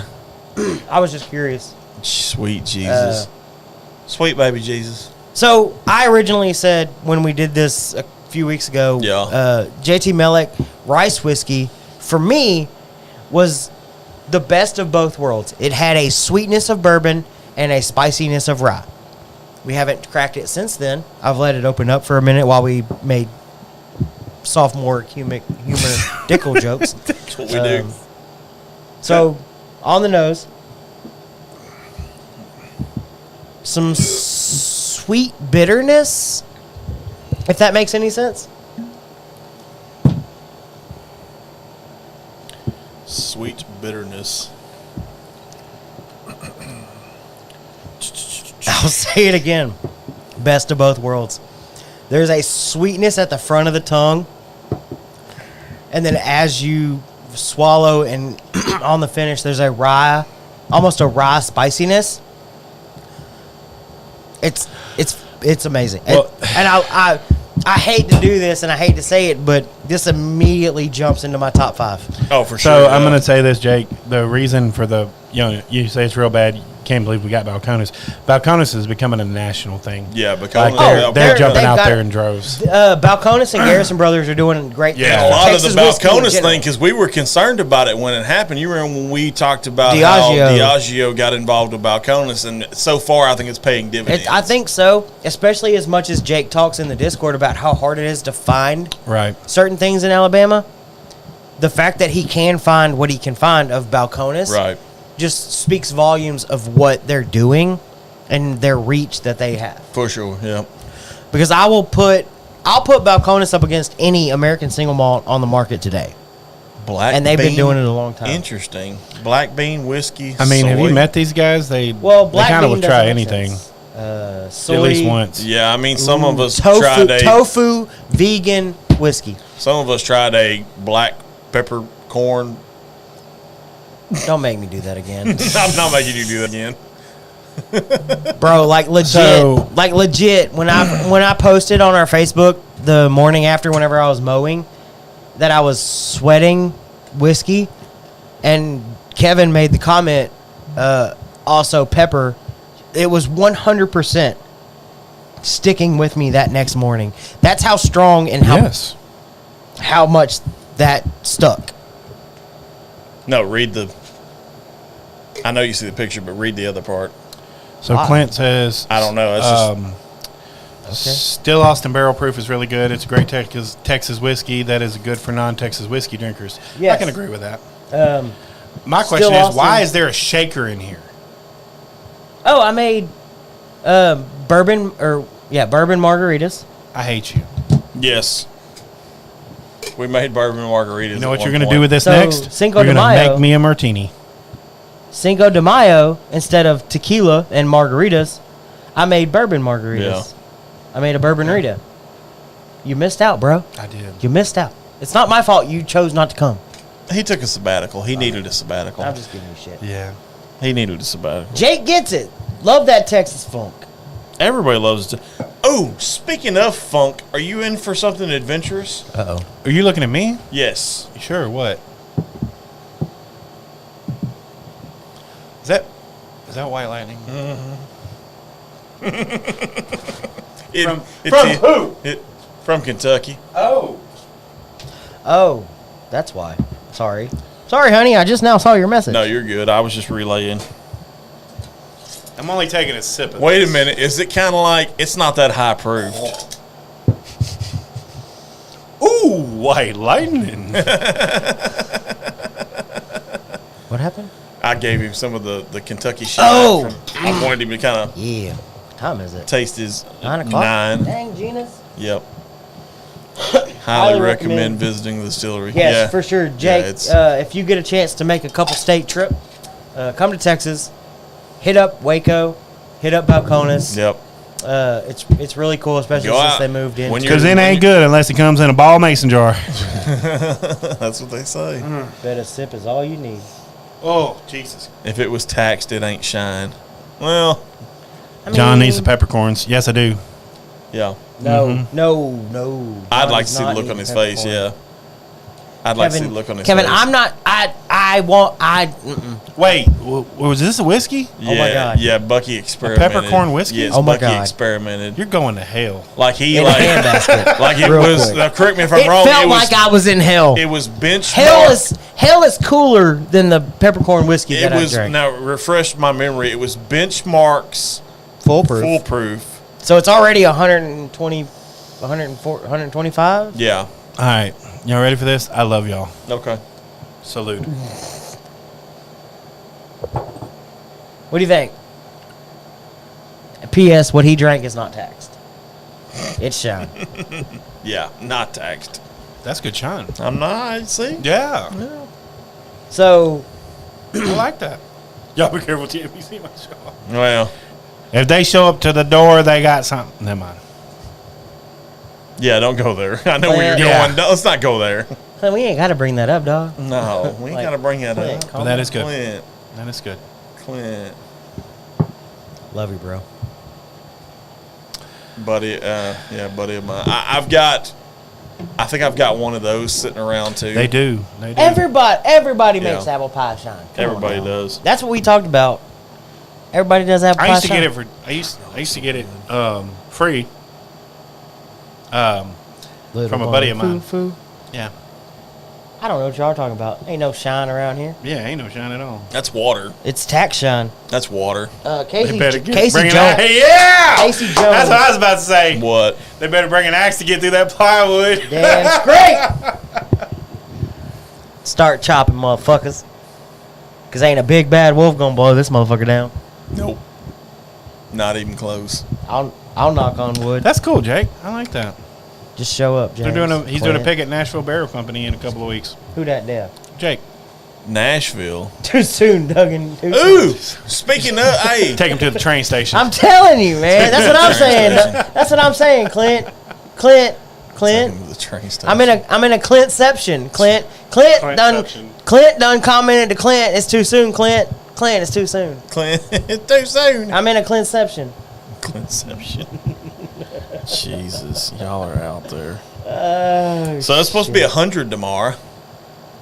God. I was just curious. Sweet Jesus. Sweet baby Jesus. So I originally said when we did this a few weeks ago, JT Melick rice whiskey for me was the best of both worlds. It had a sweetness of bourbon and a spiciness of rye. We haven't cracked it since then. I've let it open up for a minute while we made sophomore humor Dickel jokes. That's what we do. So, on the nose, some sweet bitterness, if that makes any sense. Sweet bitterness. I'll say it again. Best of both worlds. There's a sweetness at the front of the tongue, and then as you swallow and on the finish, there's a rye, almost a rye spiciness. It's amazing. Well- And I hate to do this and I hate to say it, but this immediately jumps into my top 5. Oh, for sure. So I'm going to say this, Jake. The reason for the, you say it's real bad. Can't believe we got Balcones. Balcones is becoming a national thing. Yeah, because Like they're jumping they've out got- there in droves. Balcones and Garrison Brothers are doing great things. a for lot Texas of the whiskey in Balcones general. thing, because we were concerned about it when it happened. You remember when we talked about Diageo. how Diageo got involved with Balcones, and so far I think it's paying dividends. I think so, especially as much as Jake talks in the Discord about how hard it is to find Right. certain things in Alabama. The fact that he can find what he can find of Balcones Right. just speaks volumes of what they're doing and their reach that they have. For sure, yeah. Because I'll put Balcones up against any American single malt on the market today. Black And they've been bean, doing it a long time. Interesting. Black bean whiskey. I mean, have you soy. met these guys? They Black kind of bean will try doesn't make anything sense. Soy, at least once. Yeah, I mean, some of us tried tofu vegan whiskey. Some of us tried a black peppercorn. Don't make me do that again. I'm not making you do that again. Bro, like legit. When I posted on our Facebook the morning after, whenever I was mowing, that I was sweating whiskey, and Kevin made the comment, also pepper. It was 100% sticking with me that next morning. That's how strong and how much that stuck. No, read the. I know you see the picture, but read the other part. So Clint says, I don't know. It's just Still Austin Barrel Proof is really good. It's a great Texas whiskey that is good for non-Texas whiskey drinkers. Yes. I can agree with that. My Still question is, Austin- why is there a shaker in here? Oh, I made bourbon margaritas. I hate you. yes. We made bourbon margaritas. You know what you're going to do with this So, next? Cinco You're de going to Mayo. make me a martini. Cinco de Mayo, instead of tequila and margaritas, I made bourbon margaritas. Yeah. I made a bourbon rita. You missed out, bro. I did. You missed out. It's not my fault you chose not to come. He took a sabbatical. He needed a sabbatical. I'm just giving you shit. Yeah. He needed a sabbatical. Jake gets it. Love that Texas funk. Everybody loves it. Oh, speaking of funk, are you in for something adventurous? Uh-oh. Are you looking at me? Yes. You sure? What? Is that White Lightning? From Kentucky. Oh. Oh, that's why. Sorry. Sorry, honey. I just now saw your message. No, you're good. I was just relaying. I'm only taking a sip of Wait this. a minute. Is it kind of like it's not that high proof? Ooh, White Lightning. What happened? I gave him some of the Kentucky shit. Oh. I wanted him to kind of Yeah. What time is it? taste his 9 o'clock? 9. Dang, Genus. Yep. Highly Highly recommend. recommend visiting the distillery. Yes, yeah. for sure. Jake, it's- if you get a chance to make a couple state trip, come to Texas, hit up Waco, hit up Balcones. Yep. It's really cool, especially Go since out. they moved in. When Because you're- it ain't good unless it comes in a ball mason jar. That's what they say. Bet a sip is all you need. Oh, Jesus. If it was taxed, it ain't shine. Well, John mean- needs the peppercorns. Yes, I do. yeah. No. I'd John like does to see the not look need on his peppercorn. face. Yeah. I'd like to see the look on his Kevin, face. I'm not. Mm-mm. Wait, was this a whiskey? Yeah, Oh my God. Yeah, Bucky experimented. peppercorn whiskey? Yes, Oh my Bucky God. experimented. You're going to hell. Like he In a handbasket. like it Real was. quick. Now, correct me if I'm It wrong. felt It was like I was in hell. it was benchmark. Hell is cooler than the peppercorn whiskey It that was I drank. now refresh my memory. It was benchmarks Foolproof. foolproof. So it's already 120, 104, 125. Yeah. All right. Y'all ready for this? I love y'all. Okay. Salute. What do you think? P.S. What he drank is not taxed. It's shine. Yeah. Not taxed. That's good shine. I'm not. See. Yeah. So I like that. Y'all be careful, Tim. You see my show. Well, If they show up to the door, they got something. Never mind. yeah, don't go there. I know where you're Yeah. going. No, let's not go there. we ain't got to bring that up, dog. No, we ain't Like, got to bring that Clint, up. calm But that down. is good. Clint, That is good. Clint, Love you, bro. buddy. Yeah, buddy of mine. I think I've got one of those sitting around too. They do. They do. Everybody makes Yeah. apple pie shine. Come on Everybody now. does. That's what we talked about. Everybody does apple pie I used to shine. get it for. I used to get it free. Little from a boy, buddy of mine. foo. Yeah. I don't know what y'all are talking about. Ain't no shine around here. Yeah, ain't no shine at all. That's water. It's tax shine. That's water. Casey, They better get Casey bring an Jones. axe. Yeah, Casey Jones. That's what I was about to say. What? They better bring an axe to get through that plywood. Damn straight. Start chopping, motherfuckers. Cause ain't a big bad wolf gonna blow this motherfucker down. Nope. Not even close. I'll knock on wood. That's cool, Jake. I like that. Just show up, James. He's doing a Clint. pick at Nashville Barrel Company in a couple of weeks. Who that there? Jake, Nashville. Too soon, Duggan. Too Ooh. soon. Speaking of, hey. take him to the train station. I'm telling you, man. That's what I'm saying. That's what I'm saying, Clint. Take him to the train station. I'm in a Clintception. Clint Clintception. done commented to Clint. It's too soon, Clint. Clint, it's too soon. Clint. Too soon. I'm in a Clintception. Clintception. Jesus, y'all are out there. Oh, So it's supposed to be 100 tomorrow.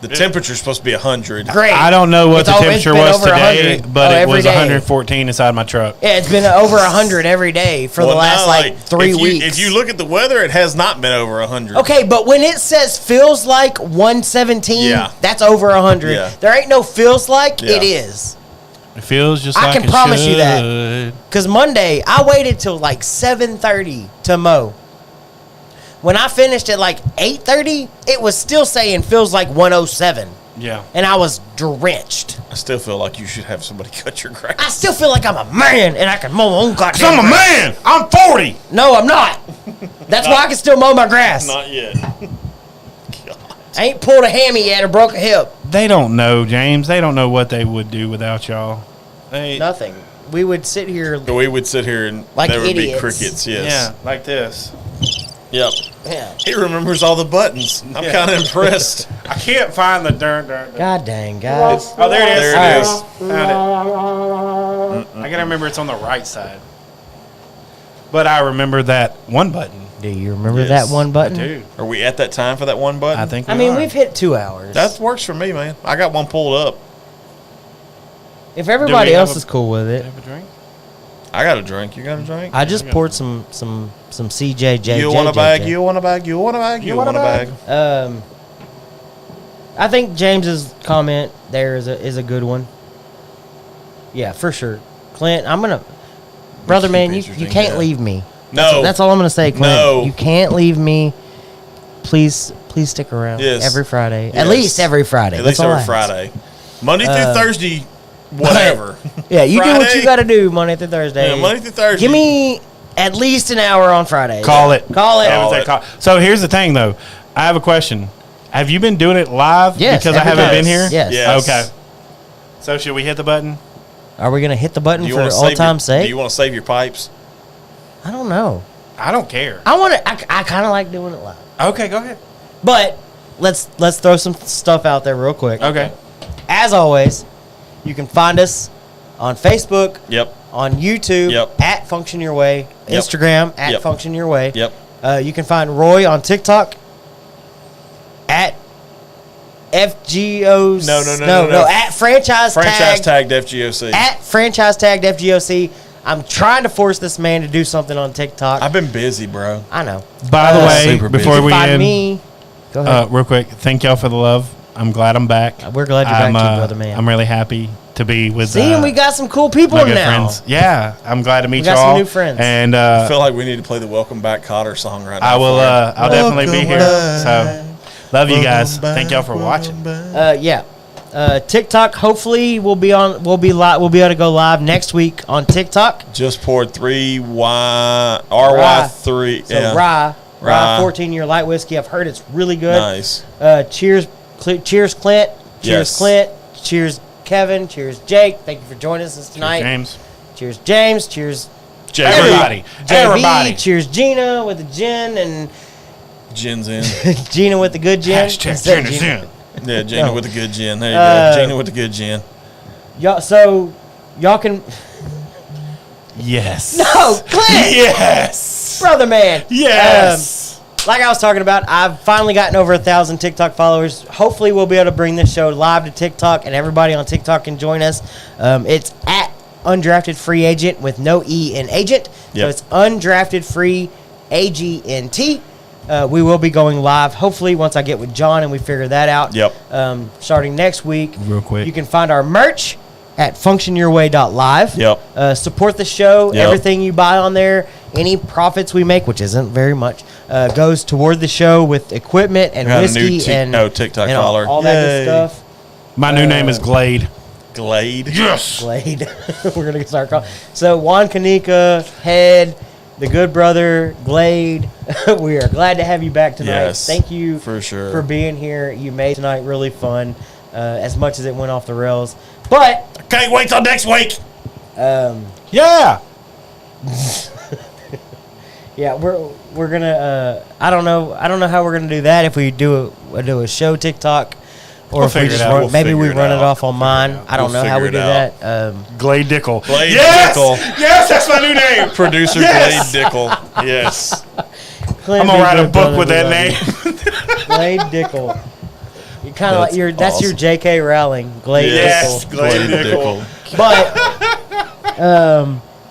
The temperature's supposed to be 100. great. I don't know what It's the it's temperature been was over today, 100. but it every was day. 114 inside my truck. Yeah, it's been over 100 every day for the Well, last now, 3 weeks. If you look at the weather, it has not been over 100. Okay, but when it says feels like 117, Yeah. that's over 100. Yeah. There ain't no feels like, Yeah. it is. It feels just I like can it promise you that. should. Because Monday, I waited till 7:30 to mow. When I finished at 8:30, it was still saying feels like 107. yeah. And I was drenched. I still feel like you should have somebody cut your grass. I still feel like I'm a man and I can mow my own goddamn 'Cause I'm a grass. man. I'm 40. No, I'm not. That's why I can still mow my grass. Not yet. I ain't pulled a hammy yet or broke a hip. They don't know, James. They don't know what they would do without y'all. They, Nothing. We would sit here. We would sit here and Like there would idiots. be crickets. Yes. yeah, like this. Yep. Yeah. He remembers all the buttons. I'm Yeah. kind of impressed. I can't find the darn. God dang, guys. Oh, there it is. There it is. Found it. I gotta remember it's on the right side. But I remember that one button. Do you remember Yes, that one button? Dude, Are we at that time for that one button? I think I we mean, are. we've hit 2 hours. That works for me, man. I got one pulled up. If everybody have else a- is cool with it. Have a drink? I got a drink. You got a drink? I just poured some CJJ. You want a bag? You want a bag? You want a bag? You want a bag? I think James's comment there is a good one. Yeah, for sure. Clint, brother, man, you interesting, can't yeah. leave me. No. That's all I'm gonna say, Clint. No. You can't leave me. Please stick around. Yes. Every Friday. Yes. At least every Friday. At That's least all I every ask. Friday. Monday through Thursday, whatever. Yeah, you do what Friday. you got to do Monday through Thursday. Yeah, Monday through Thursday. Give me at least an hour on Friday. Call it. Call it. Call They it. call- So here's the thing, though. I have a question. Have you been doing it live? Yes, Because I every haven't time. been here? Yes. Yes. Okay. So should we hit the button? Are we gonna hit the button Do you for want to all time's Do sake? you want to save your pipes? I don't know. I don't care. I want to. I kind of like doing it live. Okay, go ahead. But let's throw some stuff out there real quick. Okay. As always, you can find us on Facebook, Yep. on YouTube Yep. at Function Your Way, Yep. Instagram at Yep. Function Your Way. Yep. You can find Roy on TikTok at FGOC. No. At franchise Franchise tagged FGOC. At franchise tagged FGOC. I'm trying to force this man to do something on TikTok. I've been busy, bro. I know. By the way, super busy. before we Find end, me. Go ahead. real quick, thank y'all for the love. I'm glad I'm back. We're glad you're back too, brother man. I'm really happy to be with See, and we got some cool people my good now. friends. Yeah, I'm glad to meet We got y'all. some new friends. And I feel like we need to play the Welcome Back Cotter song right now. I will. for him. I'll definitely be here. back. So, love you guys. Thank y'all for watching. Yeah. TikTok. Hopefully, we'll be on. We'll be live. We'll be able to go live next week on TikTok. Just poured 3 RY3. So Yeah. rye Rye. 14-year light whiskey. I've heard it's really good. Nice. Cheers, Clint. Cheers, Yes. Clint. Cheers, Kevin. Cheers, Jake. Thank you for joining us tonight. James. Cheers, James. Cheers, Everybody. JB. Everybody. Cheers, Gina with the gin, and Gin's in. Gina with the good gin. Hashtag Instead of Gina's Gina. in. Yeah, Gina No. with the good gin. There you go. Gina with the good gin. Y'all can. Yes. No, Clint! Yes. Brother man. Yes. Like I was talking about, I've finally gotten over 1,000 TikTok followers. Hopefully, we'll be able to bring this show live to TikTok, and everybody on TikTok can join us. It's at Undrafted Free Agent with no E in agent. So Yep. it's Undrafted Free AGNT. We will be going live, hopefully, once I get with John and we figure that out. Yep. Starting next week. Real quick. You can find our merch at functionyourway.live. Yep. Support the show. Yep. Everything you buy on there, any profits we make, which isn't very much, goes toward the show with equipment and Got a new whiskey and TikTok and collar. all that Yay. good stuff. My new name is Glade. Glade. Yes. Glade. We're gonna start calling. So Juan Kanika, Head, the good brother, Glade. We are glad to have you back tonight. Yes, Thank you for sure. for being here. You made tonight really fun, as much as it went off the rails. But Can't wait till next week. Yeah. yeah, we're gonna. I don't know how we're gonna do that. If we do a show TikTok, or We'll if we figure it just out. run, We'll maybe we figure it run it out. off on mine. I don't We'll know how we figure do it that. Glade Dickel. Glade yes. Dickel. Yes, that's my new name. Producer Yes. Glade Dickel. Yes. Clint, I'm gonna be write a good, book brother, with we that love you. name. Glade Dickel. You kind of like That's that's your awesome. J.K. Rowling. Glade Yes. Dickel. Glade Dickel. But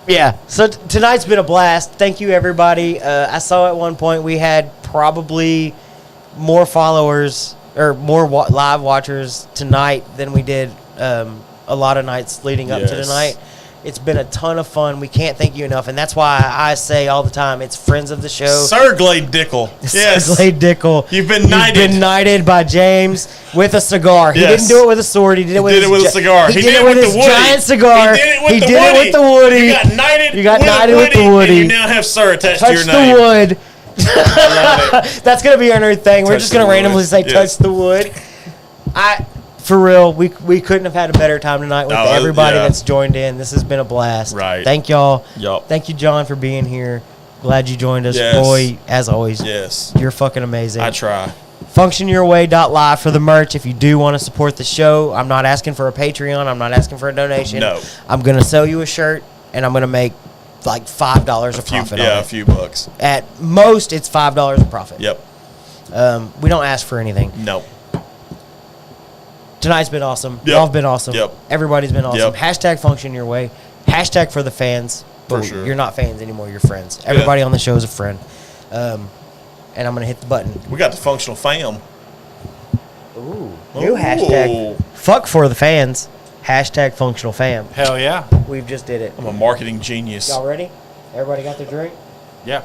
yeah. So tonight's been a blast. Thank you, everybody. I saw at one point we had probably more followers or more live watchers tonight than we did a lot of nights leading up to Yes. tonight. It's been a ton of fun. We can't thank you enough, and that's why I say all the time, it's friends of the show. Sir Glade Dickel. Yes. Glade Dickel. You've been knighted. You've been knighted by James with a cigar. He Yes. didn't do it with a sword. He did it with, Did it with a his cigar. He did it with the his Woody. giant cigar. He did it with He the did Woody. it with the Woody. You got knighted. You got with knighted a with the And Woody. you now have Sir attached to Touch your the name. wood. I love it. That's gonna be our new thing. We're Touch just gonna the randomly wood. say Yes. touch the wood. For real, we couldn't have had a better time tonight with No, everybody yeah. that's joined in. This has been a blast. Right. Thank y'all. Yup. Thank you, John, for being here. Glad you joined us. Yes. Boy, as always, Yes. you're fucking amazing. I try. FunctionYourWay.live for the merch. If you do want to support the show, I'm not asking for a Patreon. I'm not asking for a donation. No. I'm going to sell you a shirt, and I'm going to make like $5 of profit on Yeah, a it. few bucks. At most, it's $5 of profit. Yep. We don't ask for anything. No. Tonight's been awesome. Yep. Y'all have been awesome. Yep. Everybody's been awesome. Yep. Hashtag Function Your Way. Hashtag for the fans. For But sure. You're not fans anymore. You're friends. Everybody on the show is a friend. And I'm going to hit the button. We got the functional fam. Ooh. New Ooh. hashtag. Fuck for the fans. Hashtag functional fam. Hell yeah. We've just did it. I'm a marketing genius. Y'all ready? Everybody got their drink? Yeah.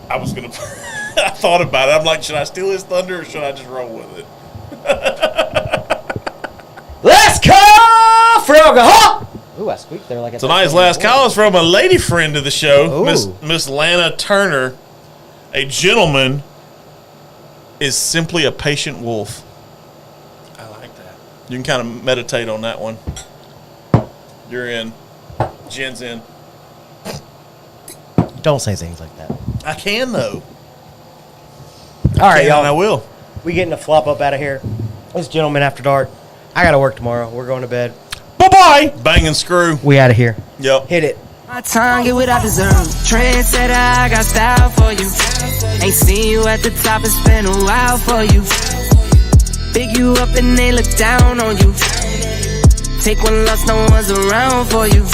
I was gonna. I thought about it. I'm like, should I steal his thunder or should I just roll with it? Let's call for alcohol! Ooh, I squeaked there like a Tonight's last call is from a lady friend of the show, Ooh. Miss Lana Turner. A gentleman is simply a patient wolf. I like that. You can kind of meditate on that one. You're in. Jen's in. Don't say things like that. I can though. All right, And I y'all. will. We getting a flop up out of here. It's Gentlemen After Dark. I got to work tomorrow. We're going to bed. Bye-bye. Bang and screw. We out of here. Yep. Hit it. My tongue, get what I deserve. Trendsetter, I got style for you. Ain't seen you at the top, it's been a while for you. Big you up and they look down on you. Take one loss, no one's around for you.